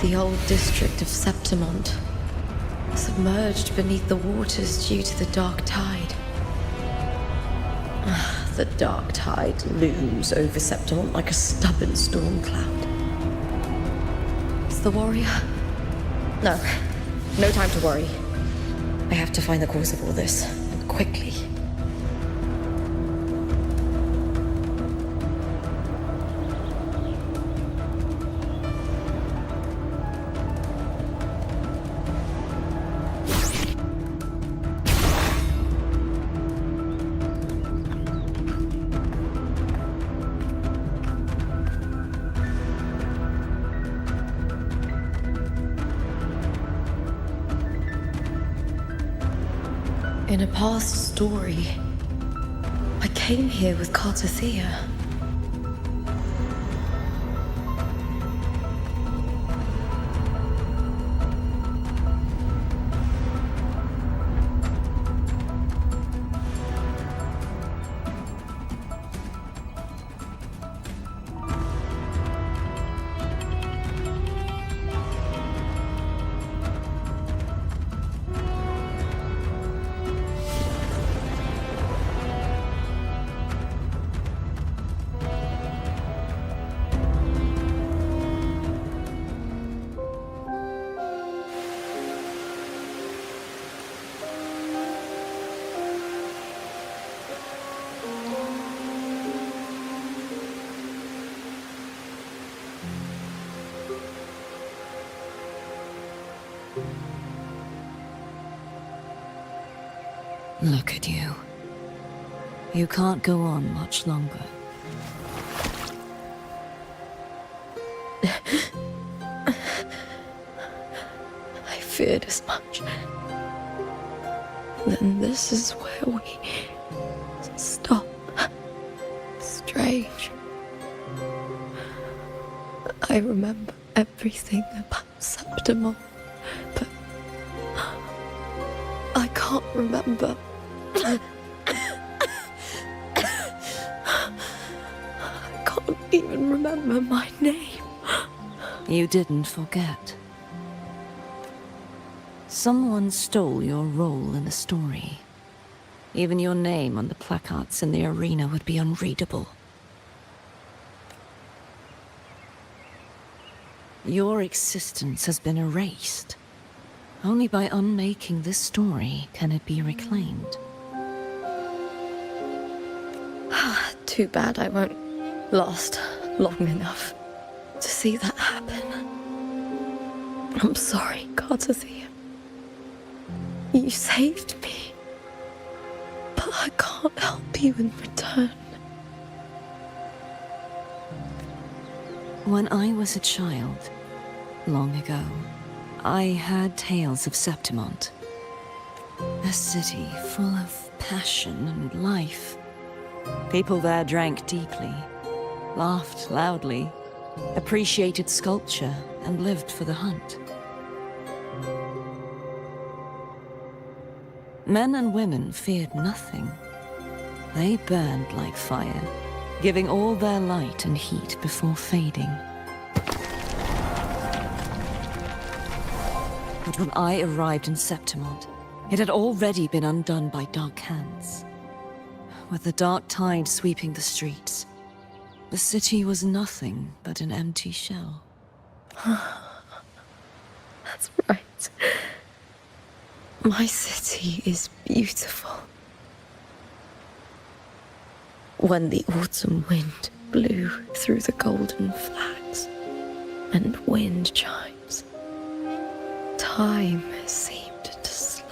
The old district of Septimont, submerged beneath the waters due to the dark tide. The dark tide looms over Septimont like a stubborn storm cloud. Is the warrior? No time to worry. I have to find the cause of all this, and quickly. In a past story, I came here with Cartathea. Look at you. You can't go on much longer. I feared as much. Then this is where we stop. Strange. I remember everything about Septimont, but I can't remember. I can't even remember my name. You didn't forget. Someone stole your role in the story. Even your name on the placards in the arena would be unreadable. Your existence has been erased. Only by unmaking this story can it be reclaimed. Too bad I won't last long enough to see that happen. I'm sorry, Catathea. You saved me, but I can't help you in return. When I was a child, long ago, I heard tales of Septimont. A city full of passion and life. People there drank deeply, laughed loudly, appreciated sculpture, and lived for the hunt. Men and women feared nothing. They burned like fire, giving all their light and heat before fading. But when I arrived in Septimont, it had already been undone by dark hands. With the dark tide sweeping the streets, the city was nothing but an empty shell. That's right. My city is beautiful. When the autumn wind blew through the golden flags and wind chimes, time seemed to slow.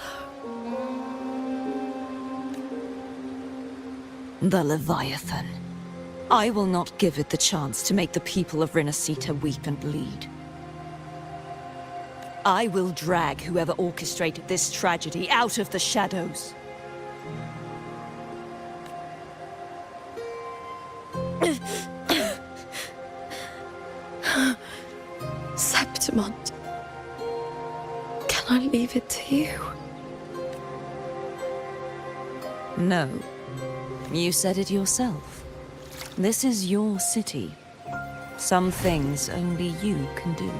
The Leviathan. I will not give it the chance to make the people of Rinasita weep and bleed. I will drag whoever orchestrated this tragedy out of the shadows. Septimont, can I leave it to you? No. You said it yourself. This is your city. Some things only you can do.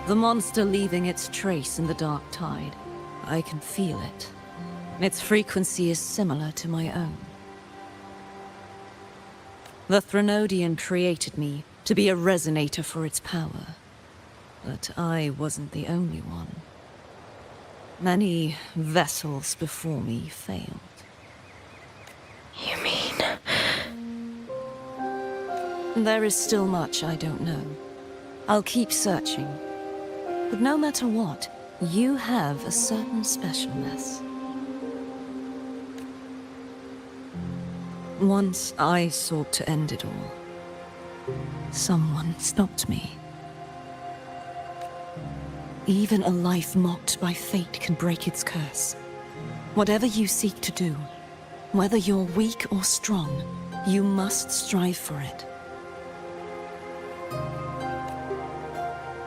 The monster leaving its trace in the dark tide. I can feel it. Its frequency is similar to my own. The Threnodian created me to be a resonator for its power. But I wasn't the only one. Many vessels before me failed. You mean? There is still much I don't know. I'll keep searching. But no matter what, you have a certain specialness. Once I sought to end it all. Someone stopped me. Even a life mocked by fate can break its curse. Whatever you seek to do, whether you're weak or strong, you must strive for it.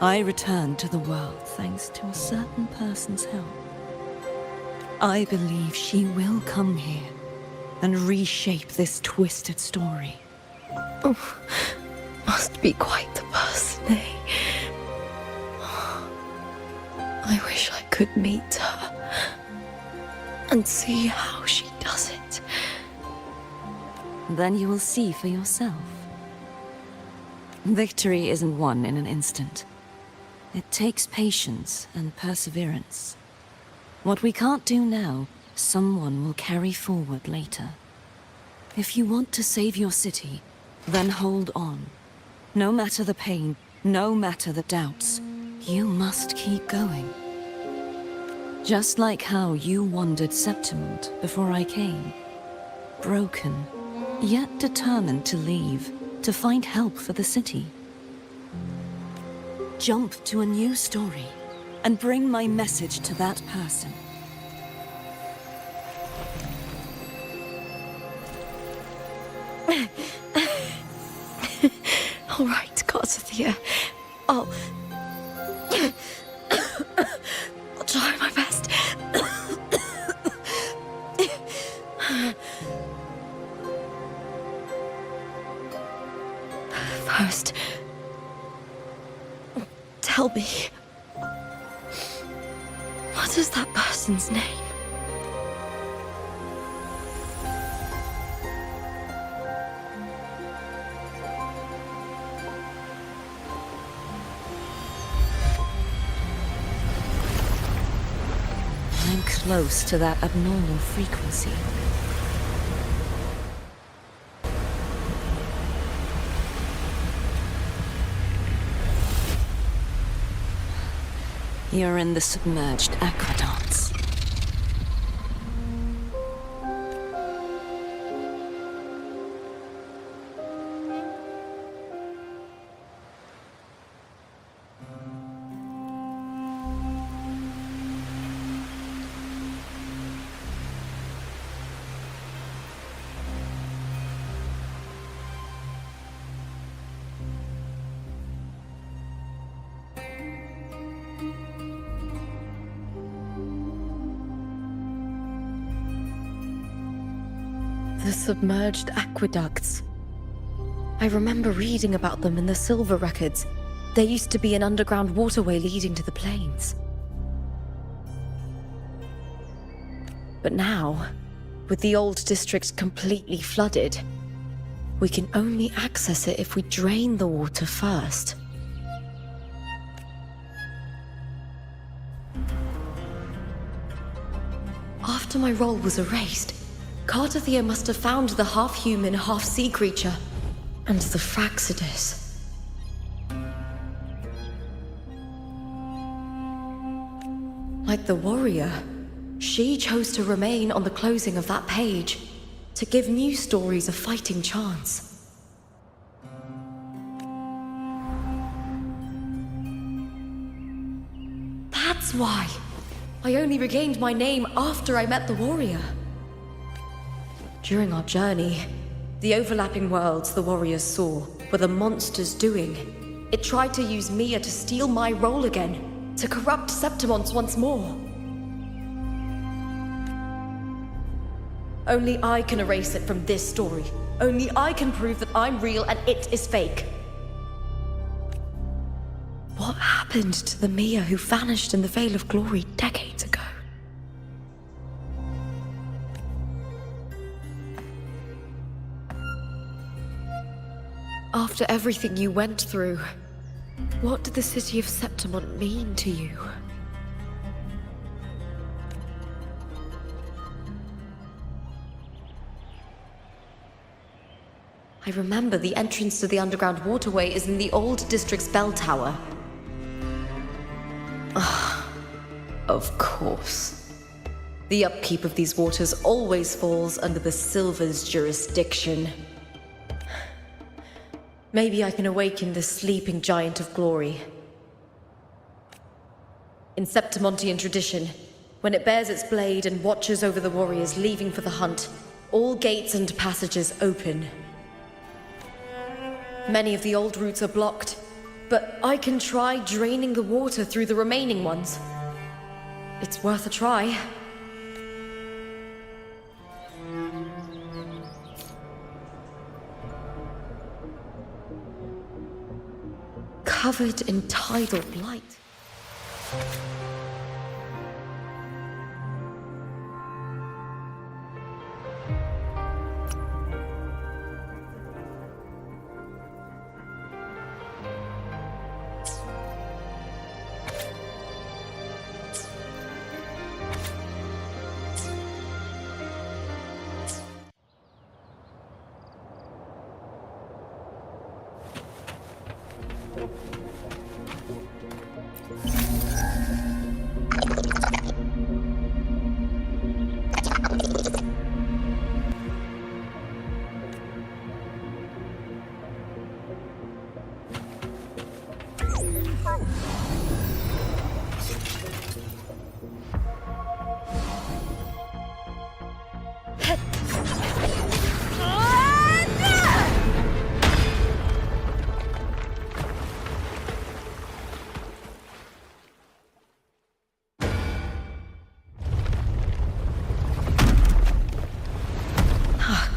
I returned to the world thanks to a certain person's help. I believe she will come here and reshape this twisted story. Oh, must be quite the person, eh? I wish I could meet her and see how she does it. Then you will see for yourself. Victory isn't won in an instant. It takes patience and perseverance. What we can't do now, someone will carry forward later. If you want to save your city, then hold on. No matter the pain, no matter the doubts, you must keep going. Just like how you wandered Septimont before I came. Broken, yet determined to leave, to find help for the city. Jump to a new story, and bring my message to that person. All right, Catathea. I'll try my best. First, tell me, what is that person's name? close to that abnormal frequency. You're in the submerged aqueducts. The submerged aqueducts. I remember reading about them in the Silver records. There used to be an underground waterway leading to the plains. But now, with the old district completely flooded, we can only access it if we drain the water first. After my role was erased, Cartathea must have found the half-human, half-sea creature, and the Fraxidus. Like the warrior, she chose to remain on the closing of that page, to give new stories a fighting chance. That's why I only regained my name after I met the warrior. During our journey, the overlapping worlds the warriors saw were the monsters doing. It tried to use Mia to steal my role again, to corrupt Septimont once more. Only I can erase it from this story. Only I can prove that I'm real and it is fake. What happened to the Mia who vanished in the Veil of Glory decades ago? After everything you went through, what did the city of Septimont mean to you? I remember the entrance to the underground waterway is in the old district's bell tower. Of course. The upkeep of these waters always falls under the Silver's jurisdiction. Maybe I can awaken the sleeping giant of glory. In Septimontian tradition, when it bears its blade and watches over the warriors leaving for the hunt, all gates and passages open. Many of the old routes are blocked, but I can try draining the water through the remaining ones. It's worth a try. Covered in tidal light.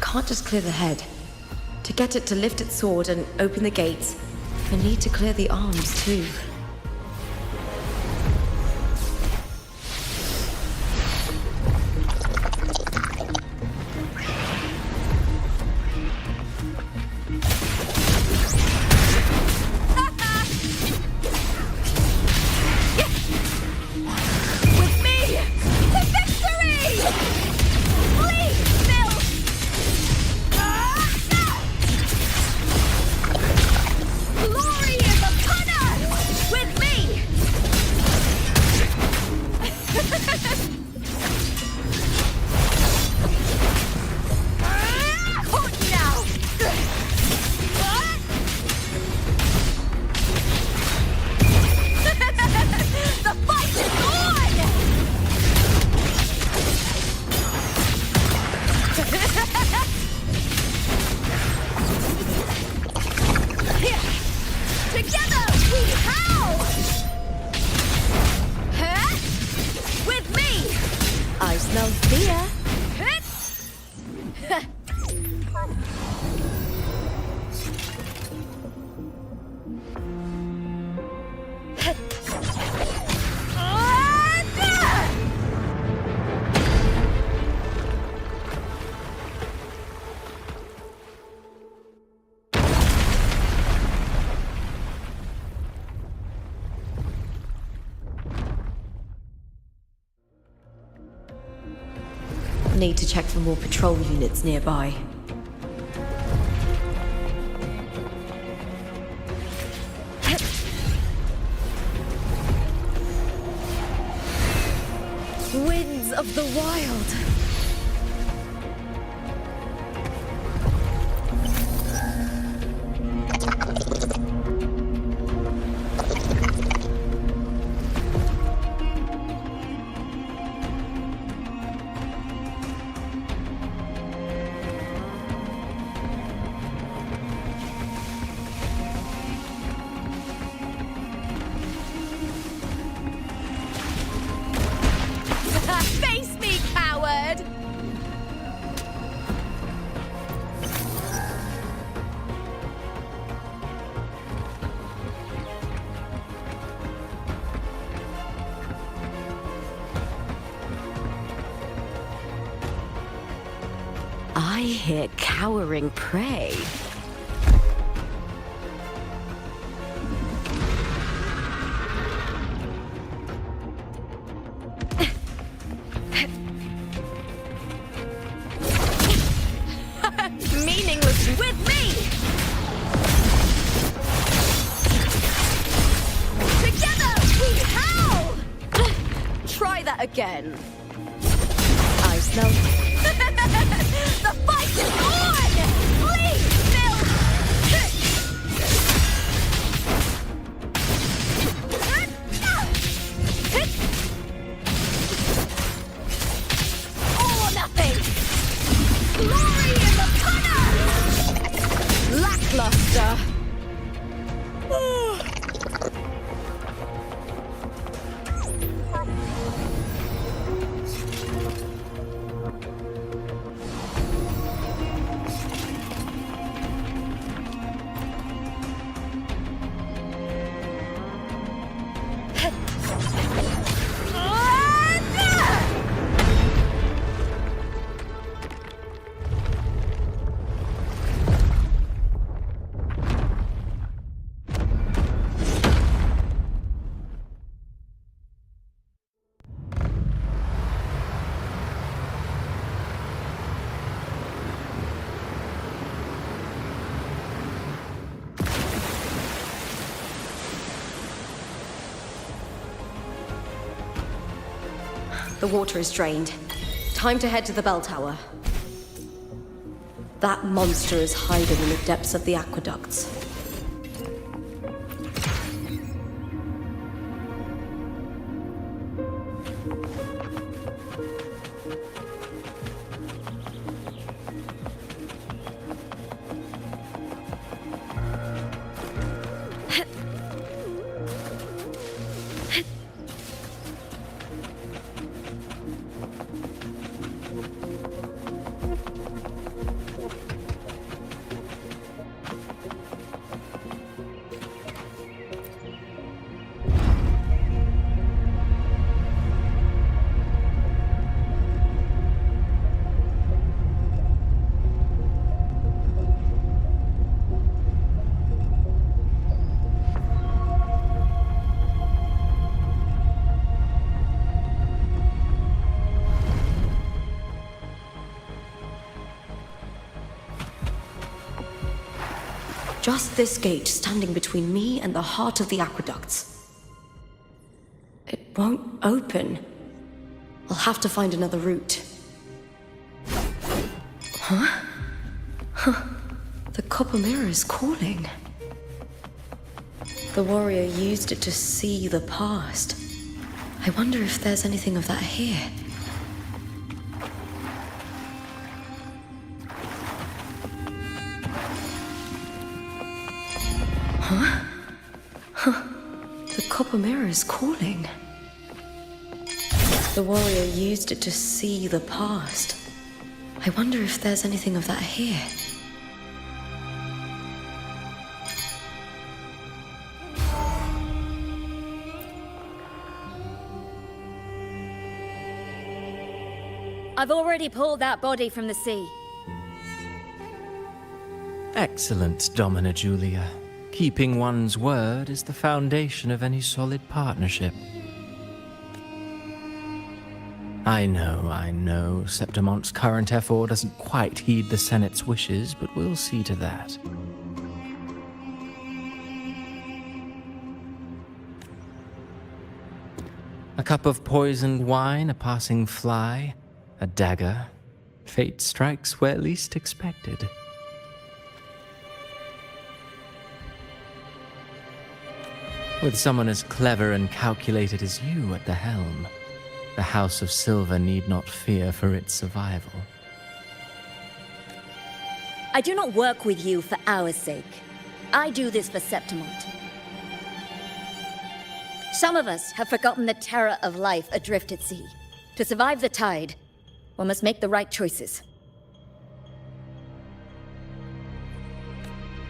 Can't just clear the head. To get it to lift its sword and open the gates, I need to clear the arms too. With me! To victory! We howl! Huh? With me! I smell fear. Need to check for more patrol units nearby. Winds of the wild. Face me, coward! I hear cowering prey. Meaningless with me! Together we howl! Try that again. I smell... The fight is on! Please, Bill! All or nothing! Glory in the punter! Lackluster! The water is drained. Time to head to the bell tower. That monster is hiding in the depths of the aqueducts. Just this gate standing between me and the heart of the aqueducts. It won't open. I'll have to find another route. Huh? Huh. The copper mirror is calling. The warrior used it to see the past. I wonder if there's anything of that here. Huh? The copper mirror is calling. The warrior used it to see the past. I wonder if there's anything of that here. I've already pulled that body from the sea. Excellent, Domina Julia. Keeping one's word is the foundation of any solid partnership. I know, Septimont's current effort doesn't quite heed the Senate's wishes, but we'll see to that. A cup of poisoned wine, a passing fly, a dagger. Fate strikes where least expected. With someone as clever and calculated as you at the helm, the House of Silver need not fear for its survival. I do not work with you for our sake. I do this for Septimont. Some of us have forgotten the terror of life adrift at sea. To survive the tide, one must make the right choices.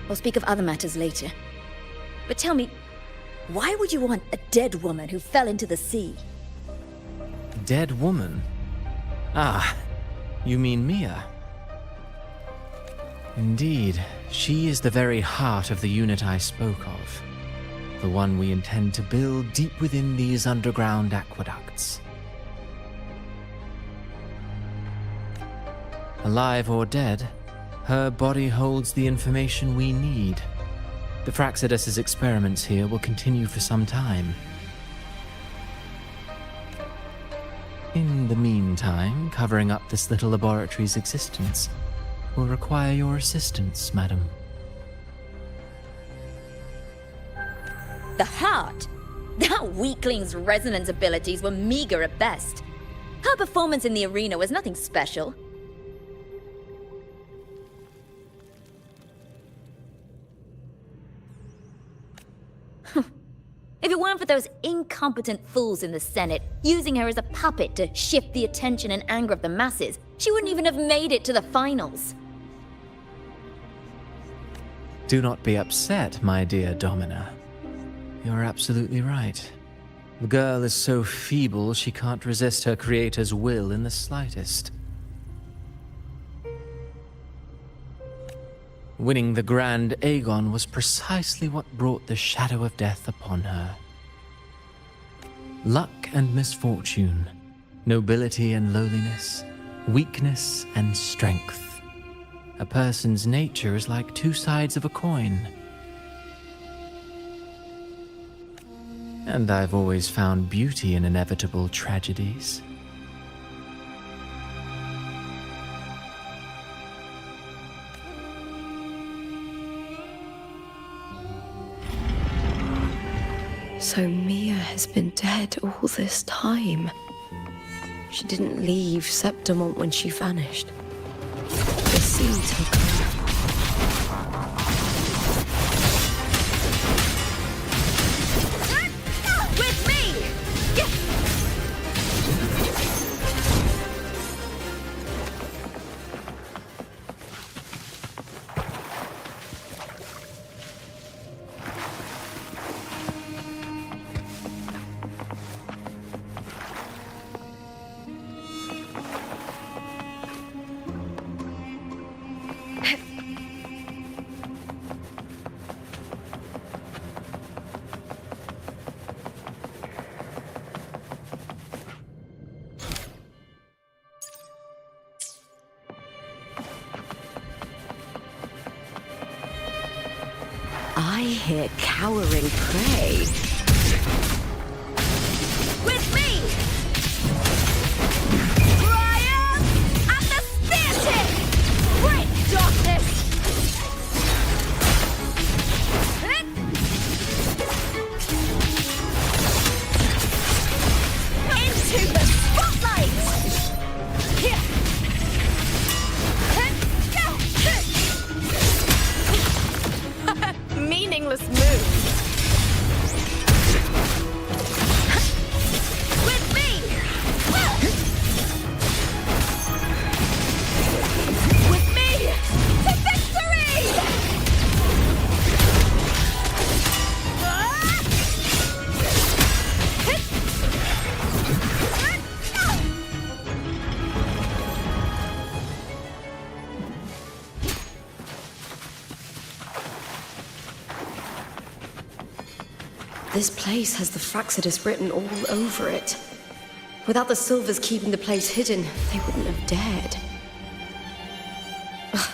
We'll speak of other matters later. But tell me, why would you want a dead woman who fell into the sea? Dead woman? Ah, you mean Mia? Indeed, she is the very heart of the unit I spoke of. The one we intend to build deep within these underground aqueducts. Alive or dead, her body holds the information we need. The Fraxidus's experiments here will continue for some time. In the meantime, covering up this little laboratory's existence will require your assistance, madam. The heart? That weakling's resonance abilities were meager at best. Her performance in the arena was nothing special. If it weren't for those incompetent fools in the Senate using her as a puppet to shift the attention and anger of the masses, she wouldn't even have made it to the finals. Do not be upset, my dear Domina. You're absolutely right. The girl is so feeble she can't resist her creator's will in the slightest. Winning the Grand Aegon was precisely what brought the shadow of death upon her. Luck and misfortune, nobility and lowliness, weakness and strength. A person's nature is like two sides of a coin. And I've always found beauty in inevitable tragedies. So Mia has been dead all this time. She didn't leave Septimont when she vanished. The sea took her. With me! I hear cowering prey. With me! Triumph at the spear tip! Break darkness! Into the spotlight! Meaningless move. This place has the Fraxidus written all over it. Without the Silvers keeping the place hidden, they wouldn't have dared. Ugh,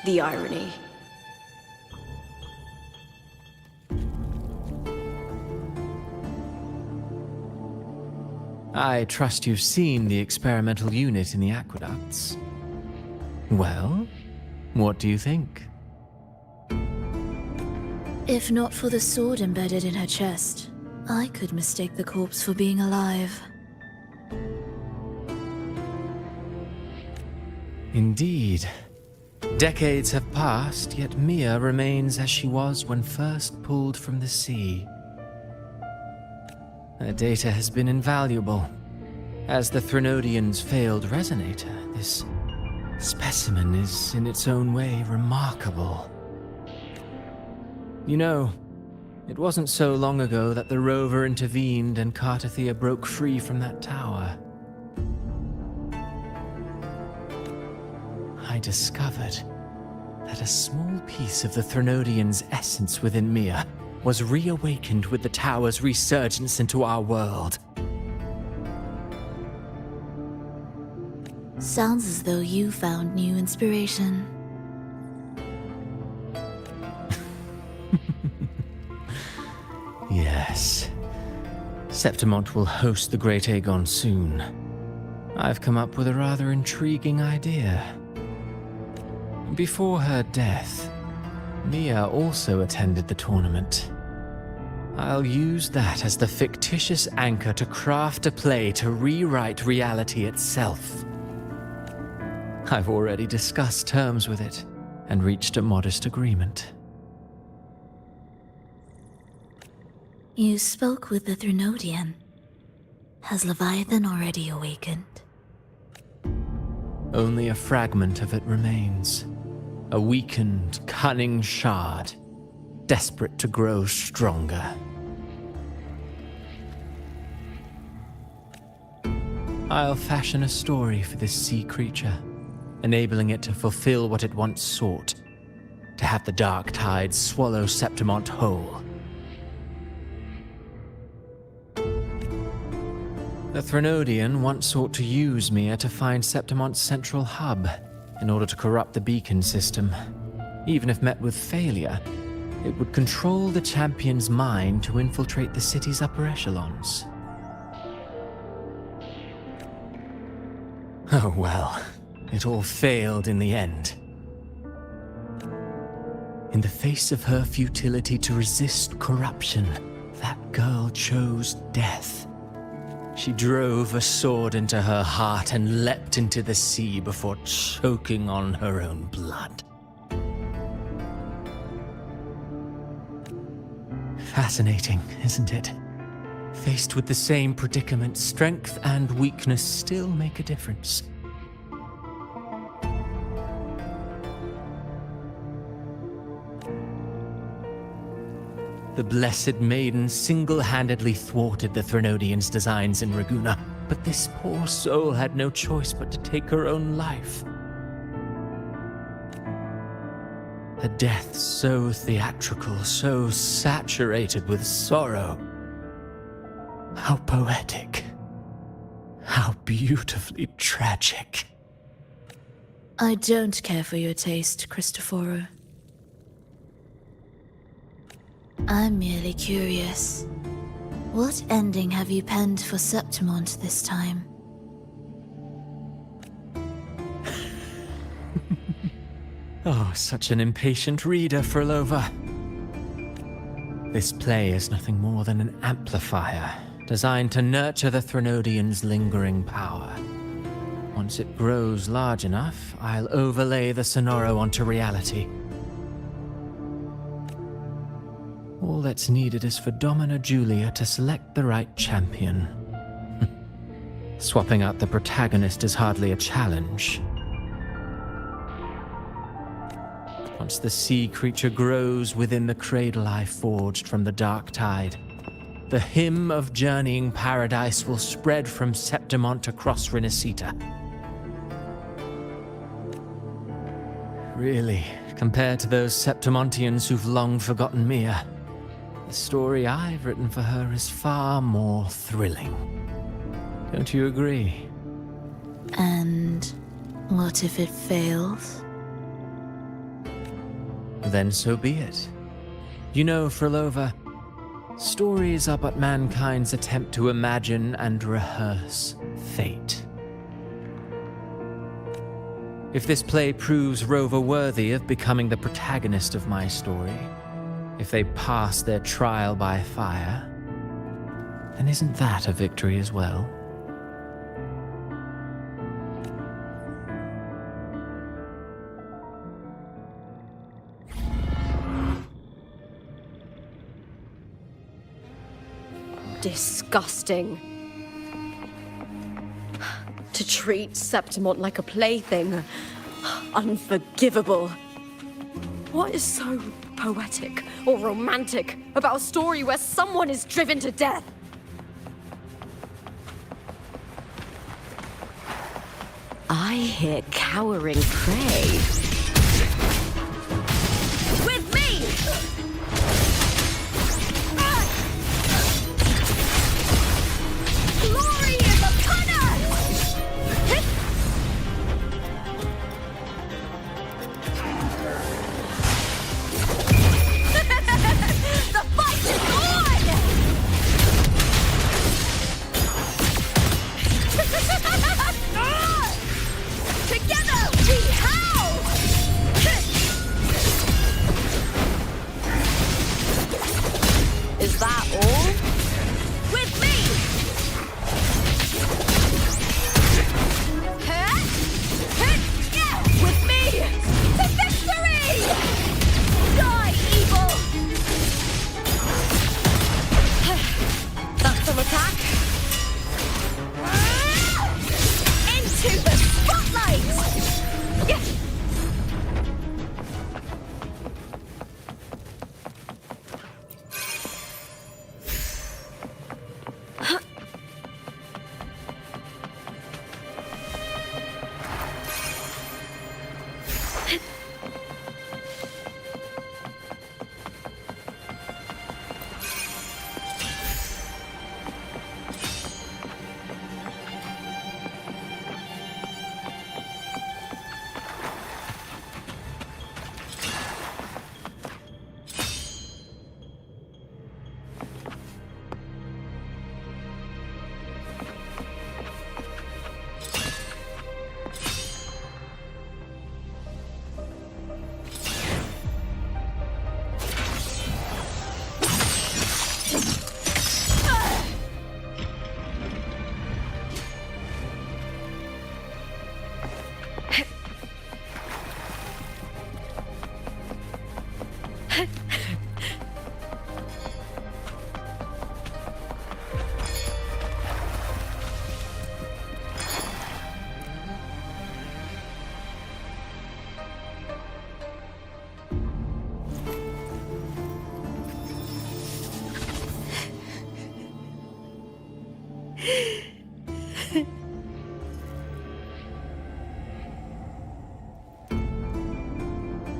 the irony. I trust you've seen the experimental unit in the aqueducts. Well, what do you think? If not for the sword embedded in her chest, I could mistake the corpse for being alive. Indeed. Decades have passed, yet Mia remains as she was when first pulled from the sea. Her data has been invaluable. As the Threnodians' failed resonator, this specimen is in its own way remarkable. You know, it wasn't so long ago that the rover intervened and Cartathea broke free from that tower. I discovered that a small piece of the Threnodians' essence within Mia was reawakened with the tower's resurgence into our world. Sounds as though you found new inspiration. Yes. Septimont will host the Great Aegon soon. I've come up with a rather intriguing idea. Before her death, Mia also attended the tournament. I'll use that as the fictitious anchor to craft a play to rewrite reality itself. I've already discussed terms with it and reached a modest agreement. You spoke with the Threnodian. Has Leviathan already awakened? Only a fragment of it remains. A weakened, cunning shard, desperate to grow stronger. I'll fashion a story for this sea creature, enabling it to fulfill what it once sought, to have the dark tide swallow Septimont whole. The Threnodian once sought to use Mia to find Septimont's central hub in order to corrupt the beacon system. Even if met with failure, it would control the champion's mind to infiltrate the city's upper echelons. Oh well, it all failed in the end. In the face of her futility to resist corruption, that girl chose death. She drove a sword into her heart and leapt into the sea before choking on her own blood. Fascinating, isn't it? Faced with the same predicament, strength and weakness still make a difference. The Blessed Maiden single-handedly thwarted the Threnodians' designs in Raguna, but this poor soul had no choice but to take her own life. A death so theatrical, so saturated with sorrow. How poetic. How beautifully tragic. I don't care for your taste, Christophoro. I'm merely curious. What ending have you penned for Septimont this time? Oh, such an impatient reader, Frolova. This play is nothing more than an amplifier, designed to nurture the Threnodian's lingering power. Once it grows large enough, I'll overlay the Sonoro onto reality. All that's needed is for Domina Julia to select the right champion. Swapping out the protagonist is hardly a challenge. Once the sea creature grows within the cradle I forged from the dark tide, the hymn of journeying paradise will spread from Septimont across Renacita. Really, compared to those Septimontians who've long forgotten Mia, the story I've written for her is far more thrilling. Don't you agree? And what if it fails? Then so be it. You know, Frolova, stories are but mankind's attempt to imagine and rehearse fate. If this play proves Rover worthy of becoming the protagonist of my story, if they pass their trial by fire, then isn't that a victory as well? Disgusting. To treat Septimont like a plaything. Unforgivable. What is so poetic or romantic about a story where someone is driven to death? I hear cowering prey. With me! Glory is upon us! The fight is on! Together we howl! Is that all? With me! With me! To victory! Die, evil! That's some attack. Into the spotlight! Yes!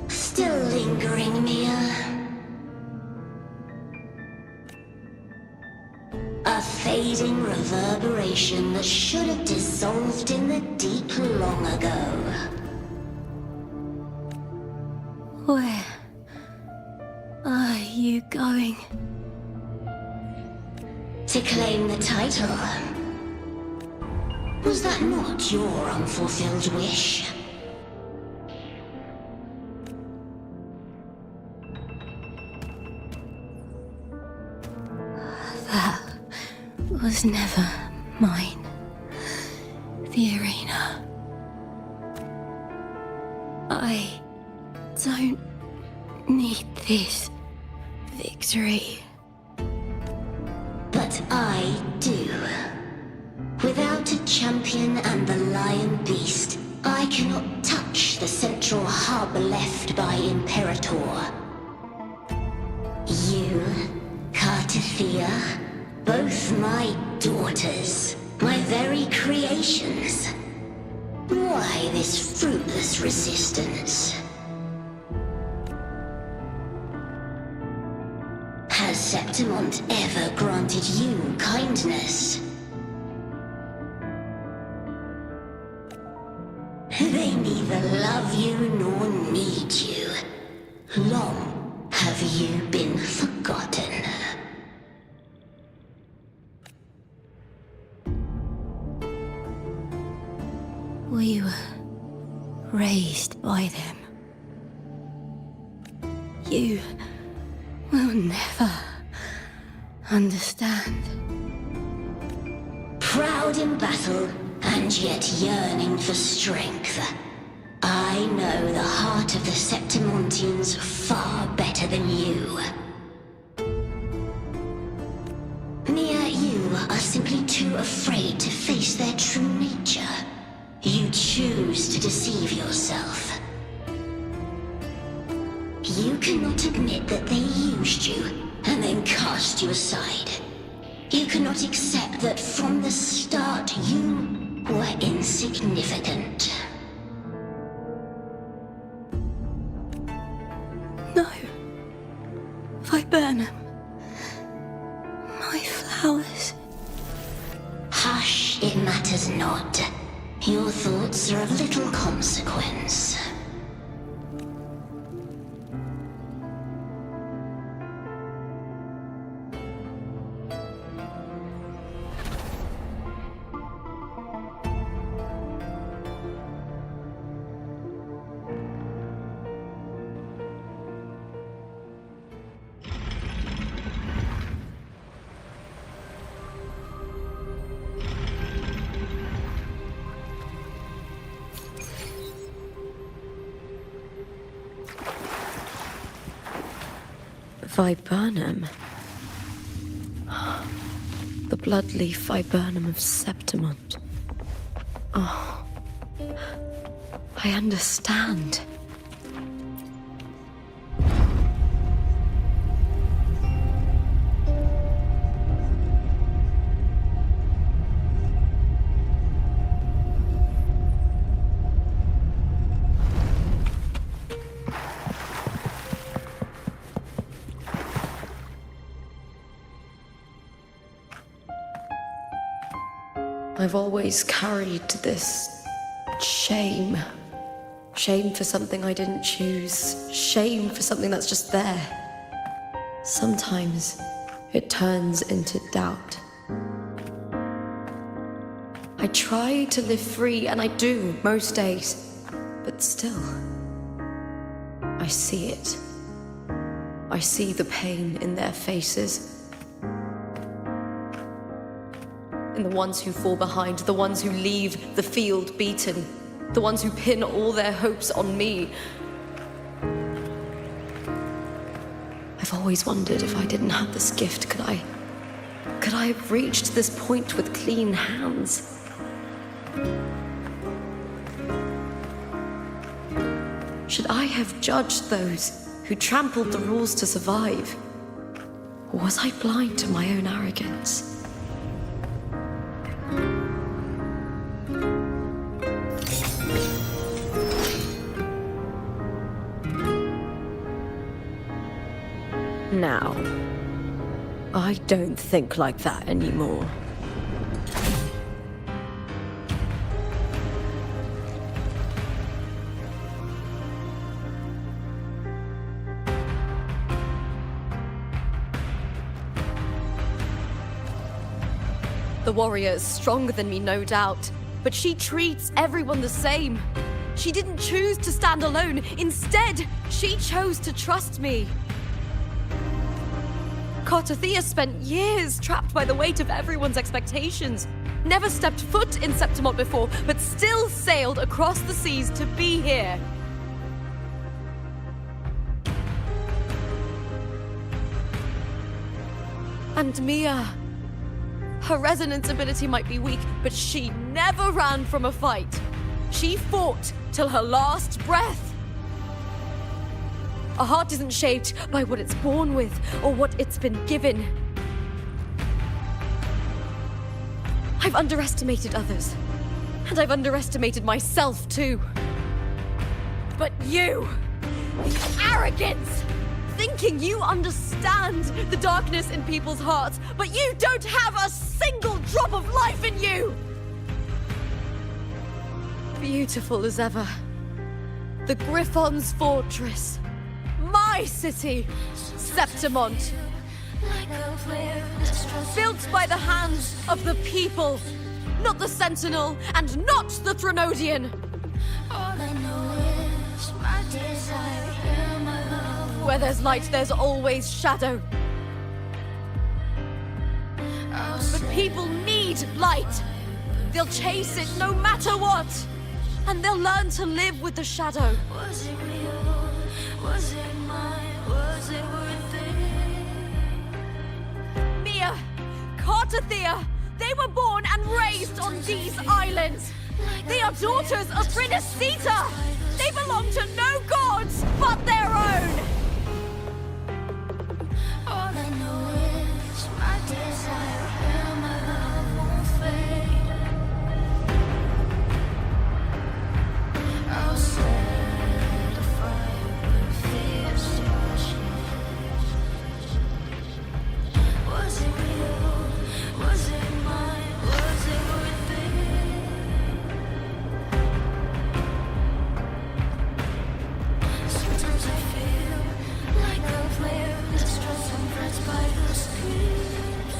Still lingering, Mia. A fading reverberation that should have dissolved in the deep long ago. Where are you going? To claim the title. Was that not your unfulfilled wish? That was never mine. The arena. I don't need this victory. But I do. Without a champion and the lion beast, I cannot touch the central hub left by Imperator. You, Cartithia, both my daughters, my very creations. Why this fruitless resistance? Has Septimont ever granted you kindness. They neither love you nor need you. Long have you been forgotten. We were raised by them. You will never understand. Proud in battle, and yet yearning for strength. I know the heart of the Septimontians far better than you. Mia, you are simply too afraid to face their true nature. You choose to deceive yourself. You cannot admit that they used you and then cast you aside. You cannot accept that from the start you were insignificant. No. Viburnum. My flowers. Hush, it matters not. Your thoughts are of little consequence. Viburnum. The bloodleaf viburnum of Septimont. Oh, I understand. I've always carried this shame. Shame for something I didn't choose. Shame for something that's just there. Sometimes it turns into doubt. I try to live free, and I do most days. But still, I see it. I see the pain in their faces. In the ones who fall behind, the ones who leave the field beaten, the ones who pin all their hopes on me. I've always wondered if I didn't have this gift, could I have reached this point with clean hands? Should I have judged those who trampled the rules to survive? Or was I blind to my own arrogance? Now, I don't think like that anymore. The warrior is stronger than me, no doubt, but she treats everyone the same. She didn't choose to stand alone. Instead, she chose to trust me. Cartothea spent years trapped by the weight of everyone's expectations. Never stepped foot in Septimont before, but still sailed across the seas to be here. And Mia, her resonance ability might be weak, but she never ran from a fight. She fought till her last breath. A heart isn't shaped by what it's born with or what it's been given. I've underestimated others, and I've underestimated myself too. But you, the arrogance, thinking you understand the darkness in people's hearts, but you don't have a single drop of life in you! Beautiful as ever. The Griffon's fortress. My city, Septimont. Built by the hands of the people, not the Sentinel and not the Threnodian. Where there's light, there's always shadow. But people need light. They'll chase it no matter what. And they'll learn to live with the shadow. Was it real? Was it mine? Was it worth it? Mia, Cartathea, they were born and raised on these islands. They are daughters of Brinacita. They belong to no gods but their own. All I know is my desire and my love won't fade. I'll set the fire when fear starts. Was it real? Was it mine? Was it worth it? Sometimes I feel like a player distressed and pressed by the screams.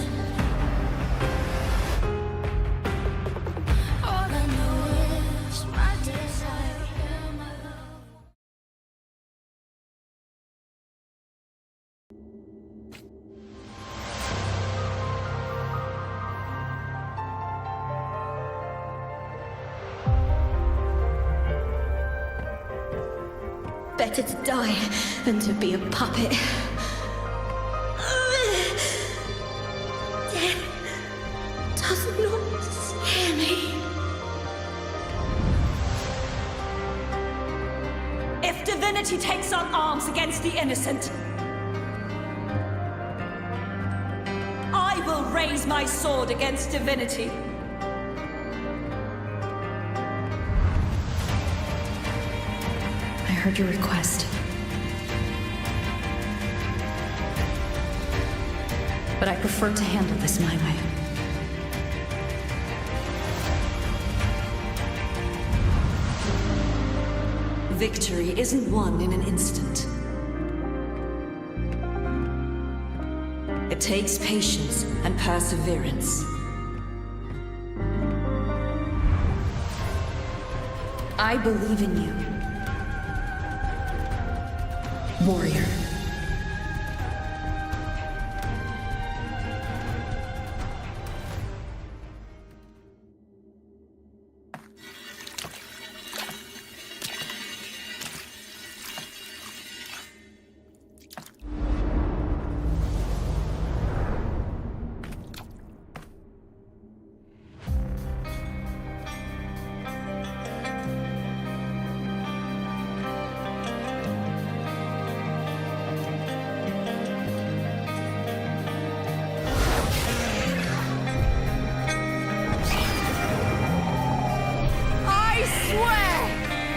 All I know is my desire and my love. Better to die than to be a puppet. Death does not scare me. If divinity takes up arms against the innocent, I will raise my sword against divinity. I heard your request. But I prefer to handle this my way. Victory isn't won in an instant. It takes patience and perseverance. I believe in you, warrior.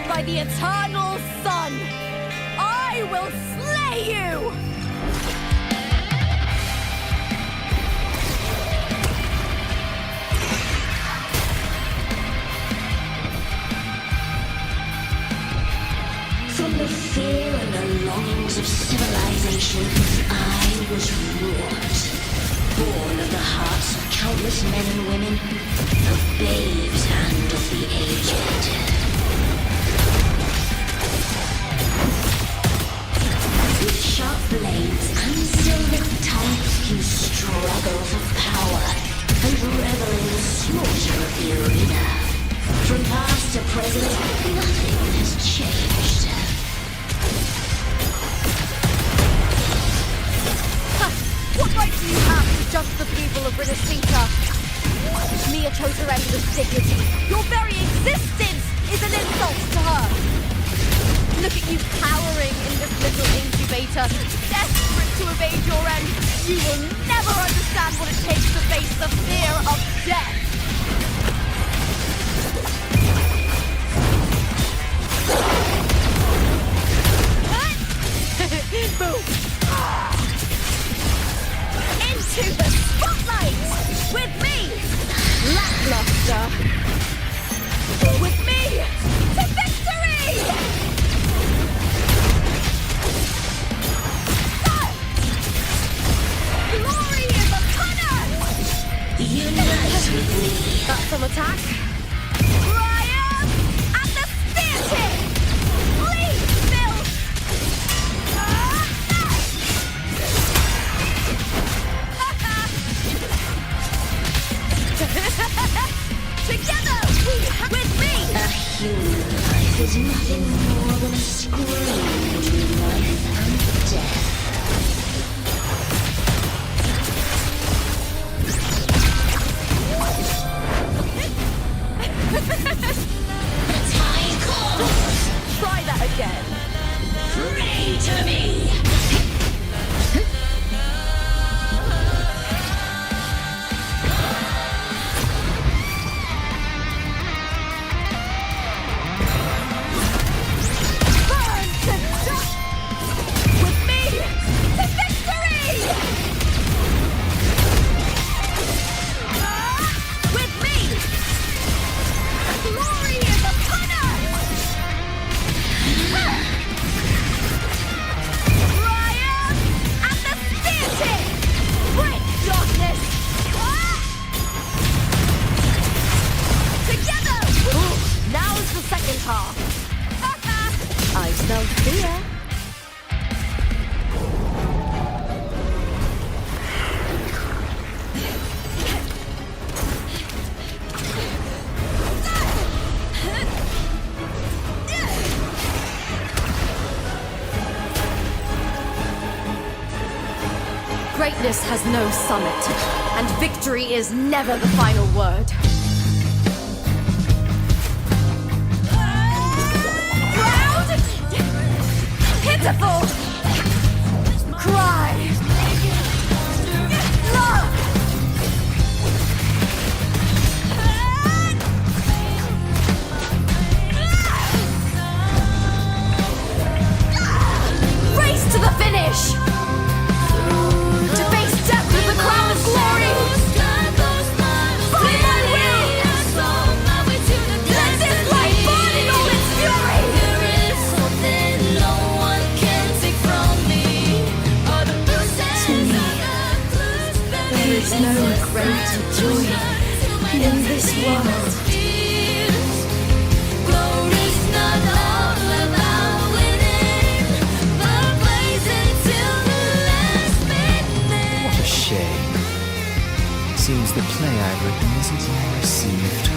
By the eternal sun, I will slay you! From the fear and the longings of civilization, I was wrought. Born of the hearts of countless men and women, of babes and of the aged. With sharp blades and silver tongues, you struggle for power and revel in the slaughter of the arena. From past to present, nothing has changed. What right do you have to judge the people of Brinacita? Mia chose her end with dignity. Your very existence is an insult to her. Look at you cowering in this little incubator, desperate to evade your end. You will never understand what it takes to face the fear of death. Boom! Unite with me. Got some attack. Triumph at the theatre! Please, Bill! Together, with me! A human life is nothing more than a scream between life and death. The tide calls! Try that again! Pray to me! I smell fear. Greatness has no summit, and victory is never the final word. Pitiful! Cry! Love! Race to the finish! To face death with the crown of glory! By my will! Let this light burn in all its fury! There is no greater joy in this world. What a shame. Seems the play I've written isn't well received.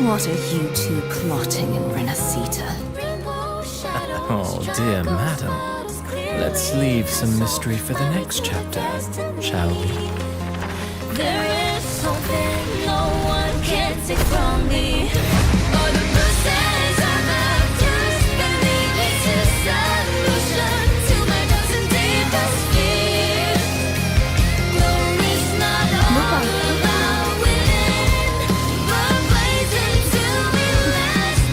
What are you two plotting in Renacita? Oh, dear madam. Let's leave some mystery for the next chapter, shall we? There is something no one can take from me. All the bruises on the dust beneath. It's a solution to my dozen deepest fears. Glory's not all about winning, but blazing to be last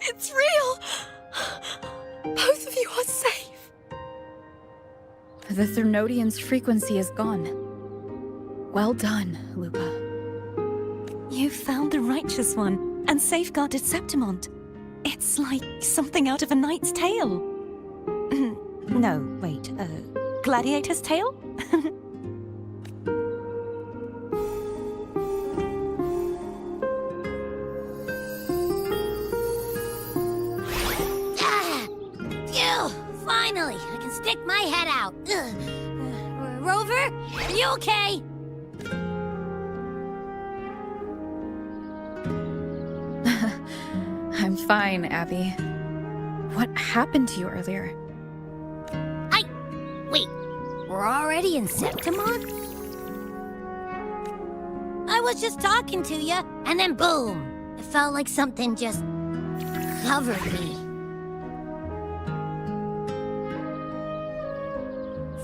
It's real! Both of you are safe. The Thermodian's frequency is gone. Well done, Lupa. You found the righteous one and safeguarded Septimont. It's like something out of a knight's tale. No, wait, gladiator's tale? Finally, I can stick my head out. Rover, are you okay? I'm fine, Abby. What happened to you earlier? Wait, we're already in Septimont? I I was just talking to you, and then boom! It felt like something just covered me.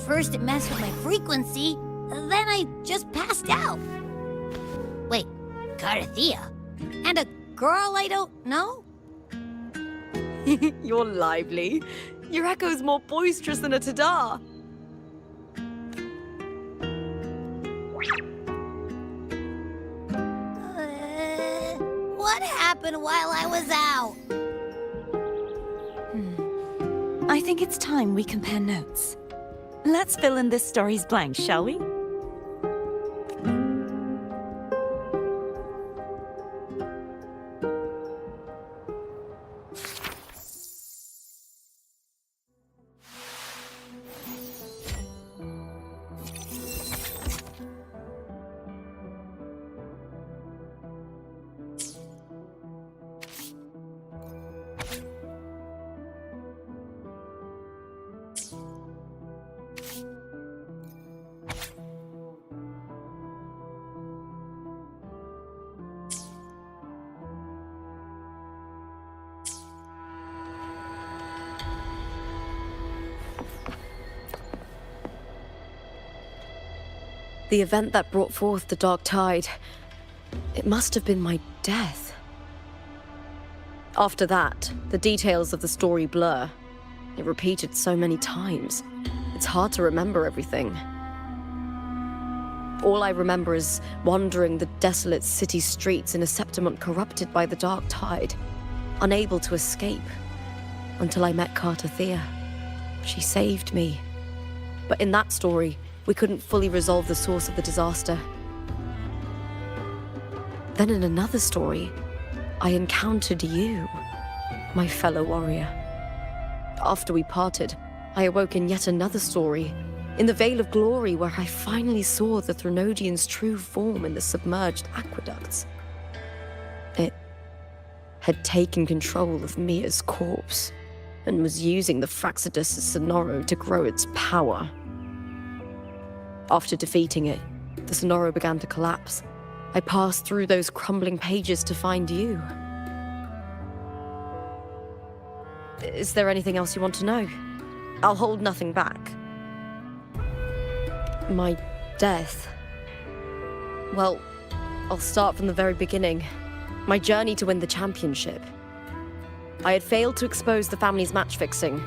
First it messed with my frequency, then I just passed out. Wait, Carthea? And a girl I don't know? You're lively. Your echo's more boisterous than a tada. What happened while I was out? I think it's time we compare notes. Let's fill in this story's blanks, shall we? The event that brought forth the dark tide, it must have been my death. After that, the details of the story blur. It repeated so many times. It's hard to remember everything. All I remember is wandering the desolate city streets in a Septimont corrupted by the dark tide, unable to escape, until I met Carthea. She saved me. But in that story, we couldn't fully resolve the source of the disaster. Then in another story, I encountered you, my fellow warrior. After we parted, I awoke in yet another story, in the Vale of Glory, where I finally saw the Threnodian's true form in the submerged aqueducts. It had taken control of Mia's corpse, and was using the Fraxidus' Sonoro to grow its power. After defeating it, the Sonoro began to collapse. I passed through those crumbling pages to find you. Is there anything else you want to know? I'll hold nothing back. My death. Well, I'll start from the very beginning. My journey to win the championship. I had failed to expose the family's match fixing.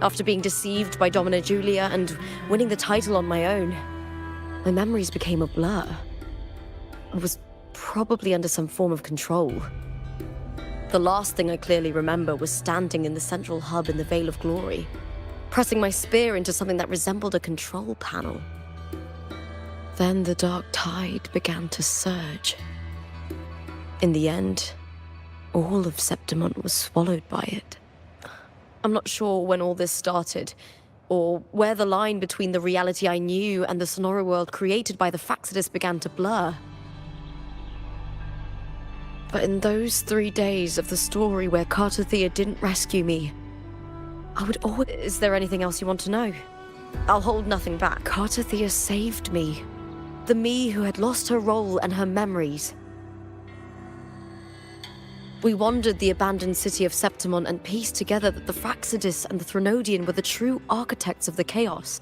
After being deceived by Domina Julia and winning the title on my own, my memories became a blur. I was probably under some form of control. The last thing I clearly remember was standing in the central hub in the Vale of Glory, pressing my spear into something that resembled a control panel. Then the dark tide began to surge. In the end, all of Septimont was swallowed by it. I'm not sure when all this started, or where the line between the reality I knew and the Sonoro world created by the Fraxidus began to blur. But in those 3 days of the story where Carthea didn't rescue me, I would always... Is there anything else you want to know? I'll hold nothing back. Carthea saved me. The me who had lost her role and her memories. We wandered the abandoned city of Septimont and pieced together that the Fraxidus and the Threnodian were the true architects of the chaos.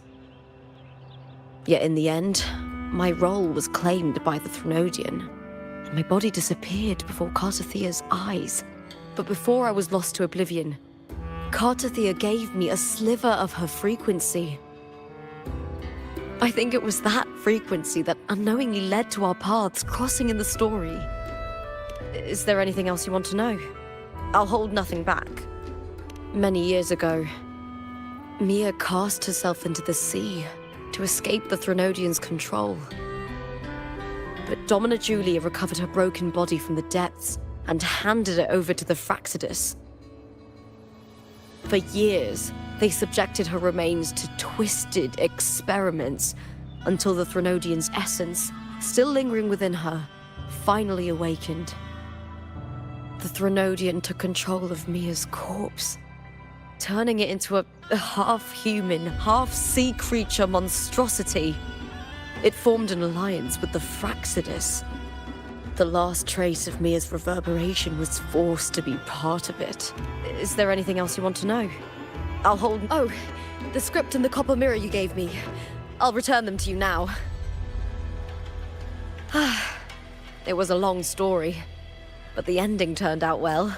Yet in the end, my role was claimed by the Threnodian, and my body disappeared before Carthea's eyes. But before I was lost to oblivion, Carthea gave me a sliver of her frequency. I think it was that frequency that unknowingly led to our paths crossing in the story. Is there anything else you want to know? I'll hold nothing back. Many years ago, Mia cast herself into the sea to escape the Threnodian's control. But Domina Julia recovered her broken body from the depths and handed it over to the Fraxidus. For years, they subjected her remains to twisted experiments until the Threnodian's essence, still lingering within her, finally awakened. The Threnodian took control of Mia's corpse, turning it into a half-human, half-sea creature monstrosity. It formed an alliance with the Fraxidus, The last trace of Mia's reverberation was forced to be part of it. Is there anything else you want to know? I'll hold... Oh, the script and the copper mirror you gave me. I'll return them to you now. It was a long story, but the ending turned out well.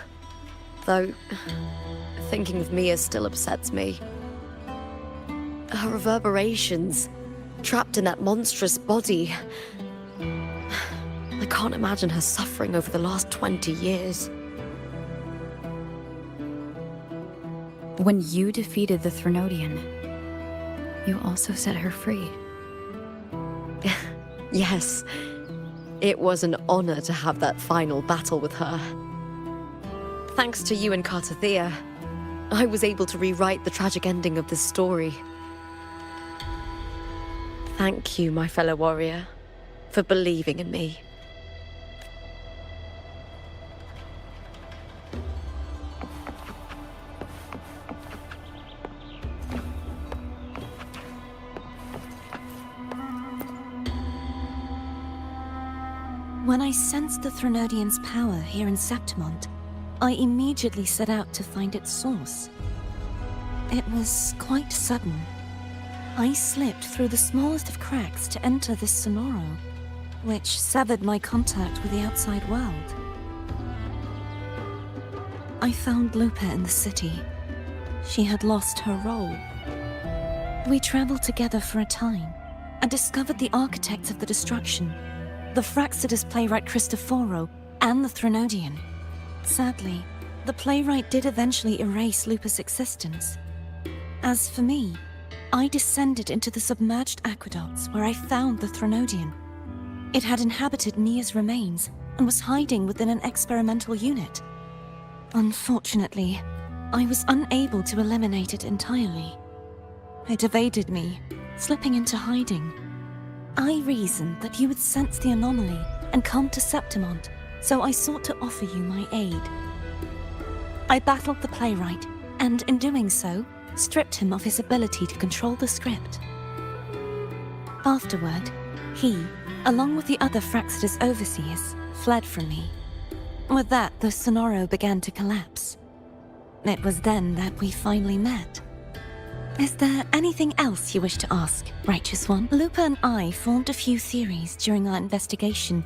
Though, thinking of Mia still upsets me. Her reverberations, trapped in that monstrous body. I can't imagine her suffering over the last 20 years. When you defeated the Threnodian, you also set her free. Yes. It was an honor to have that final battle with her. Thanks to you and Cartathea, I was able to rewrite the tragic ending of this story. Thank you, my fellow warrior, for believing in me. When I sensed the Threnodian's power here in Septimont, I immediately set out to find its source. It was quite sudden. I slipped through the smallest of cracks to enter this sonoro, which severed my contact with the outside world. I found Lupa in the city. She had lost her role. We traveled together for a time and discovered the architects of the destruction, the Fraxidus playwright Cristoforo, and the Threnodian. Sadly, the playwright did eventually erase Lupa's existence. As for me, I descended into the submerged aqueducts where I found the Threnodian. It had inhabited Mia's remains and was hiding within an experimental unit. Unfortunately, I was unable to eliminate it entirely. It evaded me, slipping into hiding. I reasoned that you would sense the anomaly and come to Septimont, so I sought to offer you my aid. I battled the playwright, and in doing so, stripped him of his ability to control the script. Afterward, he, along with the other Fraxidus overseers, fled from me. With that, the sonoro began to collapse. It was then that we finally met. Is there anything else you wish to ask, Righteous One? Lupa and I formed a few theories during our investigation,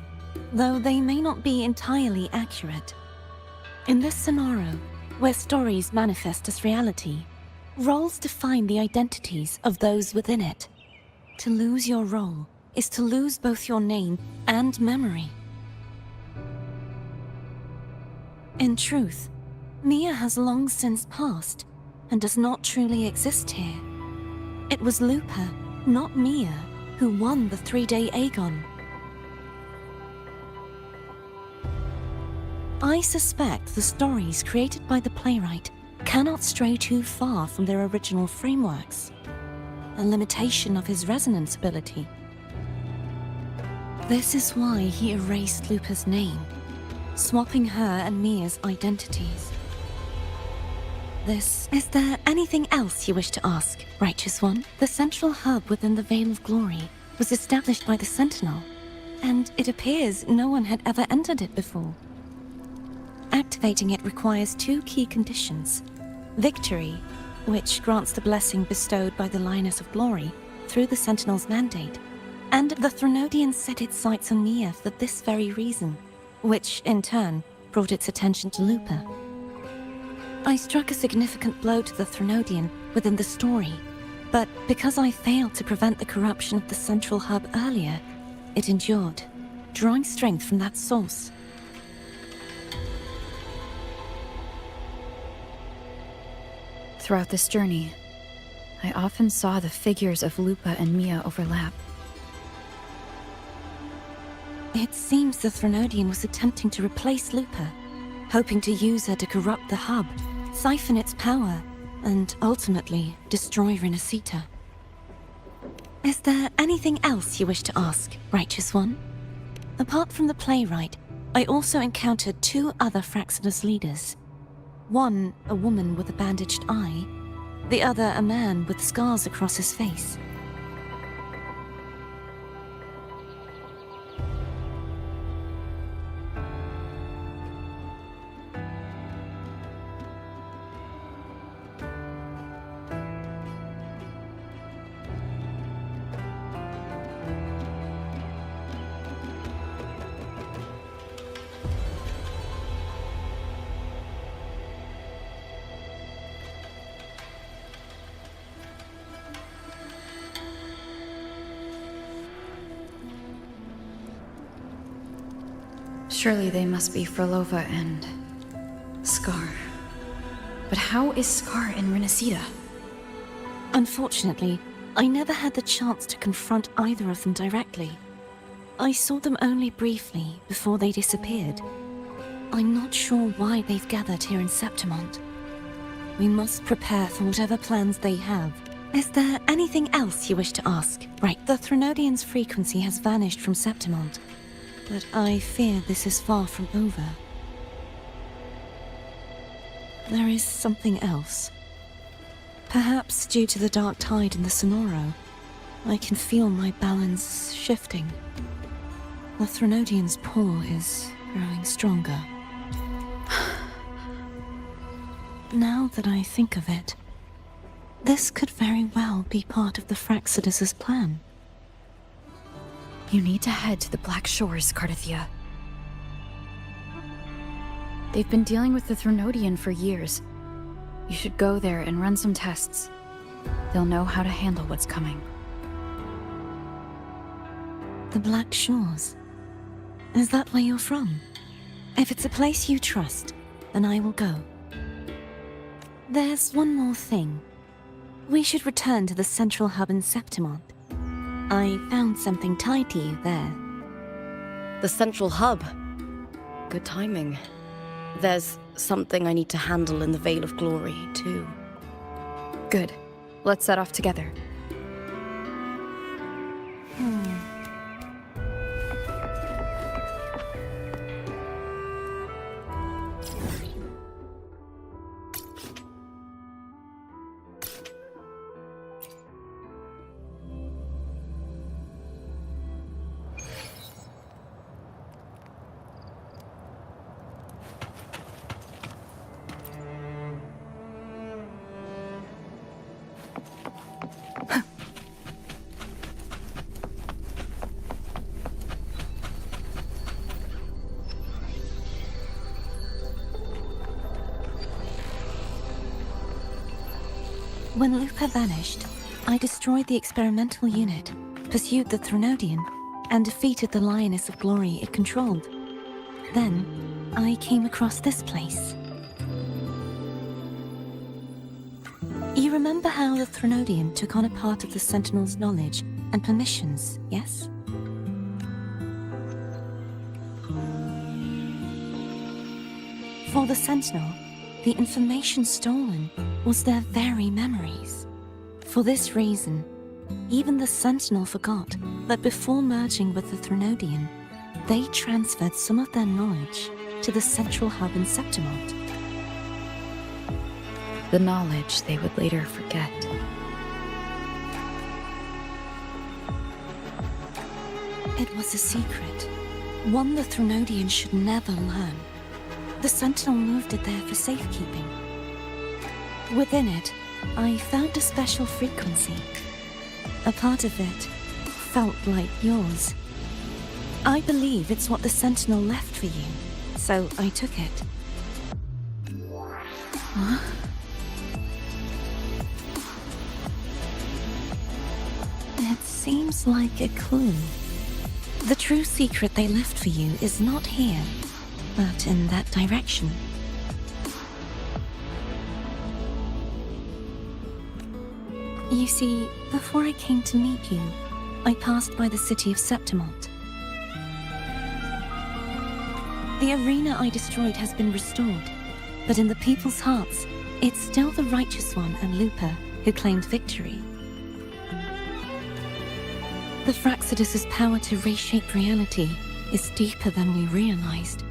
though they may not be entirely accurate. In this sonoro, where stories manifest as reality, roles define the identities of those within it. To lose your role is to lose both your name and memory. In truth, Mia has long since passed, and does not truly exist here. It was Lupa, not Mia, who won the 3-day Aegon. I suspect the stories created by the playwright cannot stray too far from their original frameworks, a limitation of his resonance ability. This is why he erased Lupa's name, swapping her and Mia's identities. Is there anything else you wish to ask, Righteous One? The central hub within the Veil of Glory was established by the Sentinel, and it appears no one had ever entered it before. Activating it requires 2 key conditions: victory, which grants the blessing bestowed by the Lioness of Glory through the Sentinel's mandate, and the Threnodian set its sights on Mia for this very reason, which, in turn, brought its attention to Lupa. I struck a significant blow to the Threnodian within the story, but because I failed to prevent the corruption of the central hub earlier, it endured, drawing strength from that source. Throughout this journey, I often saw the figures of Lupa and Mia overlap. It seems the Threnodian was attempting to replace Lupa, hoping to use her to corrupt the hub, siphon its power, and ultimately destroy Renacita. Is there anything else you wish to ask, Righteous One? Apart from the playwright, I also encountered 2 other Fraxidus leaders. One, a woman with a bandaged eye, the other a man with scars across his face. Surely they must be Frolova and Scar. But how is Scar and Renacida? Unfortunately, I never had the chance to confront either of them directly. I saw them only briefly before they disappeared. I'm not sure why they've gathered here in Septimont. We must prepare for whatever plans they have. Is there anything else you wish to ask? Right, the Threnodian's frequency has vanished from Septimont, but I fear this is far from over. There is something else. Perhaps due to the dark tide in the Sonoro, I can feel my balance shifting. The Threnodian's pull is growing stronger. Now that I think of it, this could very well be part of the Fraxidus' plan. You need to head to the Black Shores, Cardathia. They've been dealing with the Threnodian for years. You should go there and run some tests. They'll know how to handle what's coming. The Black Shores? Is that where you're from? If it's a place you trust, then I will go. There's one more thing. We should return to the central hub in Septimont. I found something tied to you there. The central hub. Good timing. There's something I need to handle in the Veil of Glory, too. Good. Let's set off together. When Lupa vanished, I destroyed the experimental unit, pursued the Threnodian, and defeated the Lioness of Glory it controlled. Then, I came across this place. You remember how the Threnodian took on a part of the Sentinel's knowledge and permissions, yes? For the Sentinel, the information stolen was their very memories. For this reason, even the Sentinel forgot that before merging with the Threnodian, they transferred some of their knowledge to the central hub in Septimont. The knowledge they would later forget. It was a secret, one the Threnodian should never learn. The Sentinel moved it there for safekeeping. Within it, I found a special frequency. A part of it felt like yours. I believe it's what the Sentinel left for you, so I took it. Huh? It seems like a clue. The true secret they left for you is not here, but in that direction. You see, before I came to meet you, I passed by the city of Septimont. The arena I destroyed has been restored, but in the people's hearts, it's still the Righteous One and Lupa who claimed victory. The Fraxidus' power to reshape reality is deeper than we realized.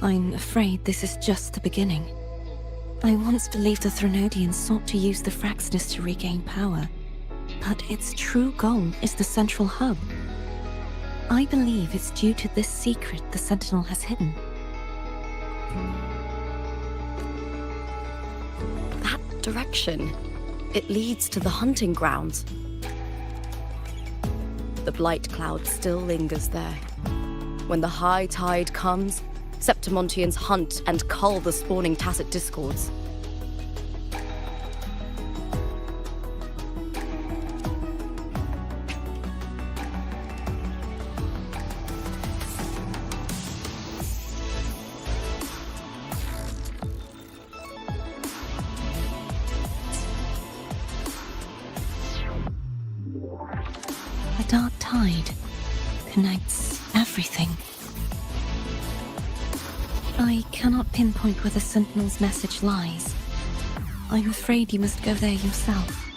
I'm afraid this is just the beginning. I once believed the Threnodians sought to use the Fraxidus to regain power, but its true goal is the central hub. I believe it's due to this secret the Sentinel has hidden. That direction, it leads to the hunting grounds. The blight cloud still lingers there. When the high tide comes, Septimontians hunt and cull the spawning tacit discords. dark tide connects everything. I cannot pinpoint where the Sentinel's message lies. I'm afraid you must go there yourself.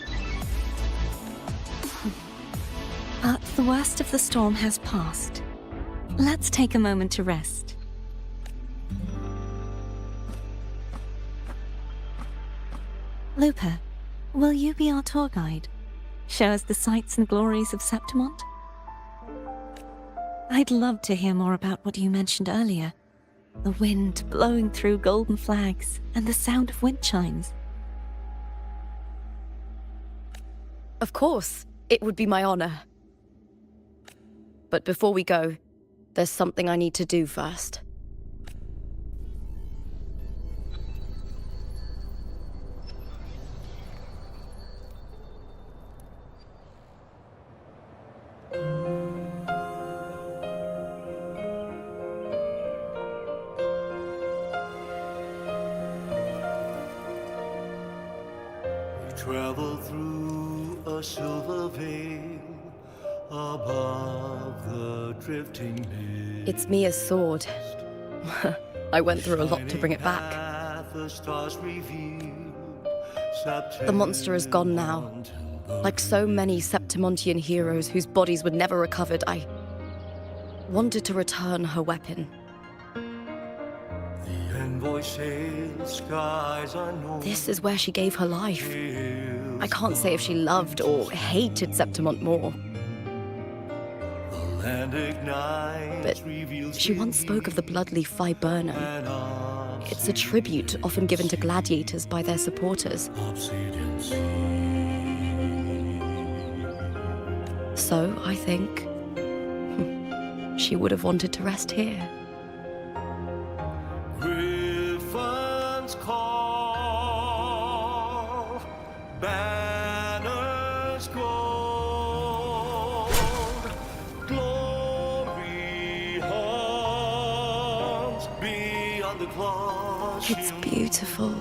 The worst of the storm has passed. Let's take a moment to rest. Lupa, will you be our tour guide? Show us the sights and glories of Septimont? I'd love to hear more about what you mentioned earlier. The wind blowing through golden flags and the sound of wind chimes. Of course, it would be my honor. But before we go, there's something I need to do first. Travel through a silver veil above the drifting mist. It's Mia's sword. I went through a lot to bring it back. The monster is gone now. Like so many Septimontian heroes whose bodies were never recovered, I wanted to return her weapon. This is where she gave her life. I can't say if she loved or hated Septimont more. But she once spoke of the bloodleaf viburnum. It's a tribute often given to gladiators by their supporters. So, I think, she would have wanted to rest here. Griffins call, banners gold, glory haunts beyond the cloud. It's beautiful.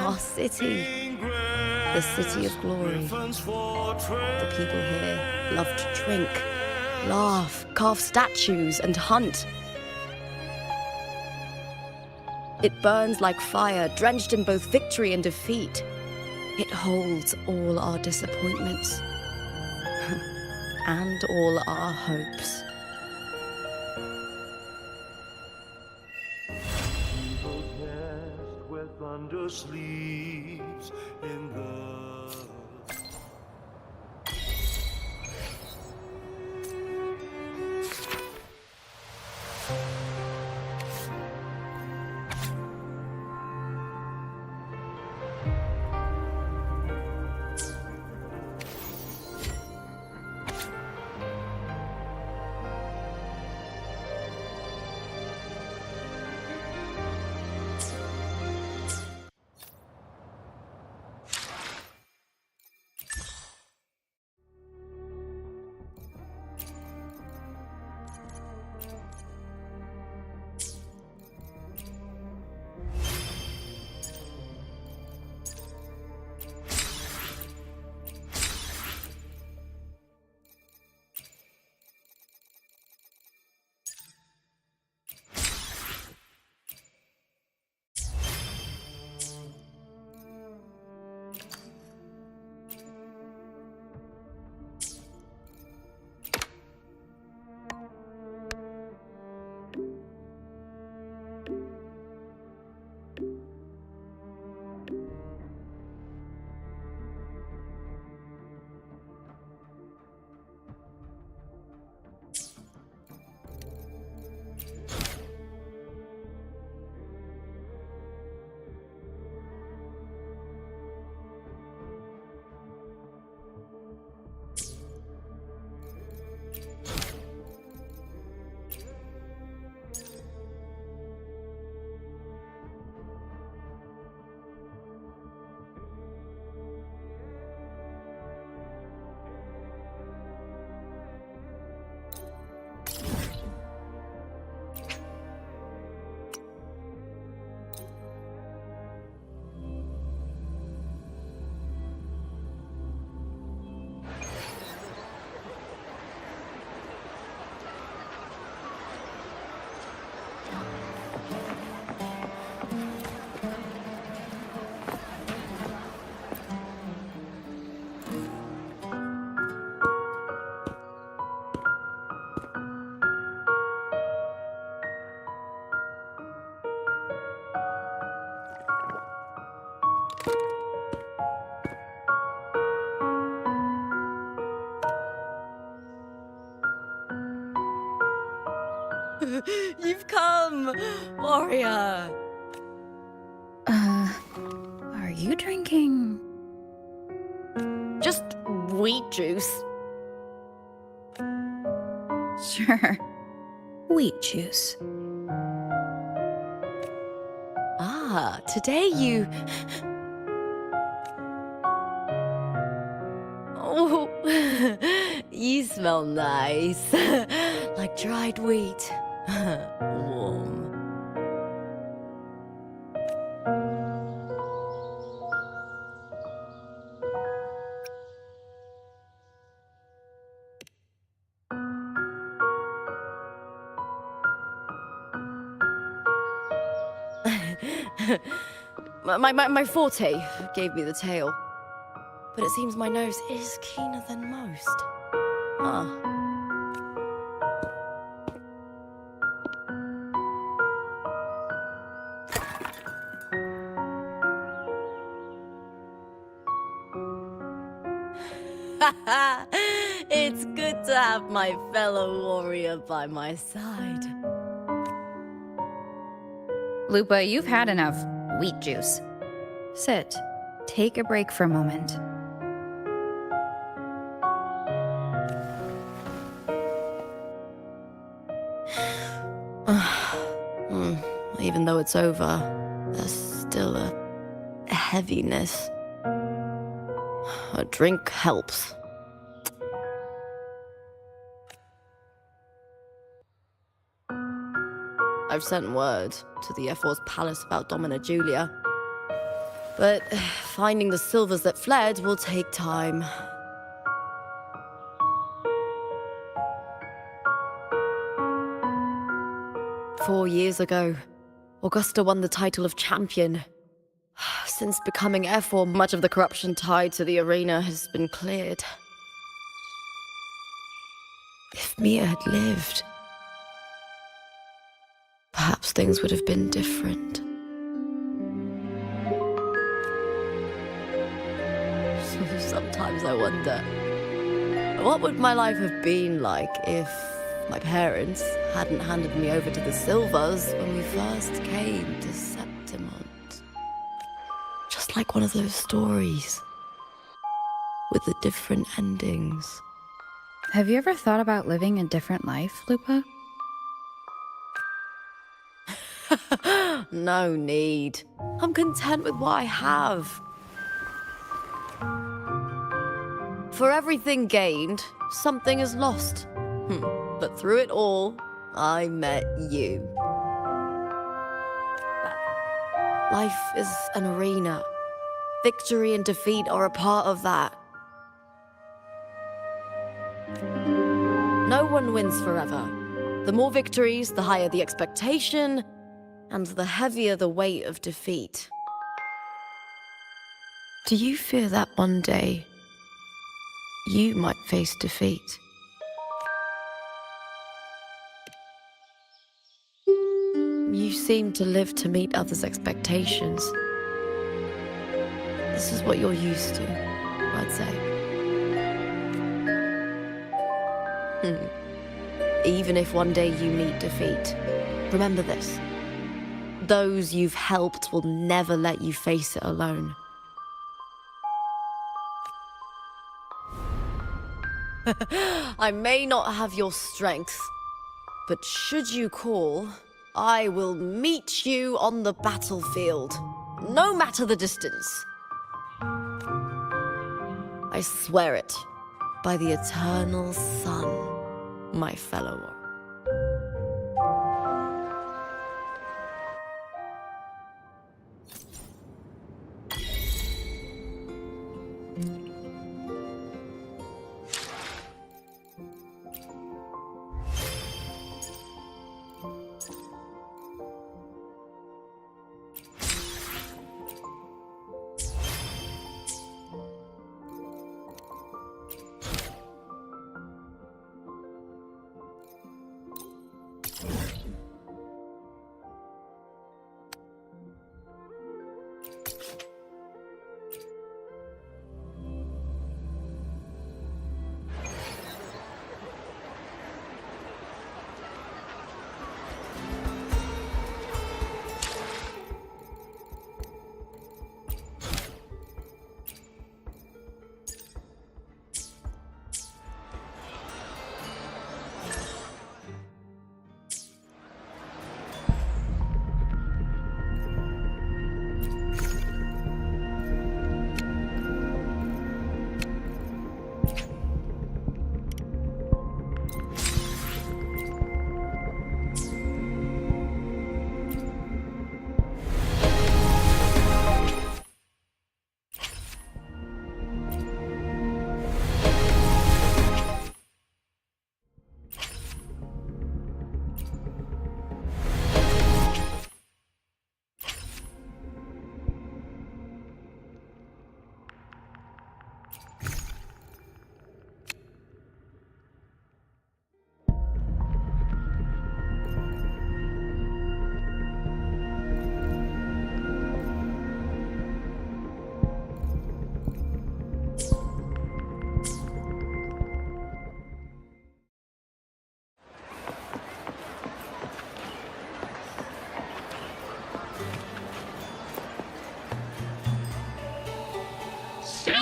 Our city, the city of glory. The people here love to drink, laugh, carve statues, and hunt. It burns like fire, drenched in both victory and defeat. It holds all our disappointments and all our hopes. Where thunder sleeps in the You've come, warrior. Are you drinking? Just wheat juice. Sure. Wheat juice. Ah, today you... Oh, you smell nice. Like dried wheat. Warm. My forte gave me the tail, but it seems my nose is keener than most. Ah. It's good to have my fellow warrior by my side. Lupa, you've had enough wheat juice. Sit. Take a break for a moment. Even though it's over, there's still a heaviness. A drink helps. I've sent word to the F4's palace about Domina Julia. But finding the silvers that fled will take time. Four years ago, Augusta won the title of champion. Since becoming F4, much of the corruption tied to the arena has been cleared. If Mia had lived, perhaps things would have been different. Sometimes I wonder, what would my life have been like if my parents hadn't handed me over to the Silvers when we first came to Septimont? Just like one of those stories, with the different endings. Have you ever thought about living a different life, Lupa? No need. I'm content with what I have. For everything gained, something is lost. But through it all, I met you. Life is an arena. Victory and defeat are a part of that. No one wins forever. The more victories, the higher the expectation, and the heavier the weight of defeat. Do you fear that one day you might face defeat? You seem to live to meet others' expectations. This is what you're used to, I'd say. Even if one day you meet defeat, remember this. Those you've helped will never let you face it alone. I may not have your strength, but should you call, I will meet you on the battlefield, no matter the distance. I swear it by the eternal sun, my fellow warrior.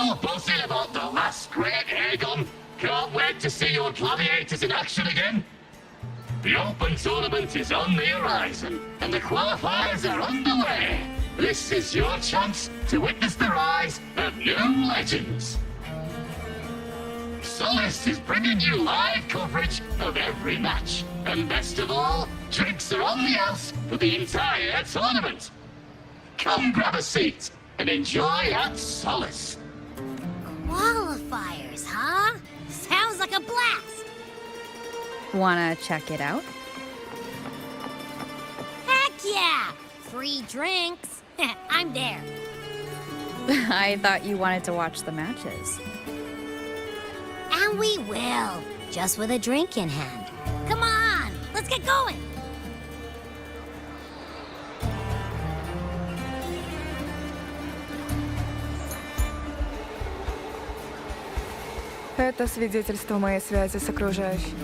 so buzzing about the last great Aegon. Can't wait to see your gladiators in action again. The Open Tournament is on the horizon, and the qualifiers are underway. This is your chance to witness the rise of new legends. Solace is bringing you live coverage of every match. And best of all, drinks are on the house for the entire tournament. Come grab a seat and enjoy at Solace. Qualifiers, huh? Sounds like a blast! Wanna check it out? Heck yeah! Free drinks. I'm there. I thought you wanted to watch the matches. And we will, just with a drink in hand. Come on, let's get going! Это свидетельство моей связи с окружающим.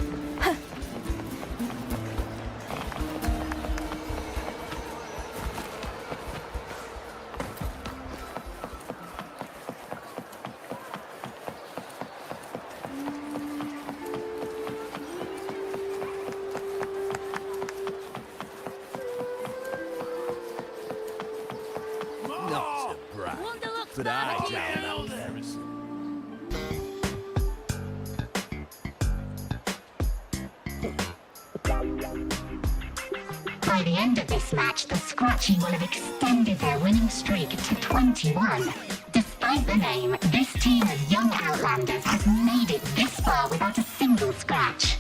Not to brag, but I doubt that. By the end of this match, the Scratchy will have extended their winning streak to 21. Despite the name, this team of young Outlanders has made it this far without a single scratch.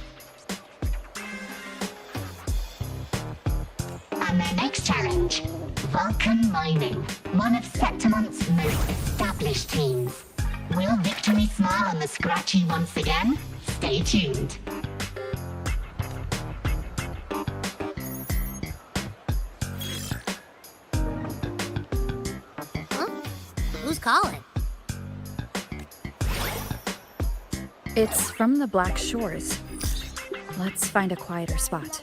And their next challenge, Vulcan Mining, one of Septimont's most established teams. Will victory smile on the Scratchy once again? Stay tuned. Who's calling? It's from the Black Shores. Let's find a quieter spot.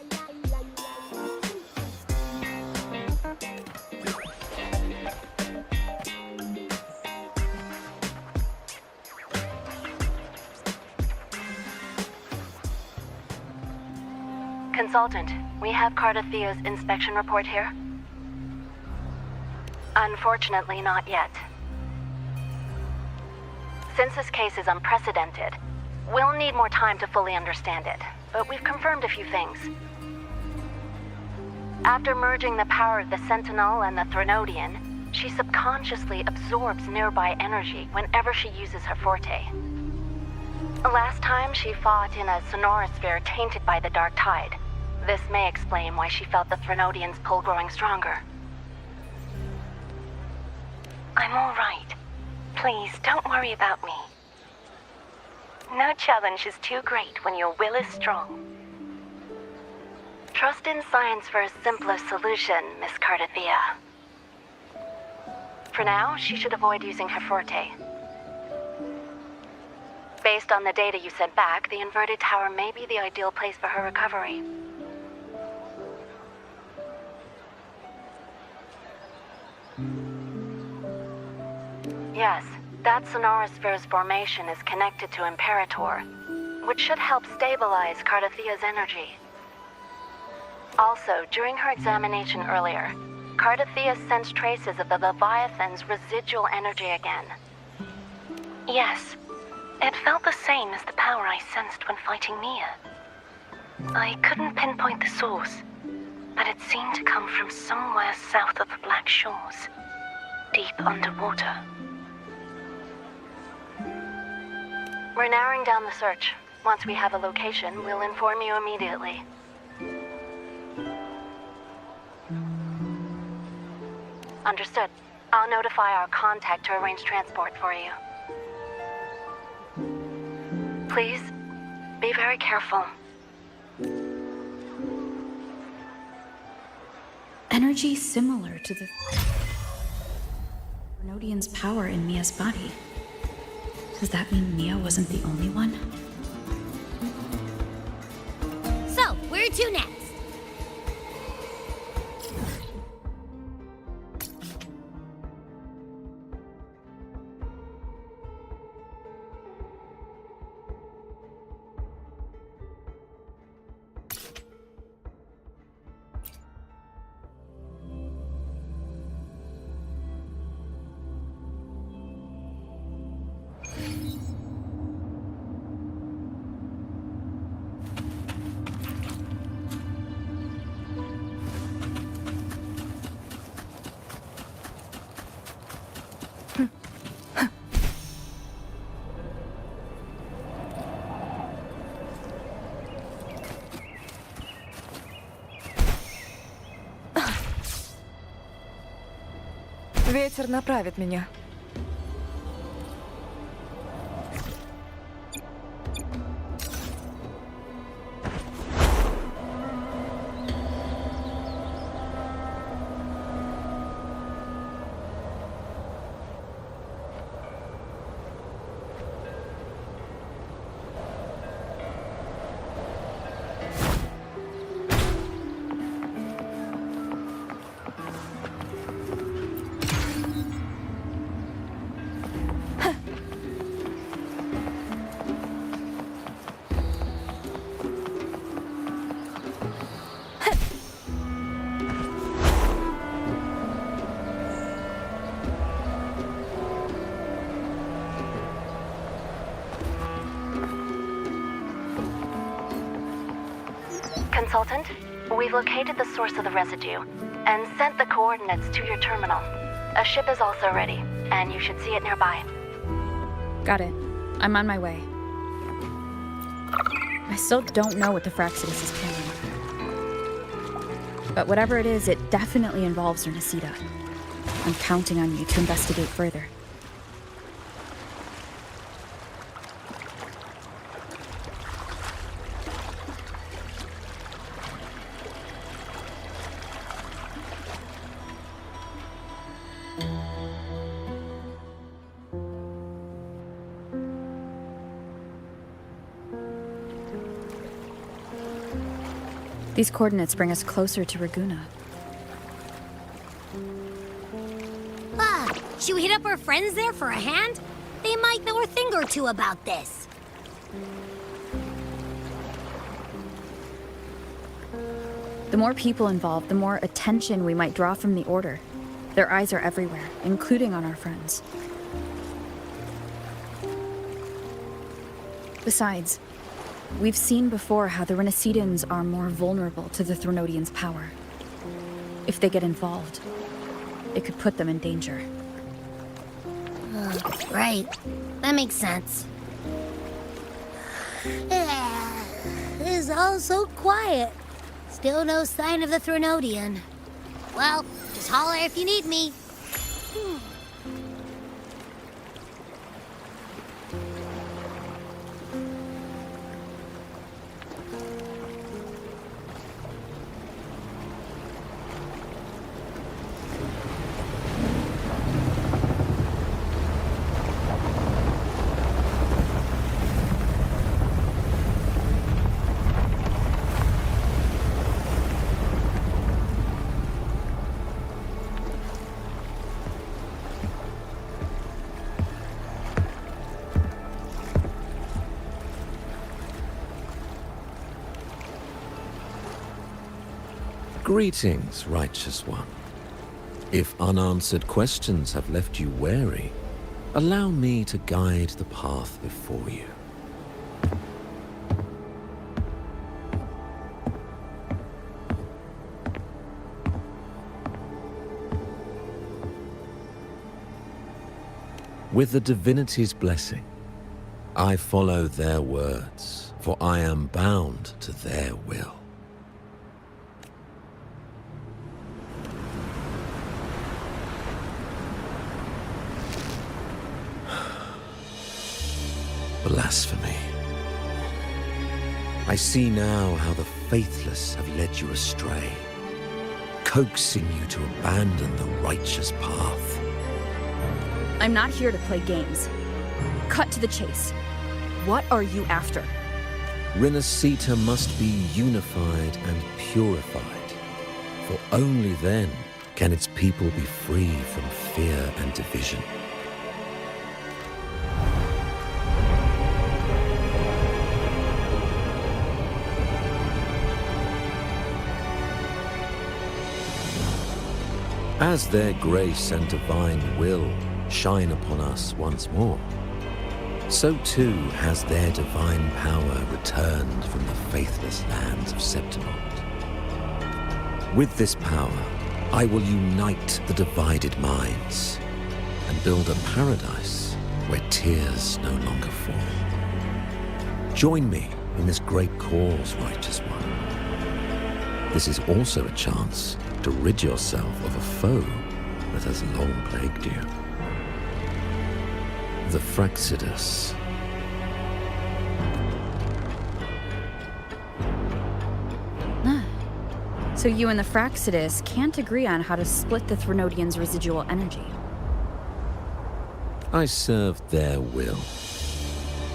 Consultant, we have Cardathia's inspection report here. Unfortunately, not yet. Since this case is unprecedented, we'll need more time to fully understand it, but we've confirmed a few things. After merging the power of the Sentinel and the Threnodian, she subconsciously absorbs nearby energy whenever she uses her forte. Last time, she fought in a sonorosphere tainted by the Dark Tide. This may explain why she felt the Threnodian's pull growing stronger. I'm all right. Please, don't worry about me. No challenge is too great when your will is strong. Trust in science for a simpler solution, Miss Cardathia. For now, she should avoid using her forte. Based on the data you sent back, the inverted tower may be the ideal place for her recovery. Yes, that sonorosphere's formation is connected to Imperator, which should help stabilize Cardathia's energy. Also, during her examination earlier, Cardathia sensed traces of the Leviathan's residual energy again. Yes, it felt the same as the power I sensed when fighting Mia. I couldn't pinpoint the source, but it seemed to come from somewhere south of the Black Shores, deep underwater. We're narrowing down the search. Once we have a location, we'll inform you immediately. Understood. I'll notify our contact to arrange transport for you. Please, be very careful. Energy similar to the Threnodian's power in Mia's body. Does that mean Mia wasn't the only one? So, where to next? Ветер направит меня. Consultant, we've located the source of the residue and sent the coordinates to your terminal. A ship is also ready, and you should see it nearby. Got it. I'm on my way. I still don't know what the Fraxidus is planning. But whatever it is, it definitely involves Ernestida. I'm counting on you to investigate further. These coordinates bring us closer to Raguna. Should we hit up our friends there for a hand? They might know a thing or two about this. The more people involved, the more attention we might draw from the Order. Their eyes are everywhere, including on our friends. Besides, we've seen before how the Renacidans are more vulnerable to the Thronodians' power. If they get involved, it could put them in danger. Right. That makes sense. It's all so quiet. Still no sign of the Thronodian. Well, just holler if you need me. Greetings, righteous one. If unanswered questions have left you wary, allow me to guide the path before you. With the divinity's blessing, I follow their words, for I am bound to their will. Blasphemy. I see now how the faithless have led you astray, coaxing you to abandon the righteous path. I'm not here to play games. Cut to the chase. What are you after? Renacita must be unified and purified, for only then can its people be free from fear and division. As their grace and divine will shine upon us once more, so too has their divine power returned from the faithless lands of Septimont. With this power, I will unite the divided minds and build a paradise where tears no longer fall. Join me in this great cause, righteous one. This is also a chance to rid yourself of a foe that has long plagued you. The Fraxidus. So you and the Fraxidus can't agree on how to split the Threnodians' residual energy. I served their will.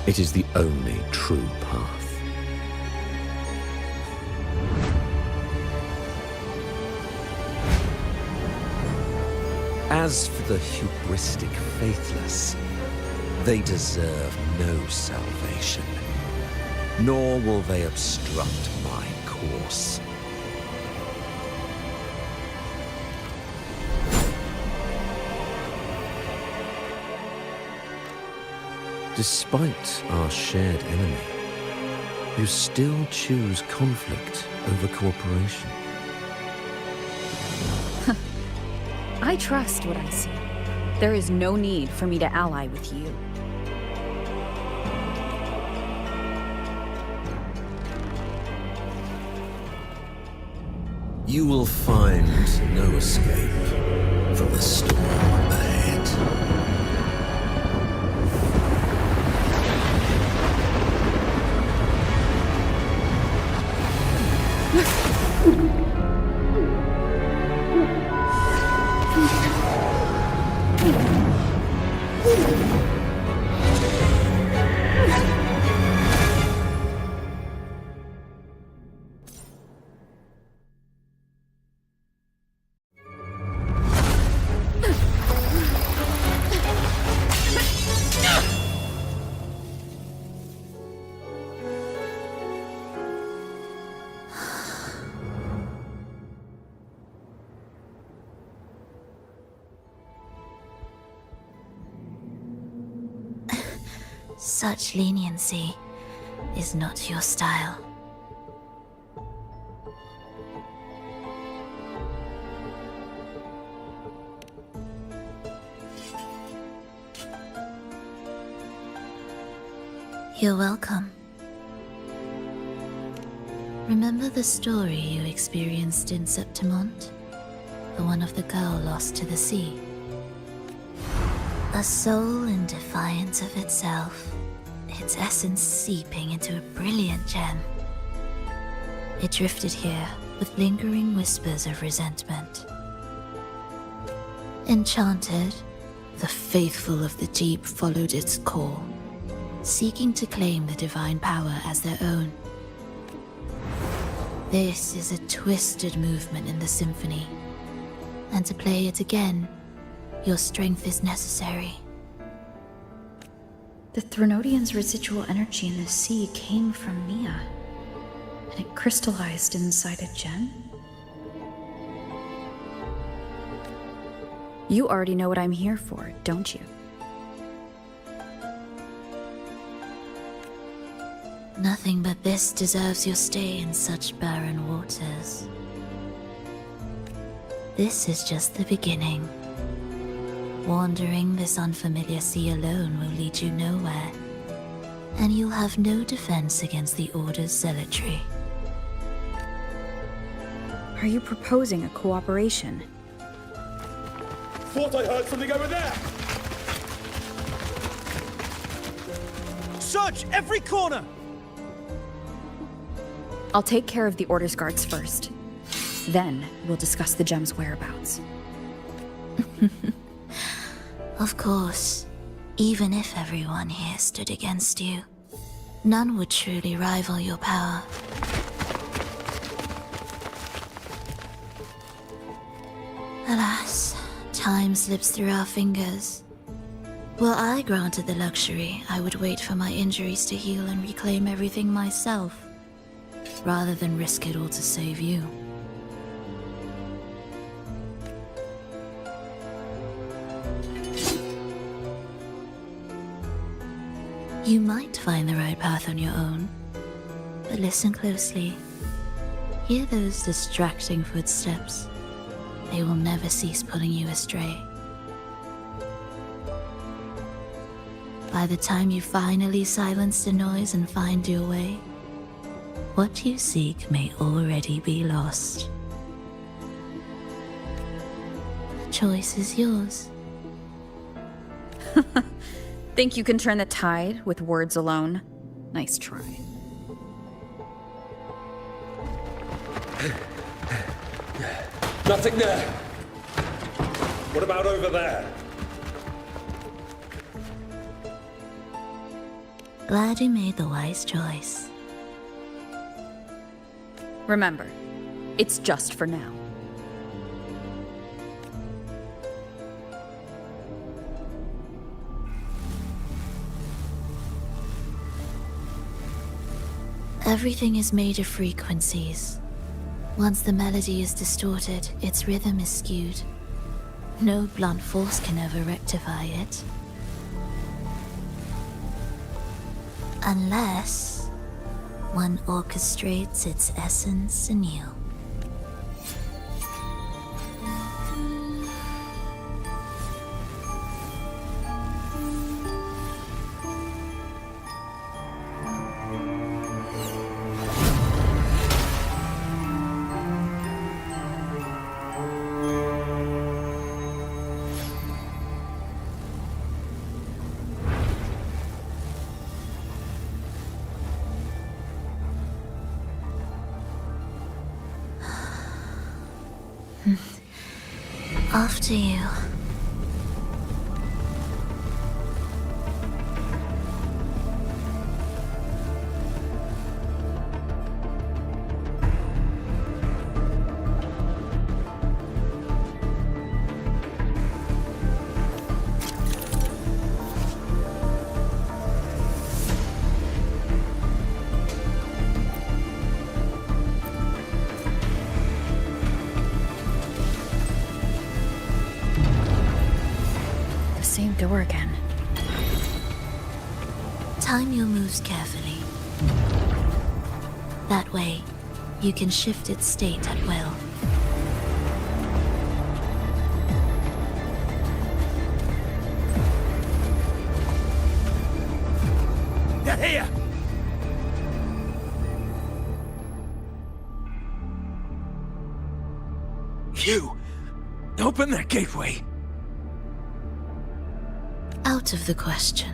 It is the only true path. As for the hubristic faithless, they deserve no salvation, nor will they obstruct my course. Despite our shared enemy, you still choose conflict over cooperation. I trust what I see. There is no need for me to ally with you. You will find no escape from the storm ahead. Such leniency is not your style. You're welcome. Remember the story you experienced in Septimont? The one of the girl lost to the sea? A soul in defiance of itself, its essence seeping into a brilliant gem. It drifted here with lingering whispers of resentment. Enchanted, the faithful of the deep followed its call, seeking to claim the divine power as their own. This is a twisted movement in the symphony, and to play it again, your strength is necessary. The Threnodians' residual energy in the sea came from Mia, and it crystallized inside a gem? You already know what I'm here for, don't you? Nothing but this deserves your stay in such barren waters. This is just the beginning. Wandering this unfamiliar sea alone will lead you nowhere, and you'll have no defense against the Order's zealotry. Are you proposing a cooperation? Thought I heard something over there! Search every corner! I'll take care of the Order's guards first. Then we'll discuss the gem's whereabouts. Of course, even if everyone here stood against you, none would truly rival your power. Alas, time slips through our fingers. Were I granted the luxury, I would wait for my injuries to heal and reclaim everything myself, rather than risk it all to save you. You might find the right path on your own, but listen closely. Hear those distracting footsteps. They will never cease pulling you astray. By the time you finally silence the noise and find your way, what you seek may already be lost. choice is yours. Think you can turn the tide with words alone? Nice try. Nothing there. What about over there? Glad you made the wise choice. Remember, it's just for now. Everything is made of frequencies. Once the melody is distorted, its rhythm is skewed. No blunt force can ever rectify it. Unless one orchestrates its essence anew. After you. Same door again. Time your moves carefully. That way, you can shift its state at will. They're here! You! Open that gateway! Out of the question.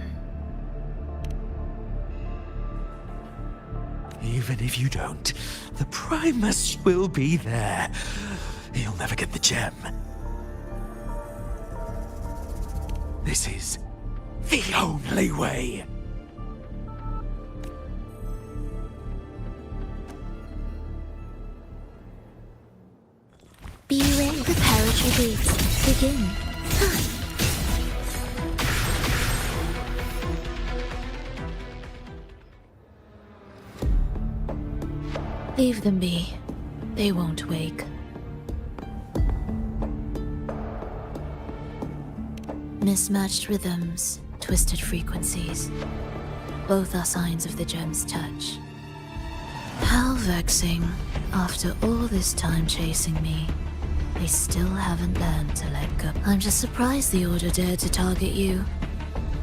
Even if you don't, the Primus will be there. You'll never get the gem. This is the only way. Be ready. Preparatory beats begin. Leave them be. They won't wake. Mismatched rhythms, twisted frequencies. Both are signs of the gem's touch. How vexing. After all this time chasing me, they still haven't learned to let go. I'm just surprised the Order dared to target you.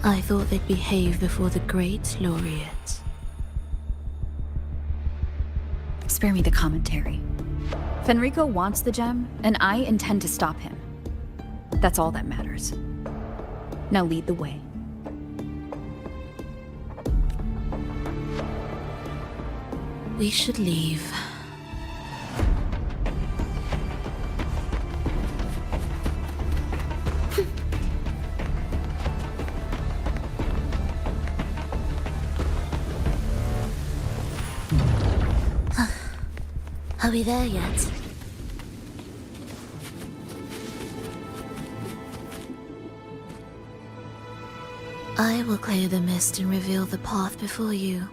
I thought they'd behave before the Great Laureate. Spare me the commentary. Fenrico wants the gem, and I intend to stop him. That's all that matters. Now lead the way. We should leave. Are we there yet? I will clear the mist and reveal the path before you.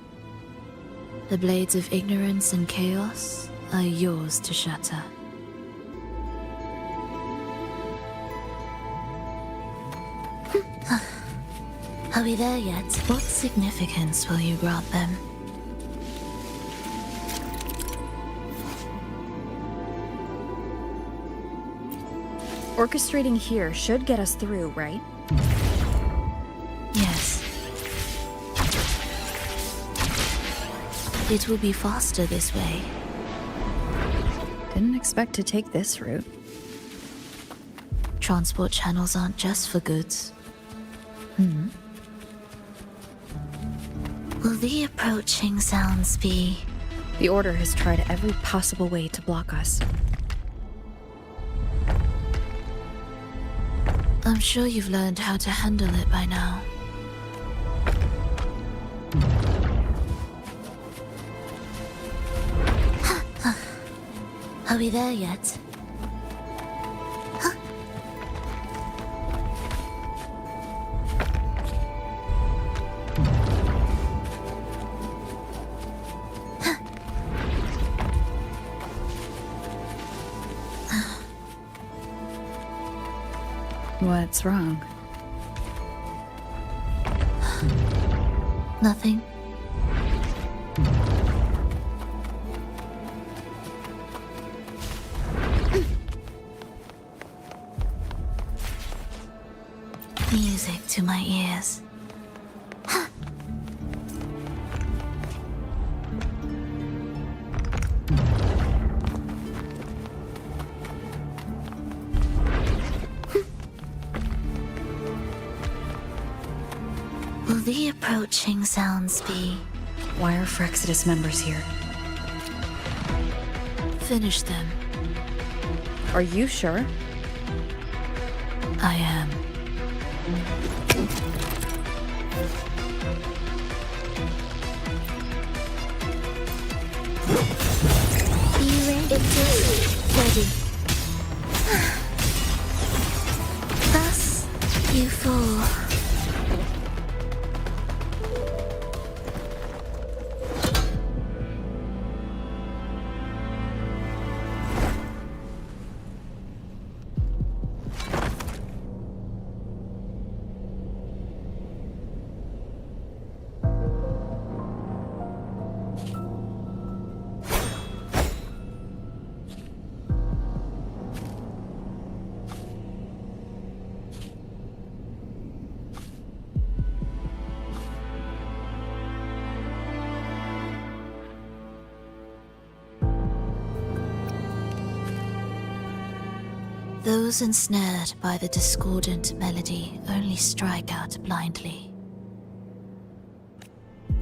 The blades of ignorance and chaos are yours to shatter. Are we there yet? What significance will you grant them? Orchestrating here should get us through, right? Yes. It will be faster this way. Didn't expect to take this route. Transport channels aren't just for goods. Will the approaching sounds be... The Order has tried every possible way to block us. I'm sure you've learned how to handle it by now. Are we there yet? What's wrong? Nothing. Music to my ears. Will the approaching sounds be... Why are Frexidus members here? Finish them. Are you sure? I am. You ready? It's ready. Thus, You fall. Those ensnared by the discordant melody only strike out blindly.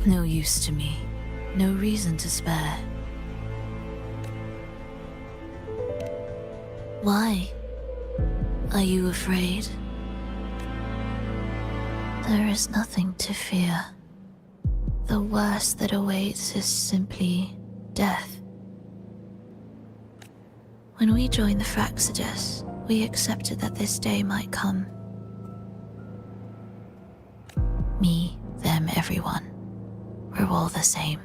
No use to me, no reason to spare. Why? Are you afraid? There is nothing to fear. The worst that awaits is simply death. When we joined the Frexidus, we accepted that this day might come. Me, them, everyone. We're all the same.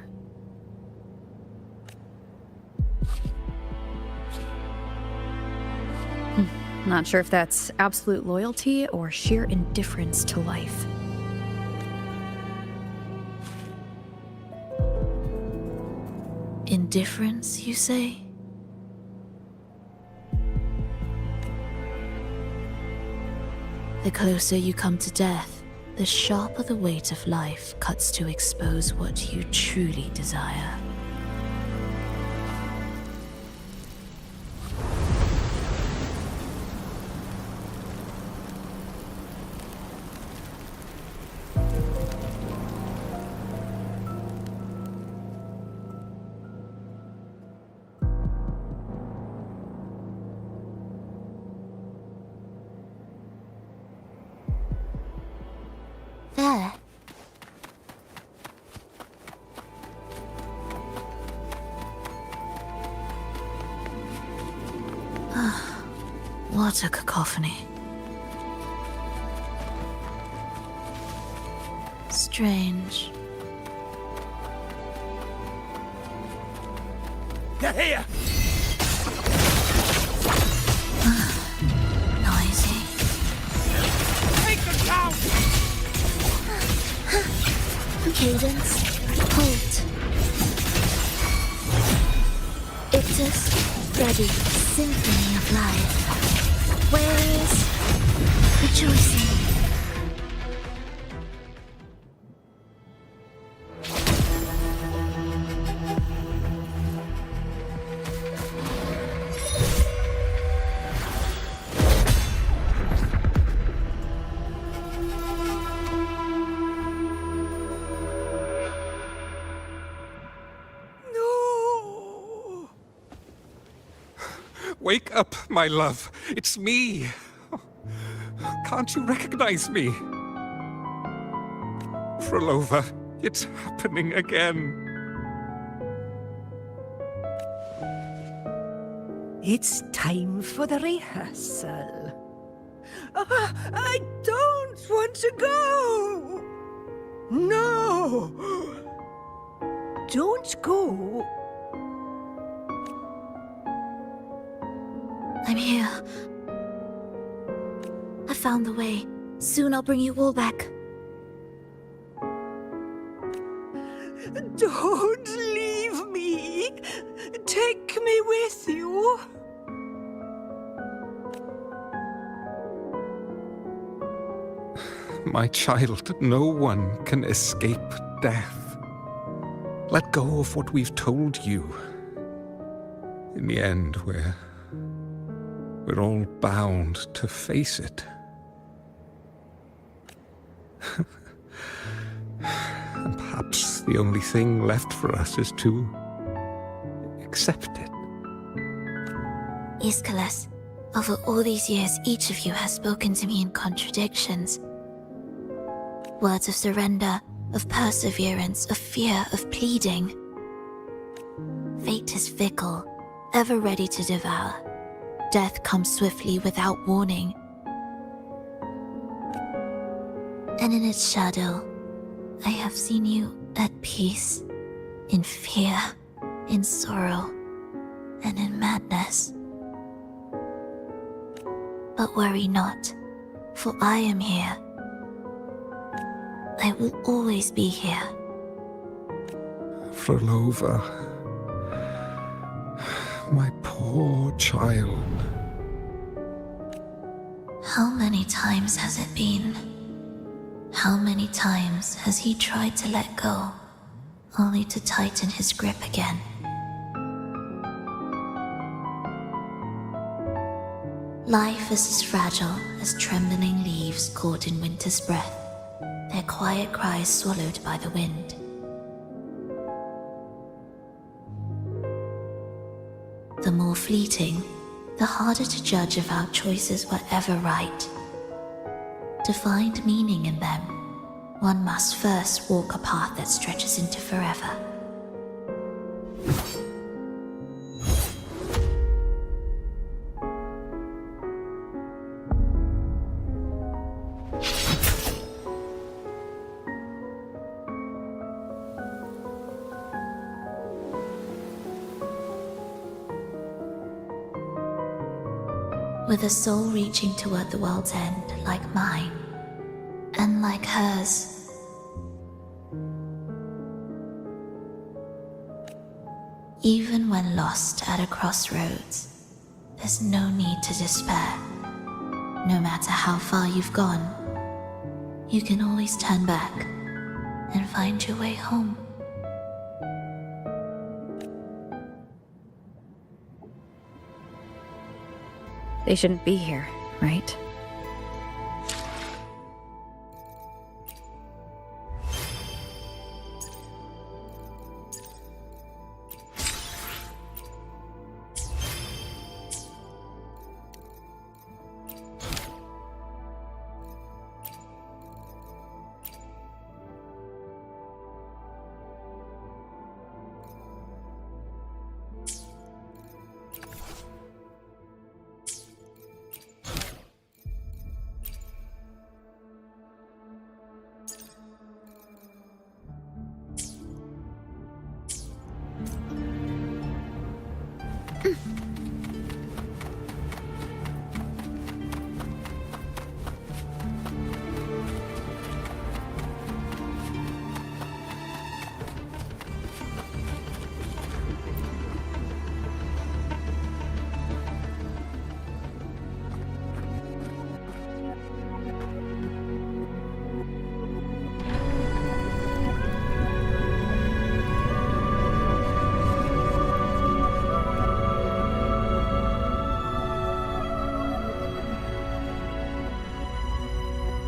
Not sure if that's absolute loyalty or sheer indifference to life. Indifference, you say? The closer you come to death, the sharper the weight of life cuts to expose what you truly desire. there. What a cacophony. Strange. Get here! Noisy. Take them down! Cadence, halt. Ictus, ready. Symphony of life. Where is rejoicing? Wake up, my love. It's me. Can't you recognize me? Frolova, it's happening again. It's time for the rehearsal. I don't want to go! No! Don't go! I'm here. I found the way. Soon I'll bring you all back. Don't leave me! Take me with you! My child, no one can escape death. Let go of what we've told you. In the end, we're all bound to face it. And perhaps the only thing left for us is to accept it. Iskalas, over all these years, each of you has spoken to me in contradictions. Words of surrender, of perseverance, of fear, of pleading. Fate is fickle, ever ready to devour. Death comes swiftly without warning. And in its shadow, I have seen you at peace, in fear, in sorrow, and in madness. But worry not, for I am here. I will always be here. Frolova, my poor child. How many times has it been? How many times has he tried to let go, only to tighten his grip again? Life is as fragile as trembling leaves caught in winter's breath, their quiet cries swallowed by the wind. The more fleeting, the harder to judge if our choices were ever right. To find meaning in them, one must first walk a path that stretches into forever. With a soul reaching toward the world's end like mine, and like hers. Even when lost at a crossroads, there's no need to despair. No matter how far you've gone, you can always turn back and find your way home. They shouldn't be here, right?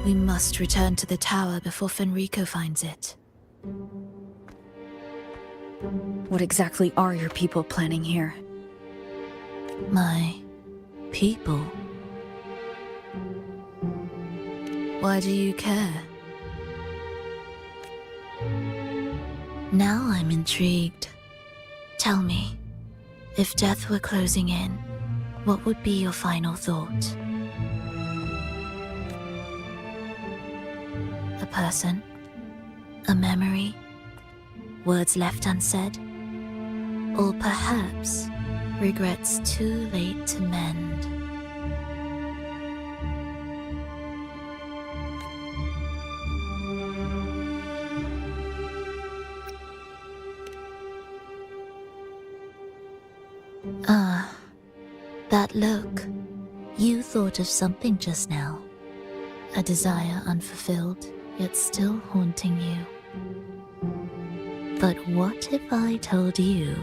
We must return to the tower before Fenrico finds it. What exactly are your people planning here? My people. Why do you care? Now I'm intrigued. Tell me, if death were closing in, what would be your final thought? A person? A memory? Words left unsaid? Or perhaps regrets too late to mend? Ah, that look. You thought of something just now. A desire unfulfilled, yet still haunting you. But what if I told you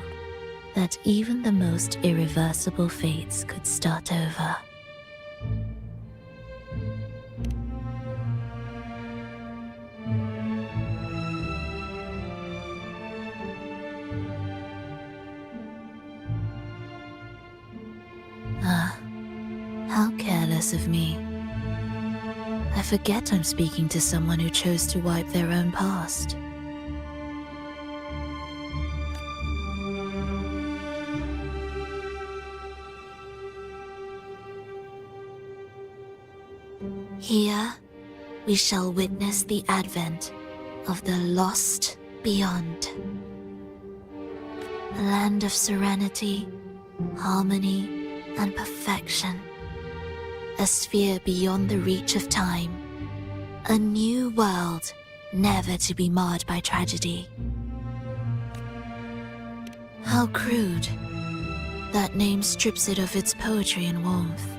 that even the most irreversible fates could start over? Ah, how careless of me. I forget I'm speaking to someone who chose to wipe their own past. Here, we shall witness the advent of the lost beyond. A land of serenity, harmony, and perfection. A sphere beyond the reach of time. A new world, never to be marred by tragedy. How crude. That name strips it of its poetry and warmth.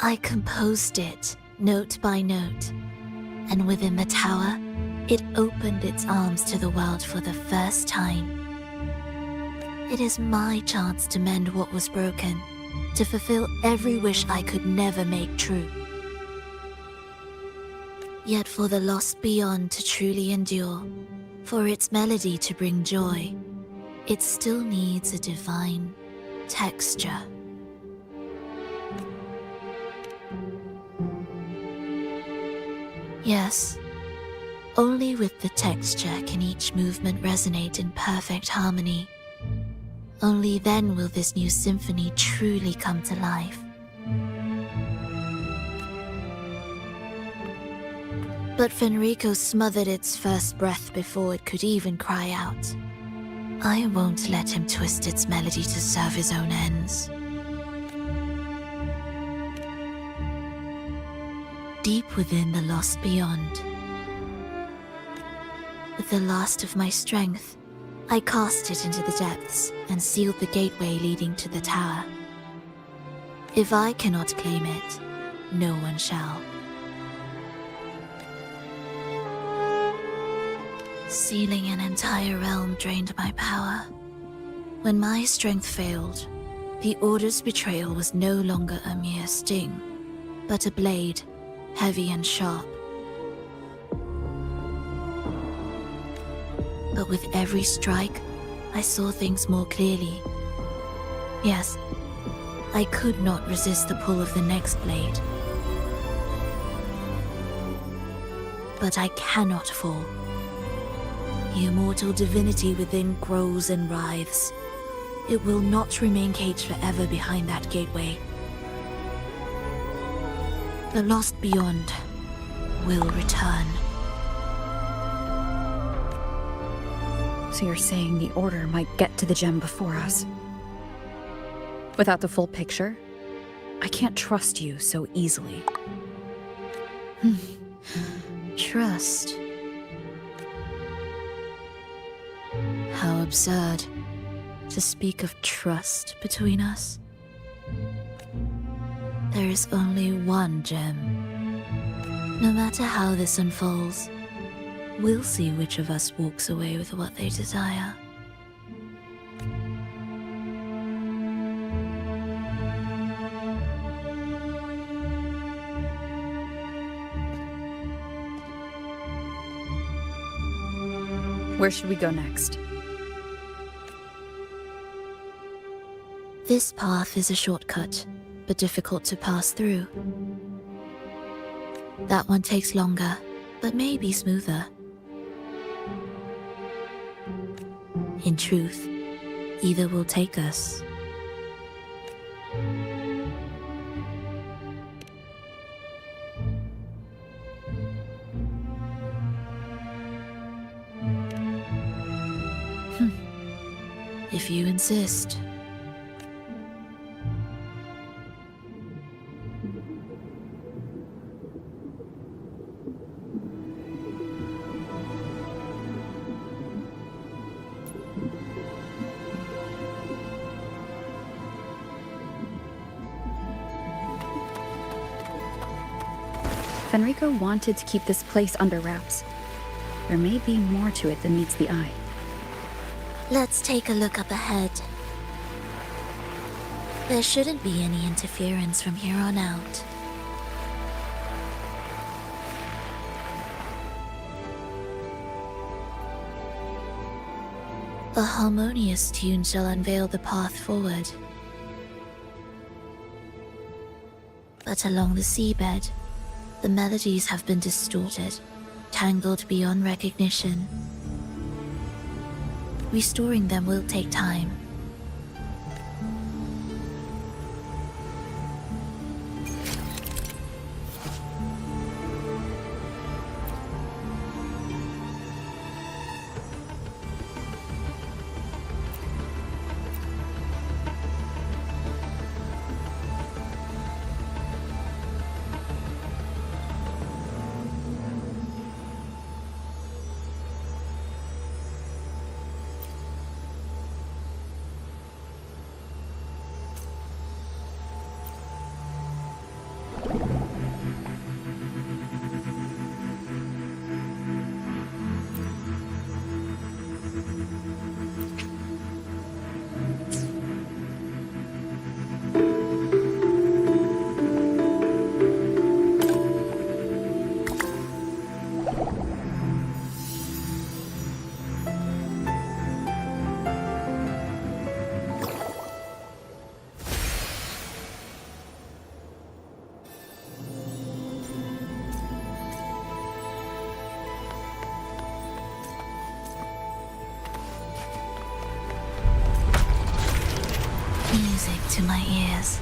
I composed it, note by note, and within the tower, it opened its arms to the world for the first time. It is my chance to mend what was broken, to fulfill every wish I could never make true. Yet for the lost beyond to truly endure, for its melody to bring joy, it still needs a divine texture. Yes, only with the texture can each movement resonate in perfect harmony. Only then will this new symphony truly come to life. But Fenrico smothered its first breath before it could even cry out. I won't let him twist its melody to serve his own ends. Deep within the lost beyond, with the last of my strength, I cast it into the depths and sealed the gateway leading to the tower. If I cannot claim it, no one shall. Sealing an entire realm drained my power. When my strength failed, the Order's betrayal was no longer a mere sting, but a blade, heavy and sharp. But with every strike, I saw things more clearly. Yes, I could not resist the pull of the next blade. But I cannot fall. The immortal divinity within grows and writhes. It will not remain caged forever behind that gateway. The lost beyond will return. So you're saying the Order might get to the gem before us? Without the full picture? I can't trust you so easily. Trust. How absurd to speak of trust between us. There is only one gem. No matter how this unfolds, we'll see which of us walks away with what they desire. Where should we go next? This path is a shortcut, but difficult to pass through. That one takes longer, but may be smoother. In truth, either will take us. If you insist. Fenrico wanted to keep this place under wraps. There may be more to it than meets the eye. Let's take a look up ahead. There shouldn't be any interference from here on out. A harmonious tune shall unveil the path forward. But along the seabed, the melodies have been distorted, tangled beyond recognition. Restoring them will take time. Music to my ears.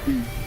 Hmm.